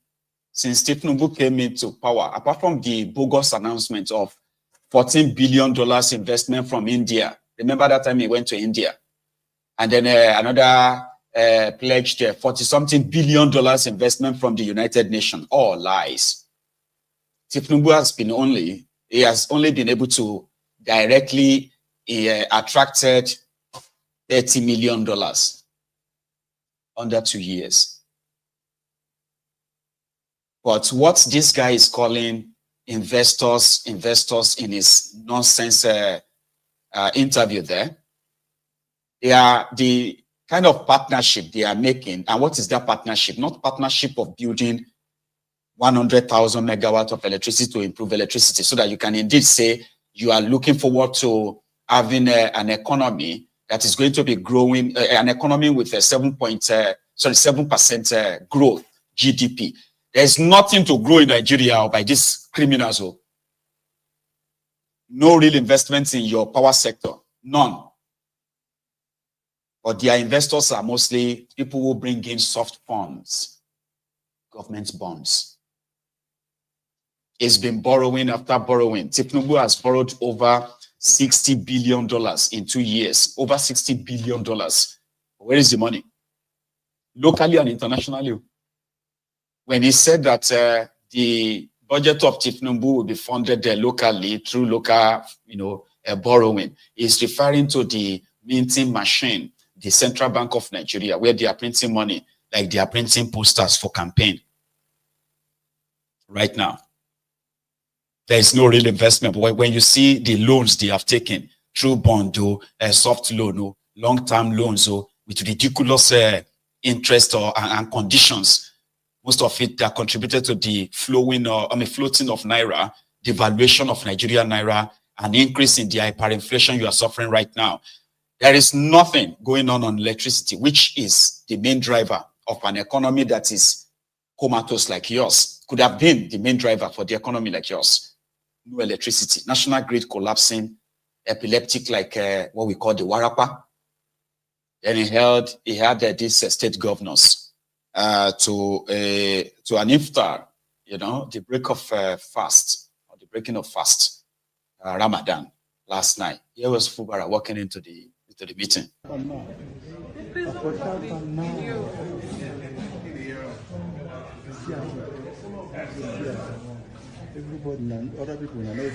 Since Tinubu came into power, apart from the bogus announcement of $14 billion investment from India. Remember that time he went to India? And then another pledged $40-something billion investment from the United Nations. All lies. Tinubu has only been able to directly attracted $30 million under 2 years. But what this guy is calling investors in his nonsense interview there, they are the kind of partnership they are making. And what is that partnership? Not partnership of building 100,000 megawatts of electricity to improve electricity, so that you can indeed say you are looking forward to having an economy that is going to be growing, an economy with a 7% growth GDP. There's nothing to grow in Nigeria by these criminals. No real investments in your power sector. None. But their investors are mostly people who bring in soft funds, government bonds. It's been borrowing after borrowing. Tinubu has borrowed over $60 billion in 2 years. Over $60 billion. Where is the money? Locally and internationally. When he said that the budget of Tinubu will be funded locally through local, borrowing, he's referring to the minting machine, the Central Bank of Nigeria, where they are printing money, like they are printing posters for campaign. Right now, there is no real investment. But when you see the loans they have taken through bond, soft loan, long-term loans, with ridiculous interest and conditions, most of it that contributed to the floating of Naira, the valuation of Nigerian Naira, an increase in the hyperinflation you are suffering right now. There is nothing going on electricity, which is the main driver of an economy that is comatose like yours. Could have been the main driver for the economy like yours. No electricity. National grid collapsing, epileptic like what we call the Warapa. Then he had these state governors to an iftar, the break of fast, or the breaking of fast, Ramadan last night. Here was Fubara walking into the meeting. Everybody and other people are not doing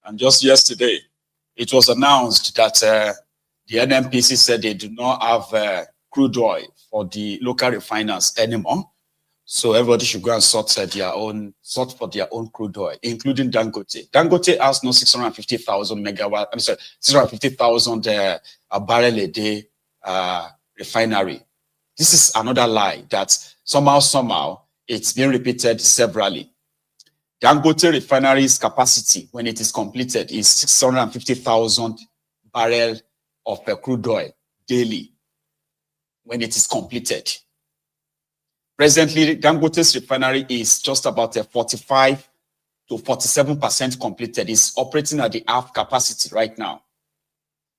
And just yesterday, it was announced that the NNPC said they do not have crude oil for the local refiners anymore. So everybody should go and sort for their own crude oil, including Dangote. Dangote has no 650,000 megawatt. I'm sorry, 650,000 barrel a day refinery. This is another lie that somehow it's been repeated severally. Dangote refinery's capacity, when it is completed, is 650,000 barrel of crude oil daily when it is completed. Presently, Dangote's refinery is just about 45 to 47% completed. It's operating at the half capacity right now,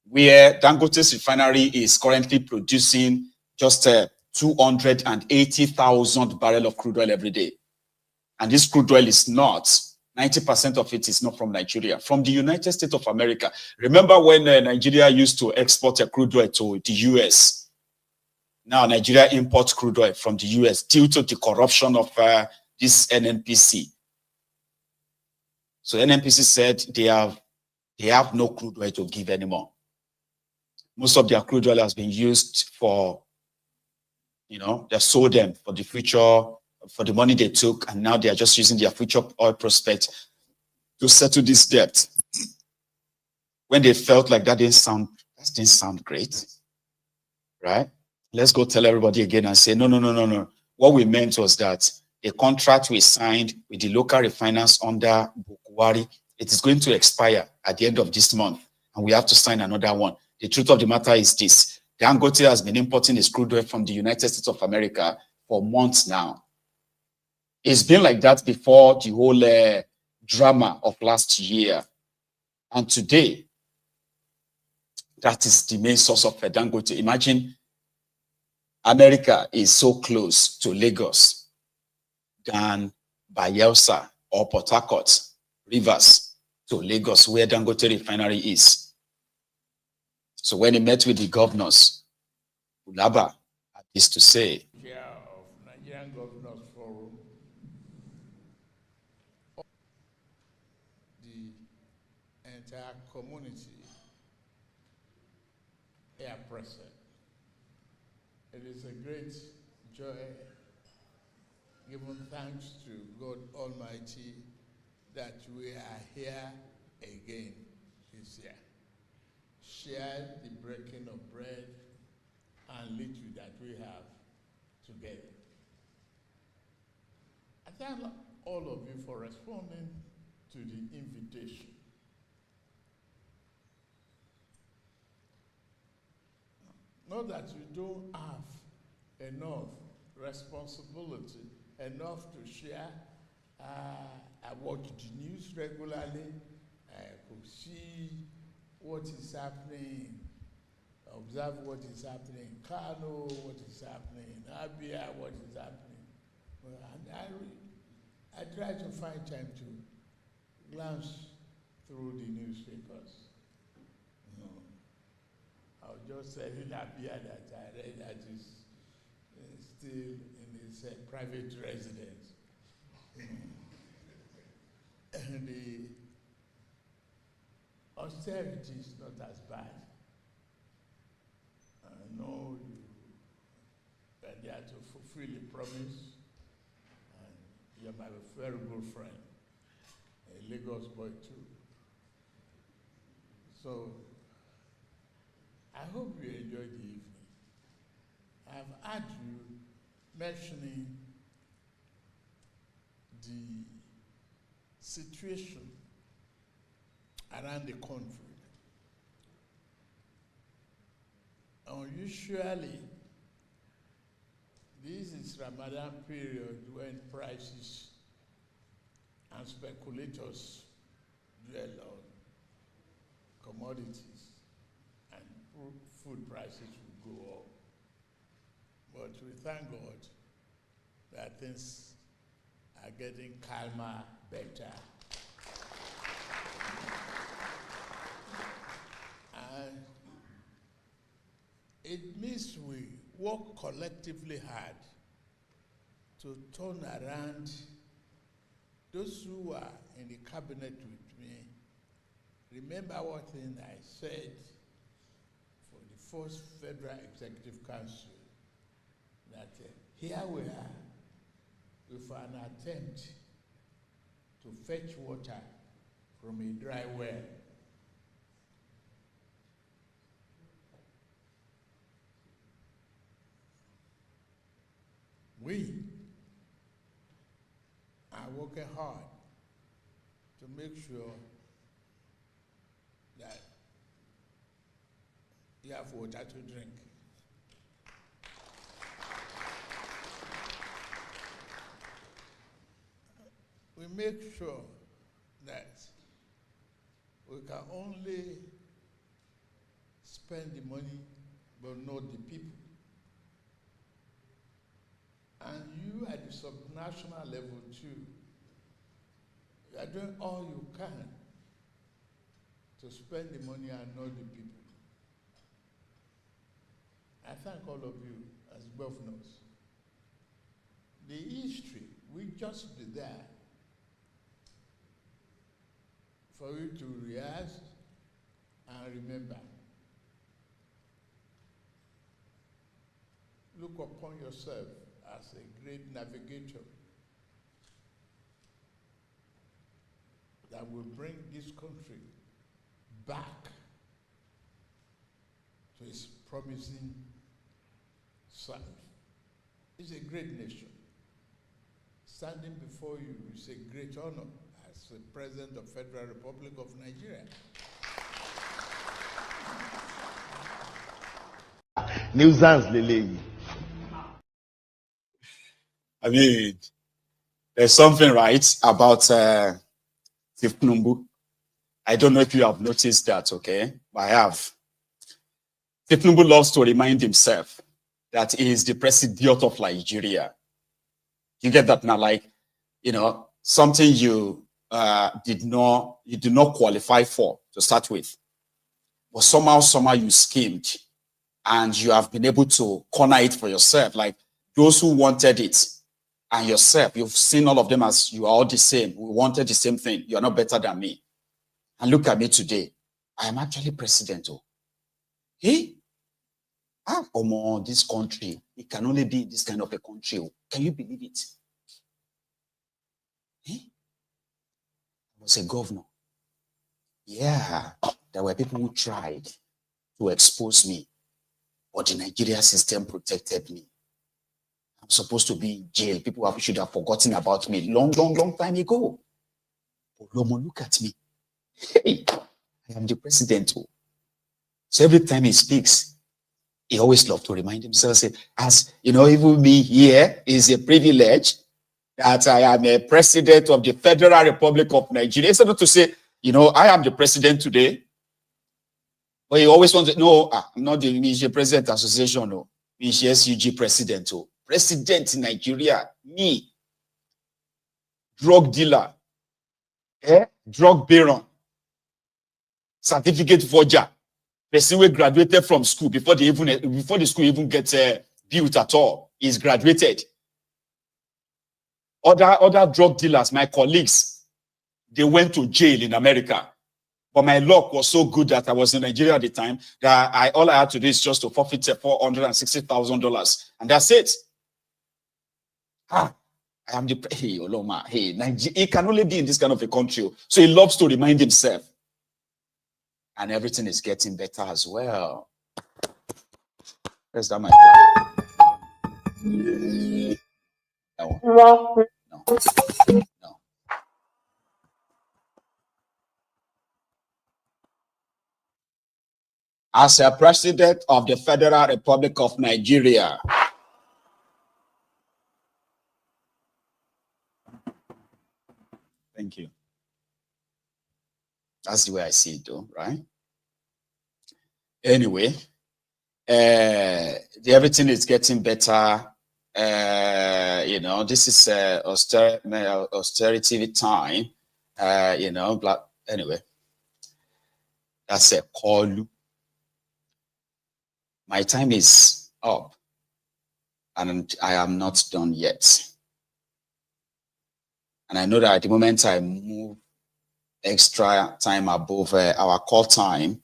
where Dangote's refinery is currently producing just 280,000 barrels of crude oil every day. And this crude oil is not, 90% of it is not from Nigeria, from the United States of America. Remember when Nigeria used to export a crude oil to the US? Now Nigeria imports crude oil from the US due to the corruption of this NNPC. So NNPC said they have no crude oil to give anymore. Most of their crude oil has been used for, they sold them for the future, for the money they took, and now they are just using their future oil prospect to settle this debt. When they felt like that didn't sound great, right? Let's go tell everybody again and say, no. What we meant was that a contract we signed with the local refiners under Bukwari, it is going to expire at the end of this month, and we have to sign another one. The truth of the matter is this: Dangote has been importing his crude oil from the United States of America for months now. It's been like that before the whole drama of last year. And today, that is the main source of Dangote. Imagine America is so close to Lagos than Bayelsa or Port Harcourt, Rivers, to Lagos, where Dangote refinery is. So when he met with the governors, Ulaba had this to say. Chair of Nigerian Governors Forum, the entire community here present. It is a great joy, giving thanks to God Almighty, that we are here again this year. Share the breaking of bread and little that we have together. I thank all of you for responding to the invitation. Not that you don't have enough responsibility, enough to share. I watch the news regularly. I could see what is happening, observe what is happening in Koolu, what is happening in Abia, what is happening. And I try to find time to glance through the newspapers. I was just telling Abia that I read that is still in his private residence. And the austerity is not as bad. I know you are there to fulfill the promise, and you're my very good friend, a Lagos boy too. So I hope you enjoyed the evening. I've heard you mentioning the situation around the country. Usually, this is Ramadan period when prices and speculators dwell on commodities and food prices will go up. But we thank God that things are getting calmer, better. And it means we work collectively hard to turn around. Those who are in the cabinet with me, remember what thing I said for the first Federal Executive Council, that here we are, with an attempt to fetch water from a dry well. We are working hard to make sure that you have water to drink. We make sure that we can only spend the money but not the people. And you at the subnational level too, you are doing all you can to spend the money and not the people. I thank all of you as governors. The history, we just be there for you to rehearse and remember. Look upon yourself as a great navigator that will bring this country back to its promising self. It's a great nation. Standing before you is a great honor as the President of the Federal Republic of Nigeria. Nuisance lele. I mean, there's something right about thiefnubu. I don't know if you have noticed that, okay? But I have. Thiefnubu loves to remind himself that he is the presidiot of Nigeria. You get that now? Like, you know, something you did not qualify for to start with. But somehow you schemed and you have been able to corner it for yourself. Like those who wanted it and yourself, you've seen all of them as you are all the same. We wanted the same thing. You are not better than me. And look at me today. I am actually president. Oh. Hey? This country, it can only be this kind of a country. Oh. Can you believe it? Hey? I was a governor. Yeah, there were people who tried to expose me, but the Nigeria system protected me. I'm supposed to be in jail. People should have forgotten about me long time ago. But Lomo, look at me. Hey, I am the president. So every time he speaks, he always loves to remind himself, say, as you know, even me here is a privilege that I am a president of the Federal Republic of Nigeria. Instead of to say, you know, I am the president today. But he always wants to know, I'm not the Ministry President Association, no. Ministry SUG president, oh. President in Nigeria, me, drug dealer, drug baron, certificate forger, person who graduated from school before the school even gets built at all, is graduated. Other drug dealers, my colleagues, they went to jail in America. But my luck was so good that I was in Nigeria at the time that all I had to do is just to forfeit $460,000. And that's it. I am the hey Oloma. Hey, he can only be in this kind of a country. So he loves to remind himself. And everything is getting better as well. Where's that my plan? No. As a president of the Federal Republic of Nigeria, thank you. That's the way I see it, though, right? Anyway, everything is getting better. You know, this is austerity time. You know, but anyway, that's a Koolu. My time is up, and I am not done yet. And I know that at the moment I move extra time above our call time,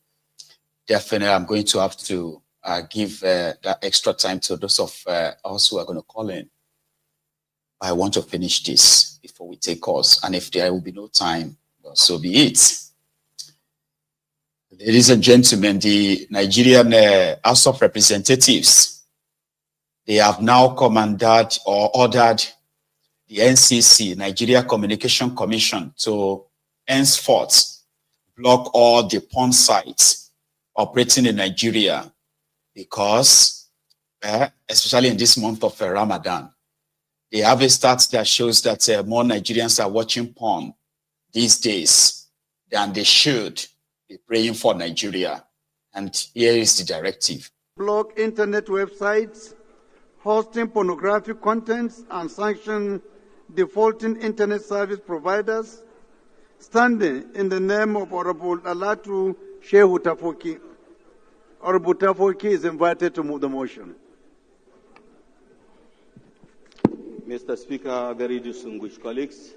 definitely I'm going to have to give that extra time to those of us who are going to call in. I want to finish this before we take calls. And if there will be no time, well, so be it. Ladies and gentlemen, the Nigerian House of Representatives, they have now commanded or ordered the NCC, Nigeria Communication Commission, to henceforth block all the porn sites operating in Nigeria because, especially in this month of Ramadan, they have a stat that shows that more Nigerians are watching porn these days than they should be praying for Nigeria. And here is the directive. Block internet websites hosting pornographic contents and sanction defaulting internet service providers, standing in the name of Honorable Alatu Shehu Tafoki. Honorable Tafoki is invited to move the motion. Mr. Speaker, very distinguished colleagues,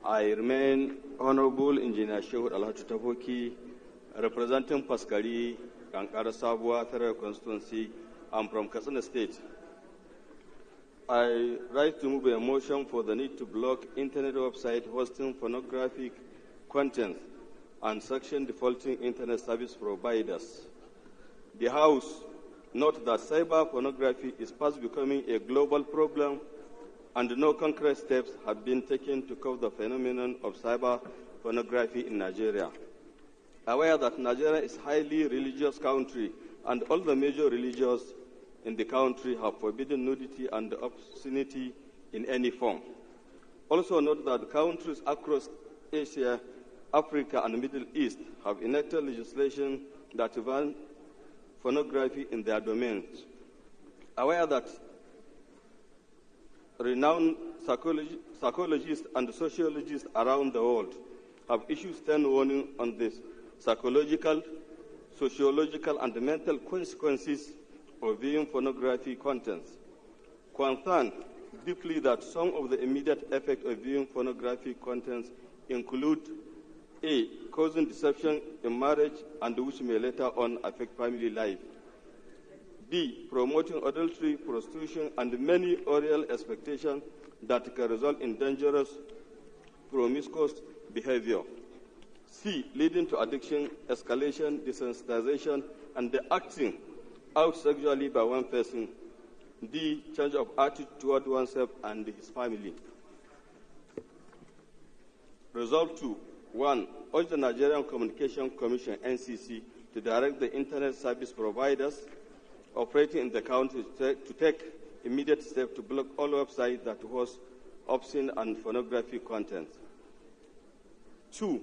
I remain Honorable Engineer Shehu Alatu Tafoki, representing Paskari, Kankara Sabwa, Federal Constituency. I'm from Katsina State. I rise to move a motion for the need to block internet website hosting pornographic content and sanction defaulting internet service providers. The House notes that cyber pornography is fast becoming a global problem and no concrete steps have been taken to curb the phenomenon of cyber pornography in Nigeria. Aware that Nigeria is a highly religious country and all the major religions in the country have forbidden nudity and obscenity in any form. Also note that countries across Asia, Africa, and the Middle East have enacted legislation that ban pornography in their domains. Aware that renowned psychologists and sociologists around the world have issued stern warning on the psychological, sociological, and mental consequences of viewing pornography contents. Concerned deeply that some of the immediate effects of viewing pornography contents include A, causing deception in marriage and which may later on affect family life. B, promoting adultery, prostitution, and many oral expectations that can result in dangerous, promiscuous behavior. C, leading to addiction, escalation, desensitization, and the acting out sexually by one person. D, change of attitude toward oneself and his family. Resolve 2. 1. Urge the Nigerian Communication Commission, NCC, to direct the internet service providers operating in the country to take immediate steps to block all websites that host obscene and pornographic content. 2.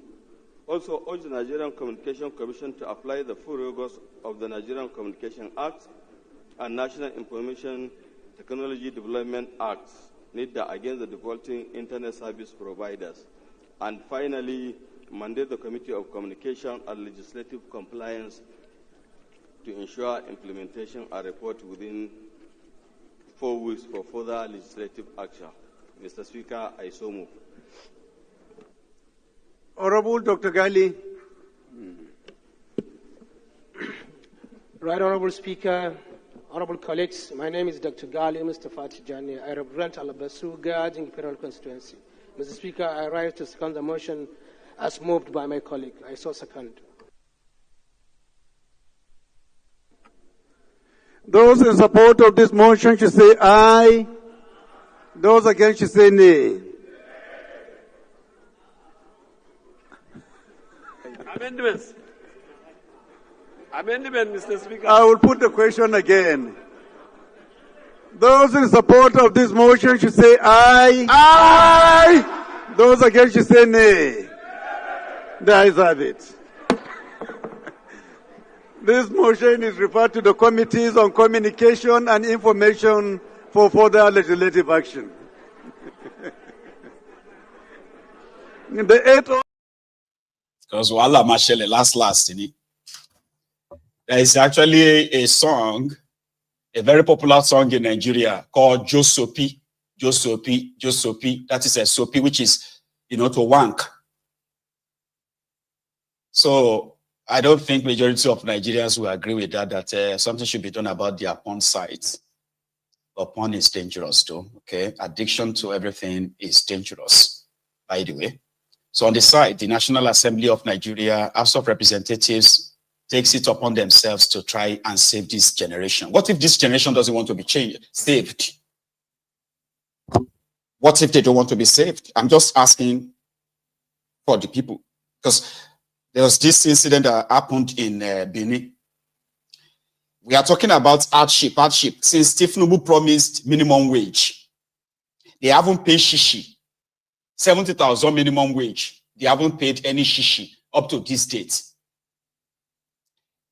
Also urge the Nigerian Communication Commission to apply the full rigors of the Nigerian Communication Act and National Information Technology Development Act NIDA against the defaulting internet service providers. And finally, mandate the Committee of Communication and Legislative Compliance to ensure implementation and report within 4 weeks for further legislative action. Mr. Speaker, I so move. Honorable Dr. Gali. Right Honorable Speaker, honorable colleagues, my name is Dr. Gali Mustafa Tijani. I represent Alabasu Gajing Federal Constituency. Mr. Speaker, I rise to second the motion as moved by my colleague. I so second. Those in support of this motion should say aye. Those against should say nay. Amendments. Amendment, Mr. Speaker. I will put the question again. Those in support of this motion should say aye. Aye. Those against should say nay. The ayes have it. This motion is referred to the Committees on Communication and Information for further legislative action. The 8th. Because Wala Mashele last, there is actually a song, a very popular song in Nigeria called Josopi. Josopi, Josopi. That is a sopi, which is, to wank. So I don't think majority of Nigerians will agree with that, that something should be done about their porn sites. upon is dangerous too, okay? Addiction to everything is dangerous, by the way. So on the side, the National Assembly of Nigeria, House of Representatives, takes it upon themselves to try and save this generation. What if this generation doesn't want to be saved? What if they don't want to be saved? I'm just asking for the people. Because there was this incident that happened in Benin. We are talking about hardship. Since Tinubu promised minimum wage, they haven't paid shishi. 70,000 minimum wage. They haven't paid any shishi up to this date.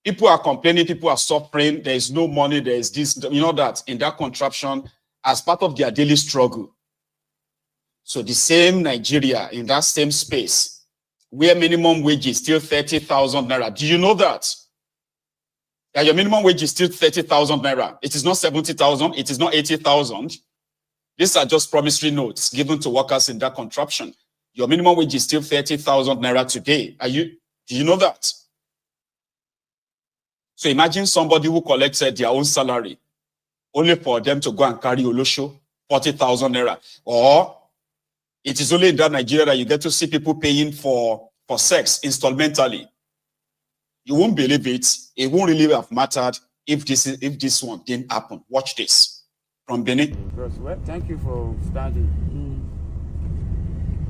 People are complaining, people are suffering, there is no money, there is this, you know that, in that contraption, as part of their daily struggle. So the same Nigeria, in that same space, where minimum wage is still 30,000 naira. Do you know that? Yeah, your minimum wage is still 30,000 naira. It is not 70,000, it is not 80,000. These are just promissory notes given to workers in that contraption. Your minimum wage is still 30,000 naira today. Do you know that? So imagine somebody who collected their own salary only for them to go and carry Olosho, 40,000 naira. Or it is only in that Nigeria that you get to see people paying for sex installmentally. You won't believe it. It won't really have mattered if this one didn't happen. Watch this from Benin. Well, thank you for standing.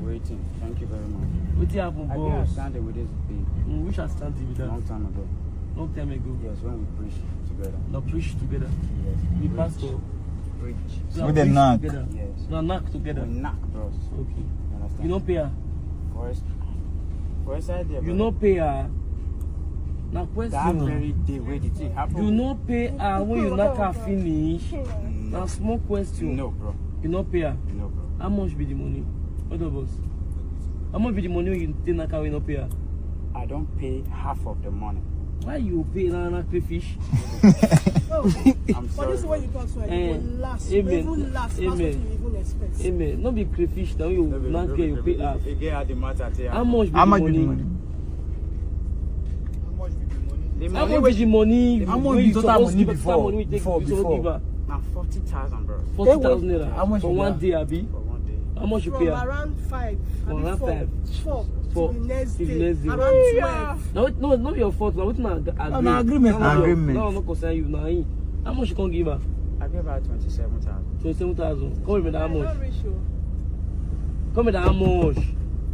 Waiting. Thank you very much. What happened, boss? I think I started with this thing. We shall stand with that. Long time ago. Long time ago. Yes, when we preach together. No, preach together. Yes. We pastor. Preach. So with the knock. Together. Yes. No, knock together. We knock, bros. Okay. You understand? You don't pay her. For side there, you don't pay her. Now question. That very day where the thing happened. You don't pay her when you knock her finish. Now small question. No, bro. You don't pay her. No, bro. How much be the money? What of us? How much be the money when you take knock her when you don't pay her? I don't pay half of the money. Why you pay na crayfish? I'm sorry. But this is what you talk so it will last. Amen. Even last. Amen. What you even expect. Amen. Not be crayfish now you not get you pay half. How much be the money? How much be the money? How much be total money before? Now 40,000, bro. 40,000 naira. How much for one day, Abi? For one day. How much you From pay? Around 5. From around 5. 4. For the next day. Around 12. No, not your fault. Now, what's not agreement? No, not concern you. Now, how much you can give her? I gave her 27,000. 27,000. Come with how much? Ratio. Come with how much?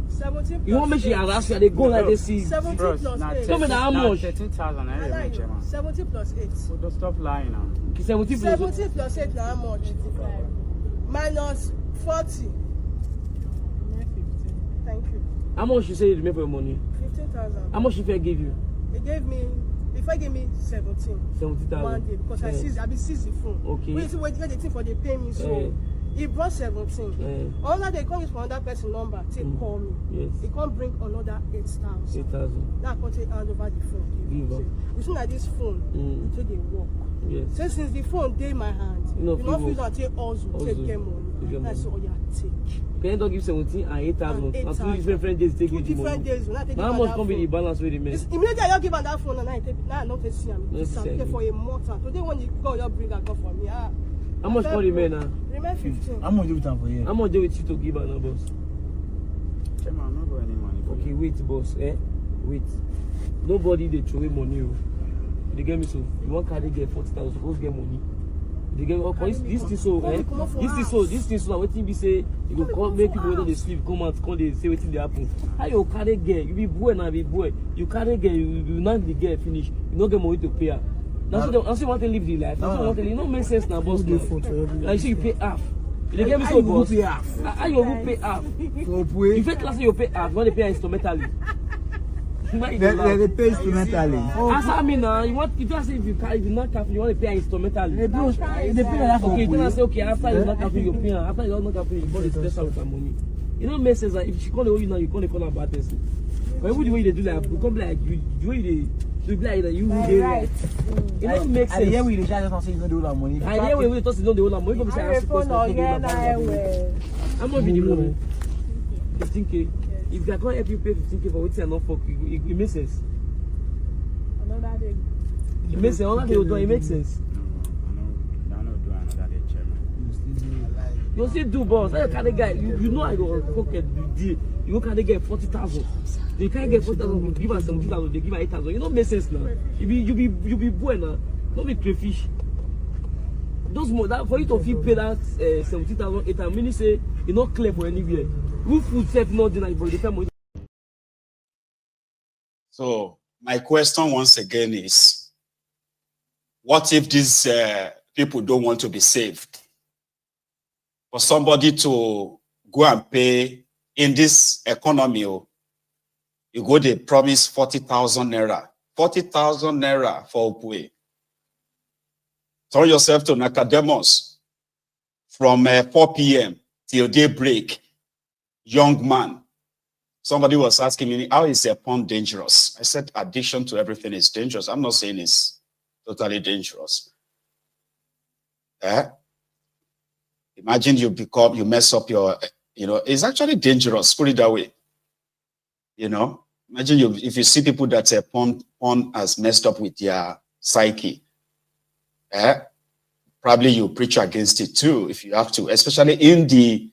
17 you want me to ask you? They go like they see. 17 plus 8. Come with how much? 13,000. I didn't mention, man. 17 plus 8. So don't stop lying now. 17 plus 8 now how much? 55. Minus 40. 15. Thank you. How much you say you made for your money? 15,000. How much if I give you? They gave me. If I give me 70,000 one day because I seized the phone. Okay. Wait the thing for the pay me so. He brought 17. All they come use for another person number. Call me. Yes. He can't bring another 8,000. 8,000. That can't take hand over the phone. You see like this phone, you take the work. Yes. So since the phone day in my hand, you not feel that take also take get money. That's all you take. Can you don't give 17 and 8,000? And 2 different days take you the money. 2 different days. Now how much can be the balance with the men? Immediately I give her that phone and I take now I not to see him. Disappear for a month. Today when you go, you bring that go for me. How much for the men now? Remain 15. How much do you have for you? How much do you to give her now, boss? Chairman, I'm not got any money. Okay, wait, boss. Wait. Nobody they throw away money. They get me so. You want carry get 40,000, supposed get money. They get this thing so. This thing so. Waiting be say you go call make people when they sleep come out, come they say waiting they happen. How you carry get? You be boy now be boy. You carry get, you not the get finish. You not get money to pay her. That's what you want to live the life. That's what you want to live. It don't make sense now, boss. Like you say you pay half. They get me so, boss. How you will pay half? You fake class you pay half. You want to pay instrumentally. They pay instrumentally. Answer me now. You want if you say if you not careful, you want to pay instrumentally. They pay that for okay, then I say okay after you not careful you pay. After you not careful you body special with her money. You know make sense that if she call you now you can't call her bad person. But every way they do that, you come like you the way they be like that you will right. It don't make sense. I hear we dey try to say you don't do that money. I hear we talk say you don't do that money. Come say I ask you question. How much be the money? 15K. If I can't help you pay 15K for waiting and not fuck, it makes sense. Another day. It makes sense. Another day will do. It makes sense. No, I don't do another day, chairman. You see, do boss. That kind of guy, you know I go pocket the you can't get 40,000. They can't get 40,000. You give us 17,000. They give us 8,000. You know, make sense now. You be boy now. Don't be crayfish. Those more that for you to feel pay that 17,000, 8,000. Meaning say you not clear for anywhere. Who food self not deny, but the money. So my question once again is, what if these people don't want to be saved? For somebody to go and pay in this economy, you go they promise 40,000 naira. 40,000 naira for Opwe. Turn yourself to Nakademus from 4 p.m. till daybreak. Young man. Somebody was asking me, how is a porn dangerous? I said, addiction to everything is dangerous. I'm not saying it's totally dangerous. Imagine you mess up your, it's actually dangerous, put it that way. Imagine if you see people that porn has messed up with their psyche, probably you preach against it too, if you have to, especially in the,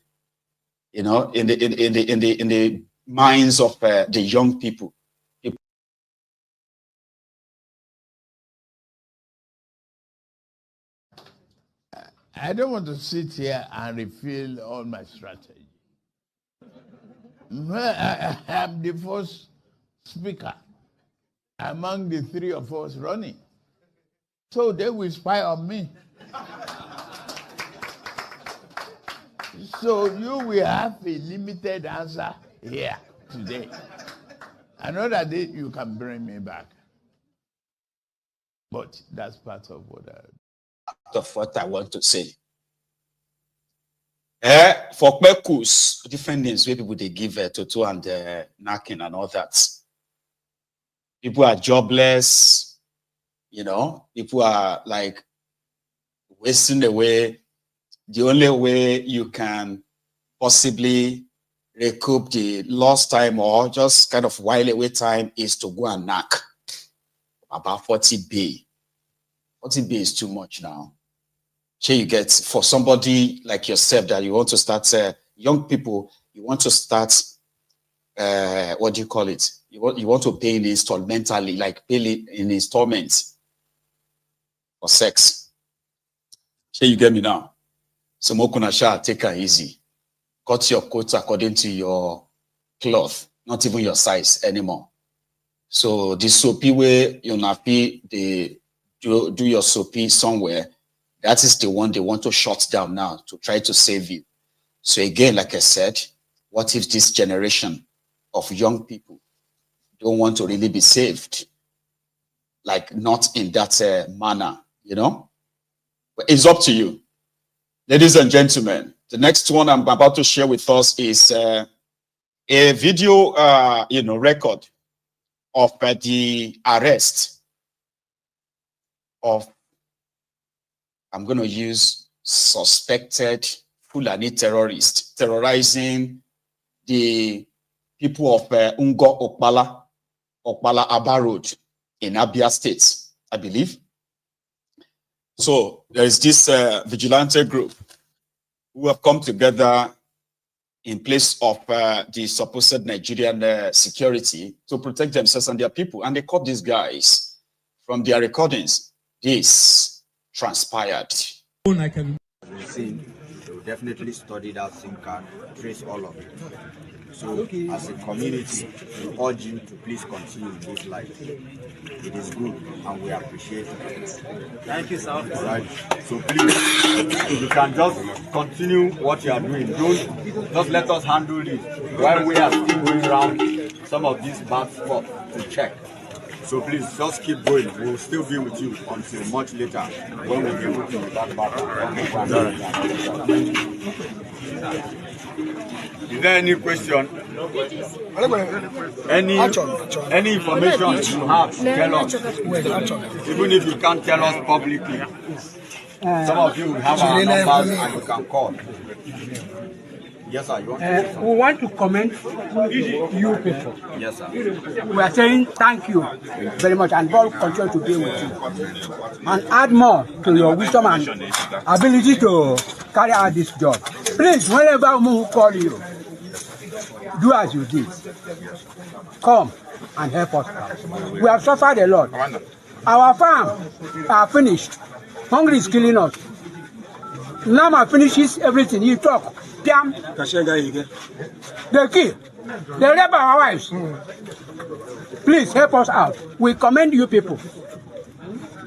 in the minds of the young people. I don't want to sit here and reveal all my strategy. I am the first speaker among the three of us running. So they will spy on me. So you will have a limited answer here today. Another day you can bring me back. But that's part of what I want to say. For Kwekus, different names where people they give Toto and Nakin and all that. People are jobless, people are like wasting away. The only way you can possibly recoup the lost time or just kind of while away time is to go and knock about 40B. 40B is too much now. Here you get for somebody like yourself that you want to start, young people, you want to start, what do you call it? You want to pay in installmentally, like pay in installments for sex. Here you get me now. So Mokunasha, take her easy. Cut your coat according to your cloth, not even your size anymore. So the soapy way you nappy, they do your soapy somewhere. That is the one they want to shut down now to try to save you. So again, like I said, what if this generation of young people don't want to really be saved? Like not in that manner, But it's up to you. Ladies and gentlemen, the next one I'm about to share with us is a video, record of the arrest of, I'm going to use suspected Fulani terrorists terrorizing the people of Ungo Okpala Aba Road in Abia State, I believe. So there is this vigilante group who have come together in place of the supposed Nigerian security to protect themselves and their people. And they caught these guys. From their recordings, this transpired. I can see, they will definitely study that SIM card, trace all of it. So, as a community, we urge you to please continue in this life. It is good, and we appreciate it. Thank you, sir. Right. So, please, if you can just continue what you are doing, don't just let us handle this while we are still going around some of these bad spots to check. So please just keep going. We will still be with you until much later when we be able to back Is there any question? Any information you have, tell us. Even if you can't tell us publicly. Some of you have our numbers and you can call. Yes, sir. You want we want to commend you people. Yes, sir. We are saying thank you very much, and God continue to be with you. And add more to your wisdom and ability to carry out this job. Please, whenever we call you, do as you did. Come and help us out. We have suffered a lot. Our farm are finished. Hungry is killing us. Nama finishes everything. You talk. Damn. They kill. They rape our wives. Please help us out. We commend you people.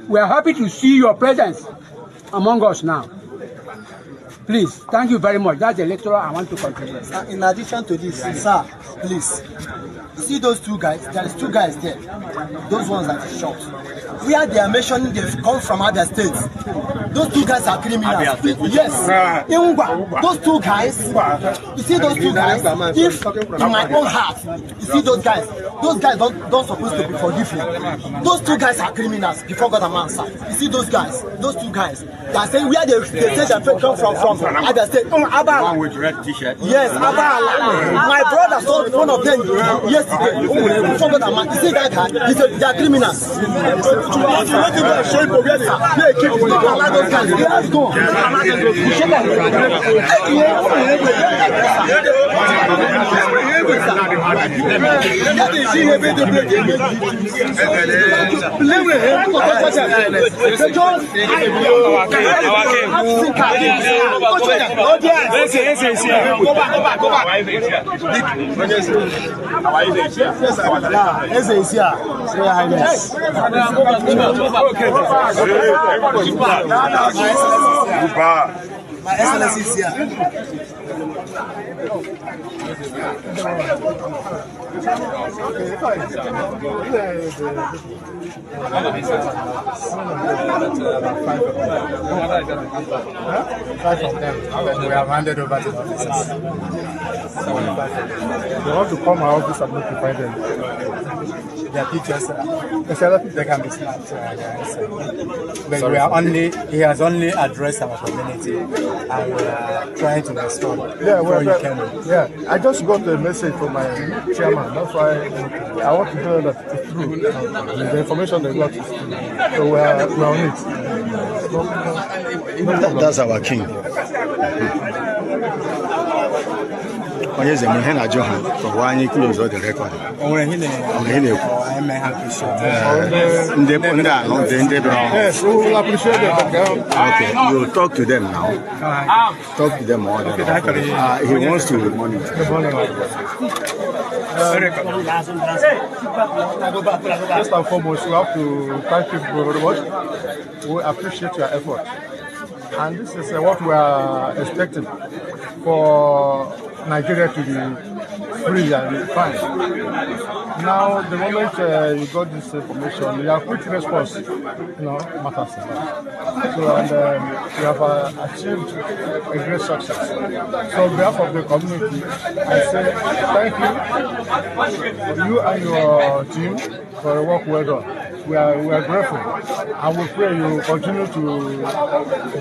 We are happy to see your presence among us now. Please, thank you very much. That's the lecturer I want to contribute. In addition to this, sir, please, you see those two guys? There is two guys there. Those ones that is shot. Where they are mentioning they've come from other states. Those two guys are criminals. Yes. Those two guys, you see those two guys, if in my own heart, you see those guys don't supposed to be forgiven. Those two guys are criminals before God and man, sir. You see those two guys, they are saying where they say they come from other states. One with red t-shirt. Yes, my brother saw one of them yesterday. Before God and man, you see that guy, he said they are criminals. Let's go. My Excellency is here. Five of them. We have handed over to the officers. They want to come our office and notify them. Their pictures, there's a lot of people that can be snapped. But he has only addressed our community and we are trying to respond. Yeah, I just got a message from my chairman. That's why I want to tell that it's true. The information they got is true. So we are on it. That's our king. Yes, I'm going to Johan for one year close the record. Yes, we will appreciate it. Okay, you talk to them now. Talk to them more. He wants to monitor. First and foremost, we have to thank you very much. We appreciate your effort. And this is what we are expecting for Nigeria to be free and fine. Now, the moment you got this information, you have quick response, matters. So, and we have achieved a great success. So, on behalf of the community, I say thank you and your team for the work well done. We are grateful, and we pray you continue to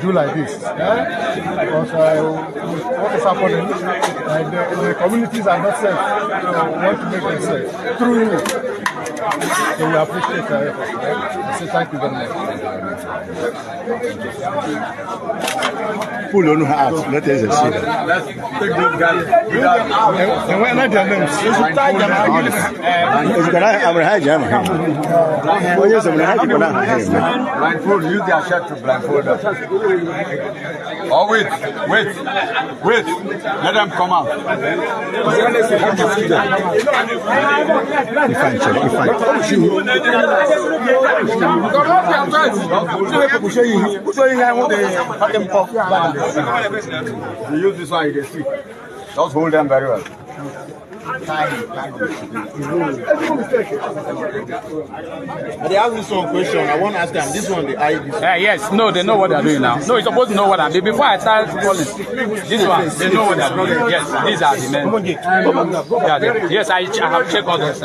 do like this. Because what is happening, the communities are not safe. So we want to make them safe through you. So we appreciate your effort. I say thank you very much. Pull on heart. Let us see them. Let's take those guys. And when I tell them, you should tie them out. Blindfold, use their shirt to blindfold them. Oh, wait. Let them come out. You use this one, you can see. Just hold them very well. They asked me some question. I want to ask them. This one, the ID. Yes, no, they know what they're doing now. No, you're supposed to know what I'm doing. Before I start calling, this one, they know what they're doing. Yes, these are the men. Yes, I have checked all this.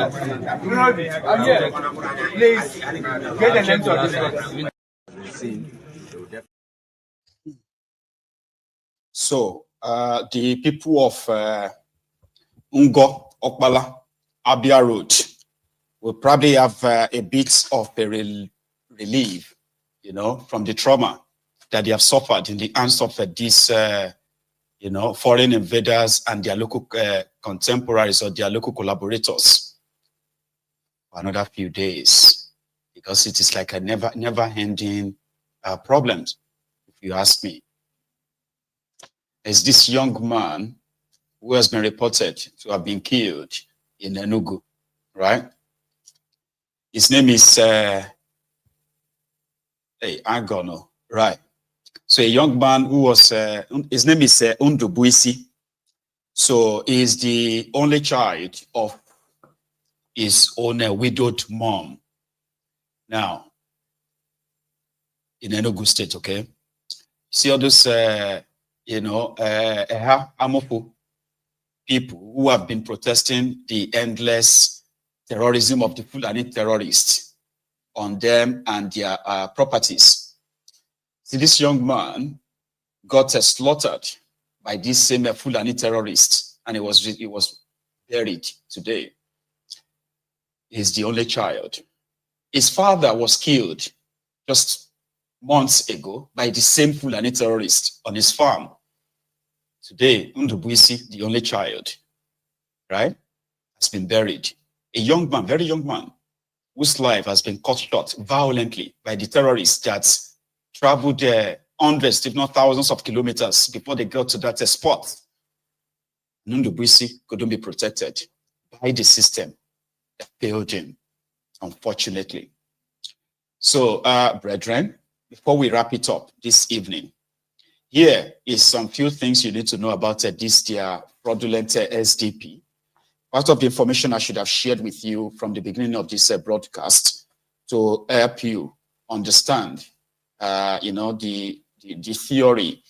Please, get the names of this one. So, the people of Ngo, Okbala, Abia Road will probably have a bit of a relief, from the trauma that they have suffered in the hands of these, foreign invaders and their local contemporaries or their local collaborators for another few days, because it is like a never-ending problem, if you ask me. There's this young man who has been reported to have been killed in Enugu, right? His name is Agono, right? So a young man who was, his name is Ondo. So he is the only child of his own widowed mom. Now, in Enugu State, okay? See all those, Amopo people who have been protesting the endless terrorism of the Fulani terrorists on them and their properties. See, this young man got slaughtered by this same Fulani terrorist, and he was buried today. He's the only child. His father was killed just months ago by the same Fulani terrorist on his farm. Today, Ndubuisi, the only child, right, has been buried. A young man, very young man, whose life has been cut short violently by the terrorists that traveled hundreds, if not thousands of kilometers before they got to that spot. Ndubuisi couldn't be protected by the system that failed him, unfortunately. So, brethren, before we wrap it up this evening, here is some few things you need to know about this their fraudulent SDP. Part of the information I should have shared with you from the beginning of this broadcast to help you understand, the theory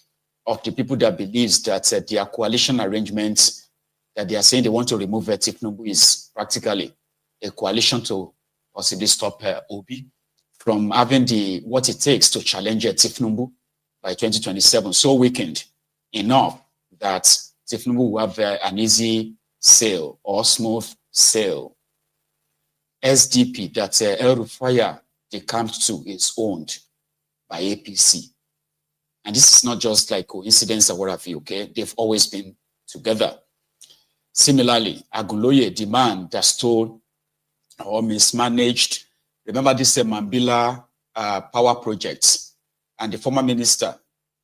of the people that believes that their coalition arrangements that they are saying they want to remove thiefnubu is practically a coalition to possibly stop Obi from having what it takes to challenge thiefnubu by 2027, so weakened enough that thiefnubu will have an easy sale or smooth sale. SDP that Rufire decamped to is owned by APC. And this is not just like coincidence or what have you, okay? They've always been together. Similarly, Aguloye, the man that stole or mismanaged, remember this Mambila power project, and the former minister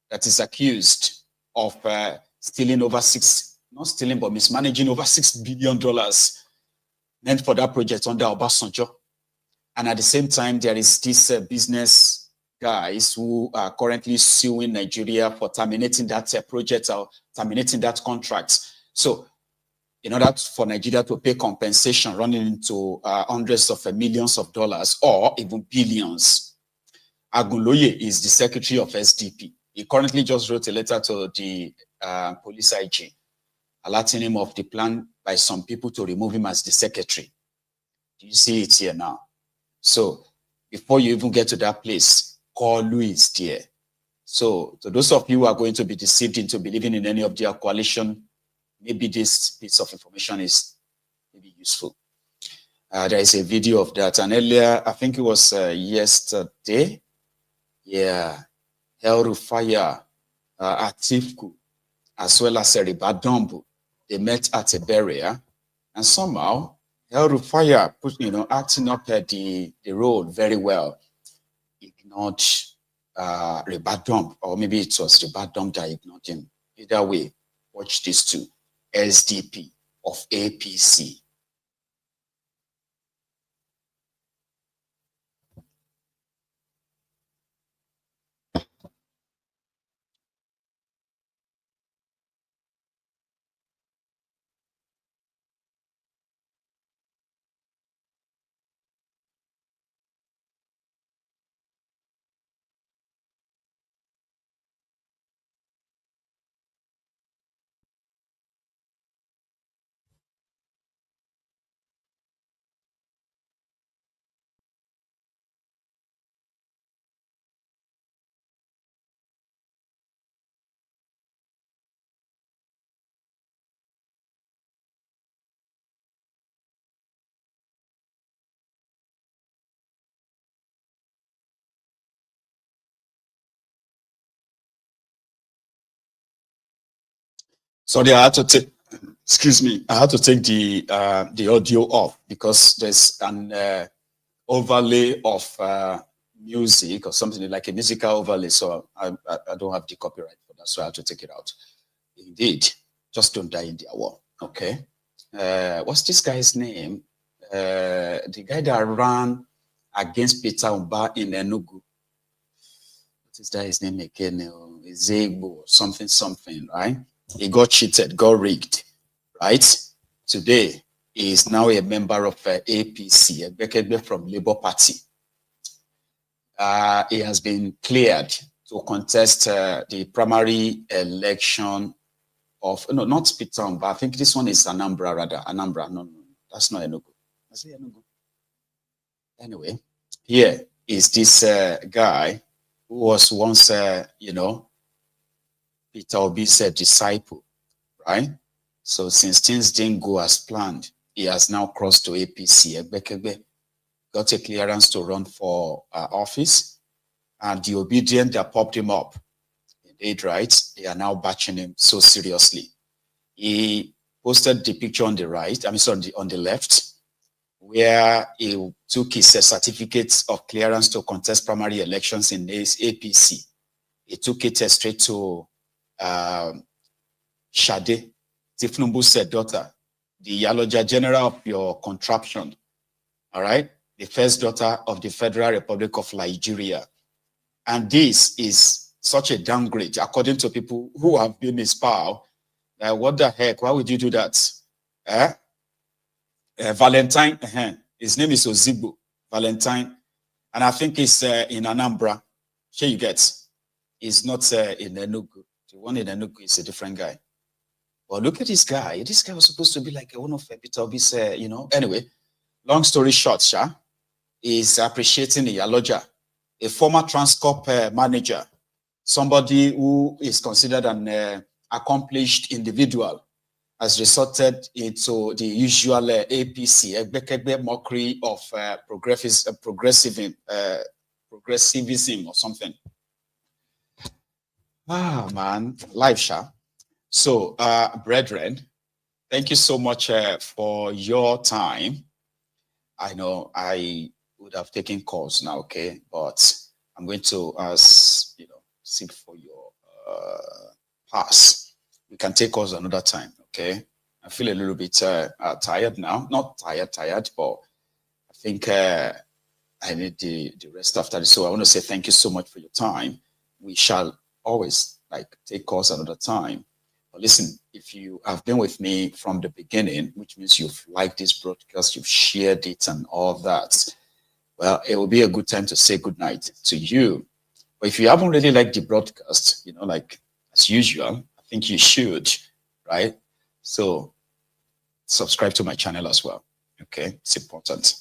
that is accused of stealing over mismanaging over $6 billion meant for that project under Obasanjo. And at the same time, there is this business guys who are currently suing Nigeria for terminating that project or terminating that contract. So in order for Nigeria to pay compensation running into hundreds of millions of dollars or even billions, Aguloye is the secretary of SDP. He currently just wrote a letter to the police IG, alerting him of the plan by some people to remove him as the secretary. Do you see it here now? So before you even get to that place, Koolu is there. So to those of you who are going to be deceived into believing in any of their coalition, maybe this piece of information is maybe useful. There is a video of that. And earlier, I think it was yesterday, yeah, Rufire, Atiku, as well as Ribadombu, they met at a barrier, and somehow Rufire put, acting up the role very well, ignored Ribadom, or maybe it was Ribadom that ignored him. Either way, watch these two. SDP of APC. Sorry, I had to take. Excuse me. I had to take the audio off because there's an overlay of music or something like a musical overlay. So I don't have the copyright for that, so I had to take it out. Indeed, just don't die in their war. Okay. What's this guy's name? The guy that ran against Peter Obi in Enugu. What is that his name again? Ezebo, something, right? He got cheated, got rigged, right? Today, he is now a member of APC, a Bekebe from Labour Party. He has been cleared to contest the primary election of, no, not Peter, but I think this one is Anambra, rather. Anambra, no, that's not Enugu. That's Enugu. Anyway, here is this guy who was once, Peter Obi's disciple, right? So since things didn't go as planned, he has now crossed to APC. Ebekebe got a clearance to run for office, and the Obidients that popped him up, indeed, right? They are now batching him so seriously. He posted the picture on the right, on the left, where he took his certificate of clearance to contest primary elections in his APC. He took it straight to Shade, thiefnubu's daughter, the Yaloja general of your contraption, all right? The first daughter of the Federal Republic of Nigeria. And this is such a downgrade, according to people who have been his pal. What the heck? Why would you do that? Valentine, his name is Ozigbo, Valentine. And I think he's in Anambra. Here you get. He's not in Enugu. The one in Enugu is a different guy. Well, look at this guy. This guy was supposed to be like one of Peter Obi's, Anyway, long story short, is appreciating the Yaloja, a former Transcorp manager, somebody who is considered an accomplished individual, has resorted into the usual APC, a mockery of progressivism or something. Ah, man, life, So, brethren, thank you so much for your time. I know I would have taken calls now, okay, but I'm going to seek for your pass. We can take calls another time, okay? I feel a little bit tired now. Not tired, but I think I need the rest after this. So I want to say thank you so much for your time. We shall always take calls another time. But listen, if you have been with me from the beginning, which means you've liked this broadcast, you've shared it and all that, well, it will be a good time to say good night to you. But if you haven't really liked the broadcast, as usual, I think you should, right? So subscribe to my channel as well, okay? It's important.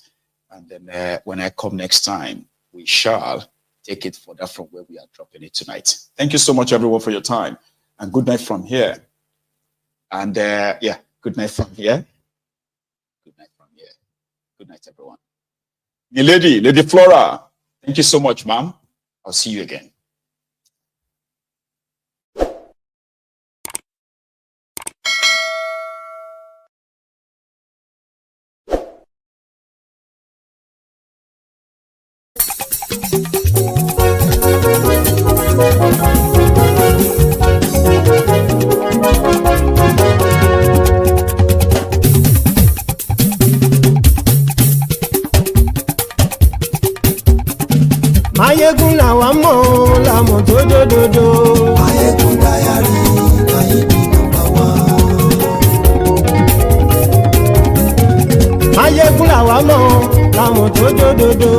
And then when I come next time, we shall take it further from where we are dropping it tonight. Thank you so much, everyone, for your time. And good night from here. And good night from here. Good night from here. Good night, everyone. The Lady Flora, thank you so much, ma'am. I'll see you again. Mayegun làwa mọ̀ làmọ̀ tó dòdòdò. Mayegun dayari Mayegun number one. Mayegun làwa mọ̀ làmọ̀ tó dòdòdò.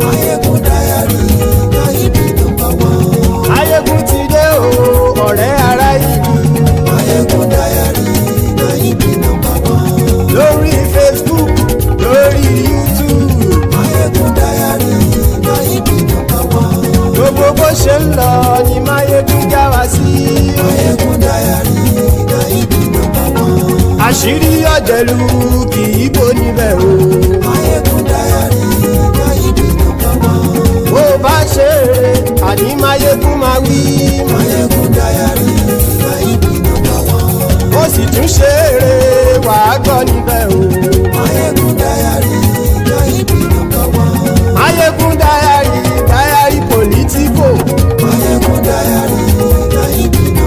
Mayegun dayari Mayegun number one. Mayegun ti dé o ọ̀rẹ́ ara ìlú. Mayegun dayari Mayegun number one. Lórí Facebook, lórí YouTube. Mayegun dayari Mayegun number one. Gbogbo bó ṣe ń lọ ni Mayegun já wa sí. Mayegun dayari Mayegun number one. Àṣírí ọ̀jẹ̀lú kì í bò níbẹ̀ o. Mayegun dayari Mayegun number one. Bó bá ṣe eré àní Mayegun máa wí. Mayegun dayari Mayegun number one. Ó sì tún ṣe eré wàá gbọ́ níbẹ̀ o. Máyégún Diary Naibi #1. Máyégún Diary Politico. Máyégún Diary Naibi #1.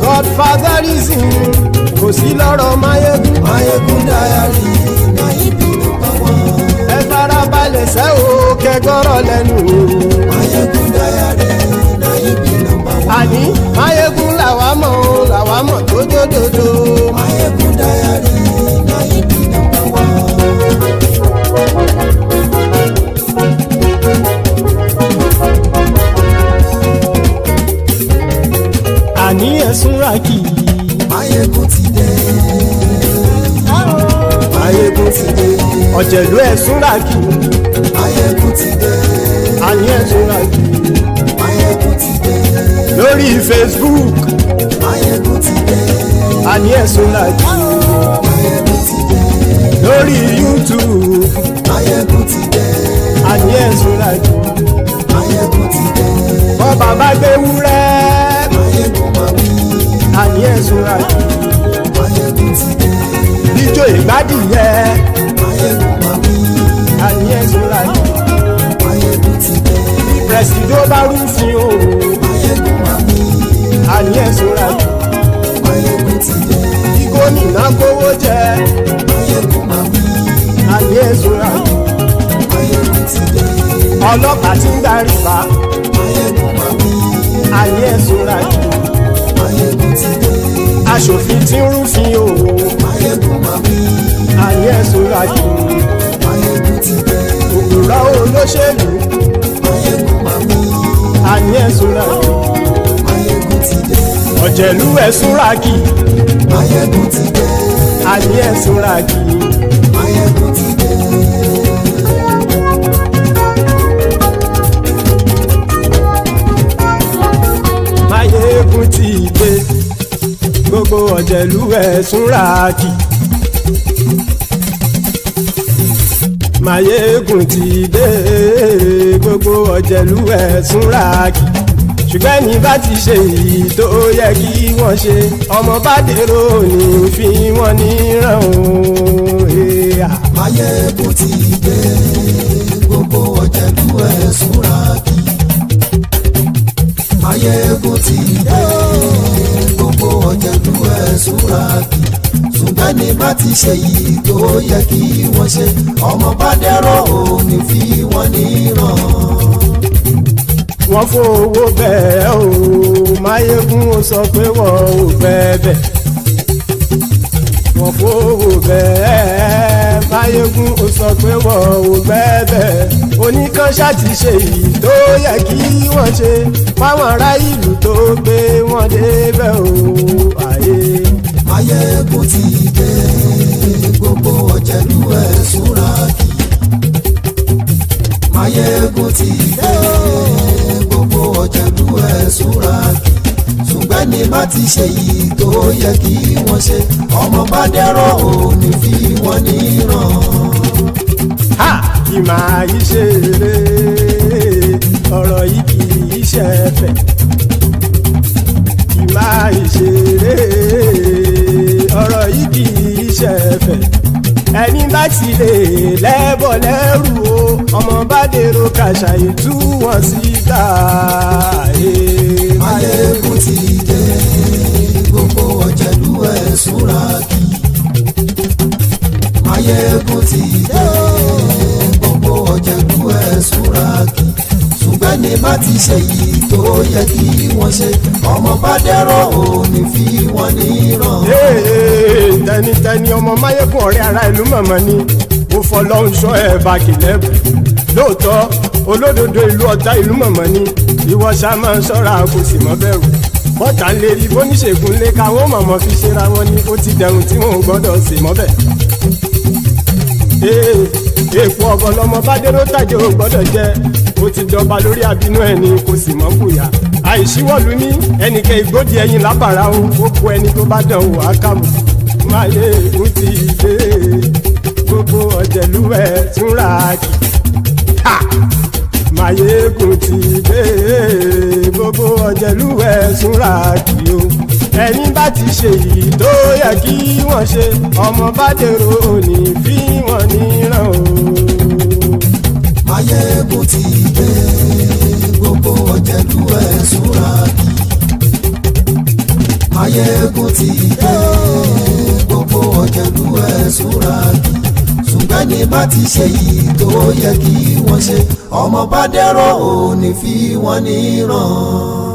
Godfatherism kò sí lọ́rọ̀ Máyégún. Máyégún Diary Naibi #1. Ẹ farabalẹ̀ sẹ́ o kẹgbọ́rọ̀ lẹ́nu o. Máyégún Diary Naibi #1. Àní Máyégún làwa mọ̀ tó dòdòdò. Máyégún Diary Naibi #1. Àní ẹ̀sùn rákì. Máyégún ti dé. Máyégún ti dé. Ọ̀jẹ̀lú ẹ̀sùn rákì. Máyégún ti dé. Àní ẹ̀sùn rákì. Máyégún ti dé. Lórí Facebook. Máyégún ti dé. Àní ẹ̀sùn rákì. Máyégún ti dé. Lórí YouTube. Máyégún ti dé. Àní ẹ̀sùn rákì. Máyégún ti dé. Bọ́ bàbá gbé wúrẹ́. Máyégún máa wí. Àní ẹ̀sùn rákì. Máyégún ti dé. Ijó ìgbádìyẹ. Máyégún máa wí. Àní ẹ̀sùn rákì. Máyégún ti dé. Presido bá rúfin o. Máyégún máa wí. Àní ẹ̀sùn rákì. Máyégún ti dé. Kí gómìnà kówó jẹ. Máyégún máa wí. Àní ẹ̀sùn rákì. Máyégún ti dé. Ọlọ́pàá ti ń darí bá. Máyégún máa wí. Àní ẹ̀sùn rákì. Máyégún ti dé. Aṣòfin tí ń rúfin o. Máyégún máa wí. Àní ẹ̀sùn rákì. Máyégún ti dé. Òpùrọ́ olóṣèlú. Máyégún máa wí. Àní ẹ̀sùn rákì. Máyégún ti dé. Ọ̀jẹ̀lú ẹ̀sùn rákì. Máyégún ti dé. Àní ẹ̀sùn rákì. Máyégún ti dé. Máyégún ti dé. Gbogbo ọ̀jẹ̀lú ẹ̀sùn rákì. Máyégún ti dé. Gbogbo ọ̀jẹ̀lú ẹ̀sùn rákì. Ṣùgbọ́n ní bá ti ṣe èyí tó yẹ kí wọ́n ṣe, ọmọ bá dèrò ní fi wọ́n níran o. Máyégún ti dé. Gbogbo ọ̀jẹ̀lú ẹ̀sùn rákì. Máyégún ti dé. Gbogbo ọ̀jẹ̀lú ẹ̀sùn rákì. Ṣùgbọ́n ní bá ti ṣe èyí tó yẹ kí wọ́n ṣe, ọmọ bá dèrò ní fi wọ́n níran. Wọ́n fowó bẹ́ẹ̀ o. Máyégún ó sọ pé wọ́n ò bẹ́ẹ̀. Wọ́n fowó bẹ́ẹ̀. Máyégún ó sọ pé wọ́n ò bẹ́ẹ̀. Oníkanṣá ti ṣe èyí tó yẹ kí wọ́n ṣe fáwọn ará ìlú tó gbé wọn débẹ̀ o. Ayé. Máyégún ti dé. Gbogbo ọ̀jẹ̀lú ẹ̀sùn rákì. Máyégún ti dé. Gbogbo ọ̀jẹ̀lú ẹ̀sùn rákì. Ṣùgbọ́n ní bá ti ṣe yìí tó yẹ kí wọ́n ṣe, ọmọ bá dẹ́rọ̀ òní fi wọ́n níran. Ha! Kì máa yí ṣeré, ọ̀rọ̀ yìí kì í ṣẹ̀fẹ̀. Kì máa yí ṣeré, ọ̀rọ̀ yìí kì í ṣẹ̀fẹ̀. Ẹni bá ti lè lẹ́bọ̀ lẹ́rù o, ọmọ bá dèrò kàṣà ìtú wọn síta. Máyégún ti dé. Gbogbo ọ̀jẹ̀lú ẹ̀sùn rákì. Máyégún ti dé. Gbogbo ọ̀jẹ̀lú ẹ̀sùn rákì. Ṣùgbọ́n ní bá ti ṣe yìí tó yẹ kí wọ́n ṣe, ọmọ bá dẹ́rọ̀ òní fi wọ́n níran. Tẹnitẹni ọmọ Máyégún ọ̀rẹ́ ara ìlú mọ̀mọ́ ni mo fọlọ́hún ṣọ́ ẹ̀ bá kìlẹ́bù. Lóòótọ́ olódodo ìlú ọ̀tá ìlú mọ̀mọ́ ni ìwọ ṣá máa ń ṣọ́ra kò sì mọ́ bẹ̀rù. Bọ́tà ń lè rí bóníṣègùn lé káwọn mọ̀mọ́ fi ṣera wọn ni ó ti dẹrùn tí wọn ò gbọ́dọ̀ sì mọ́ bẹ̀. Èèpo ọ̀gọ̀ lọmọ bá dérò tàjẹ́ ò gbọ́dọ̀ jẹ́, ó ti jọba lórí àbínú ẹni kò sì mọ́ bùyà. Àìsíwọ́lu ní ẹnìkẹ́ ìgbódì ẹyin lábàrá o, ó kó ẹni tó bá dán wò á kàmù. Máyégún ti dé. Gbogbo ọ̀jẹ̀lú ẹ̀sùn rákì. Máyégún ti dé. Gbogbo ọ̀jẹ̀lú ẹ̀sùn rákì o. ẹni bá ti ṣe èyí tó yẹ kí wọ́n ṣe ọmọ bá dèrò òní fi wọ́n níran o. Máyégún ti dé gbogbo ọ̀jẹ̀lú ẹ̀ súnra kí. Máyégún ti dé gbogbo ọ̀jẹ̀lú ẹ̀ súnra kí. Ṣùgbọ́n ní bá ti ṣe yìí tó yẹ kí wọ́n ṣe ọmọ bá dèrò òní fi wọ́n níran.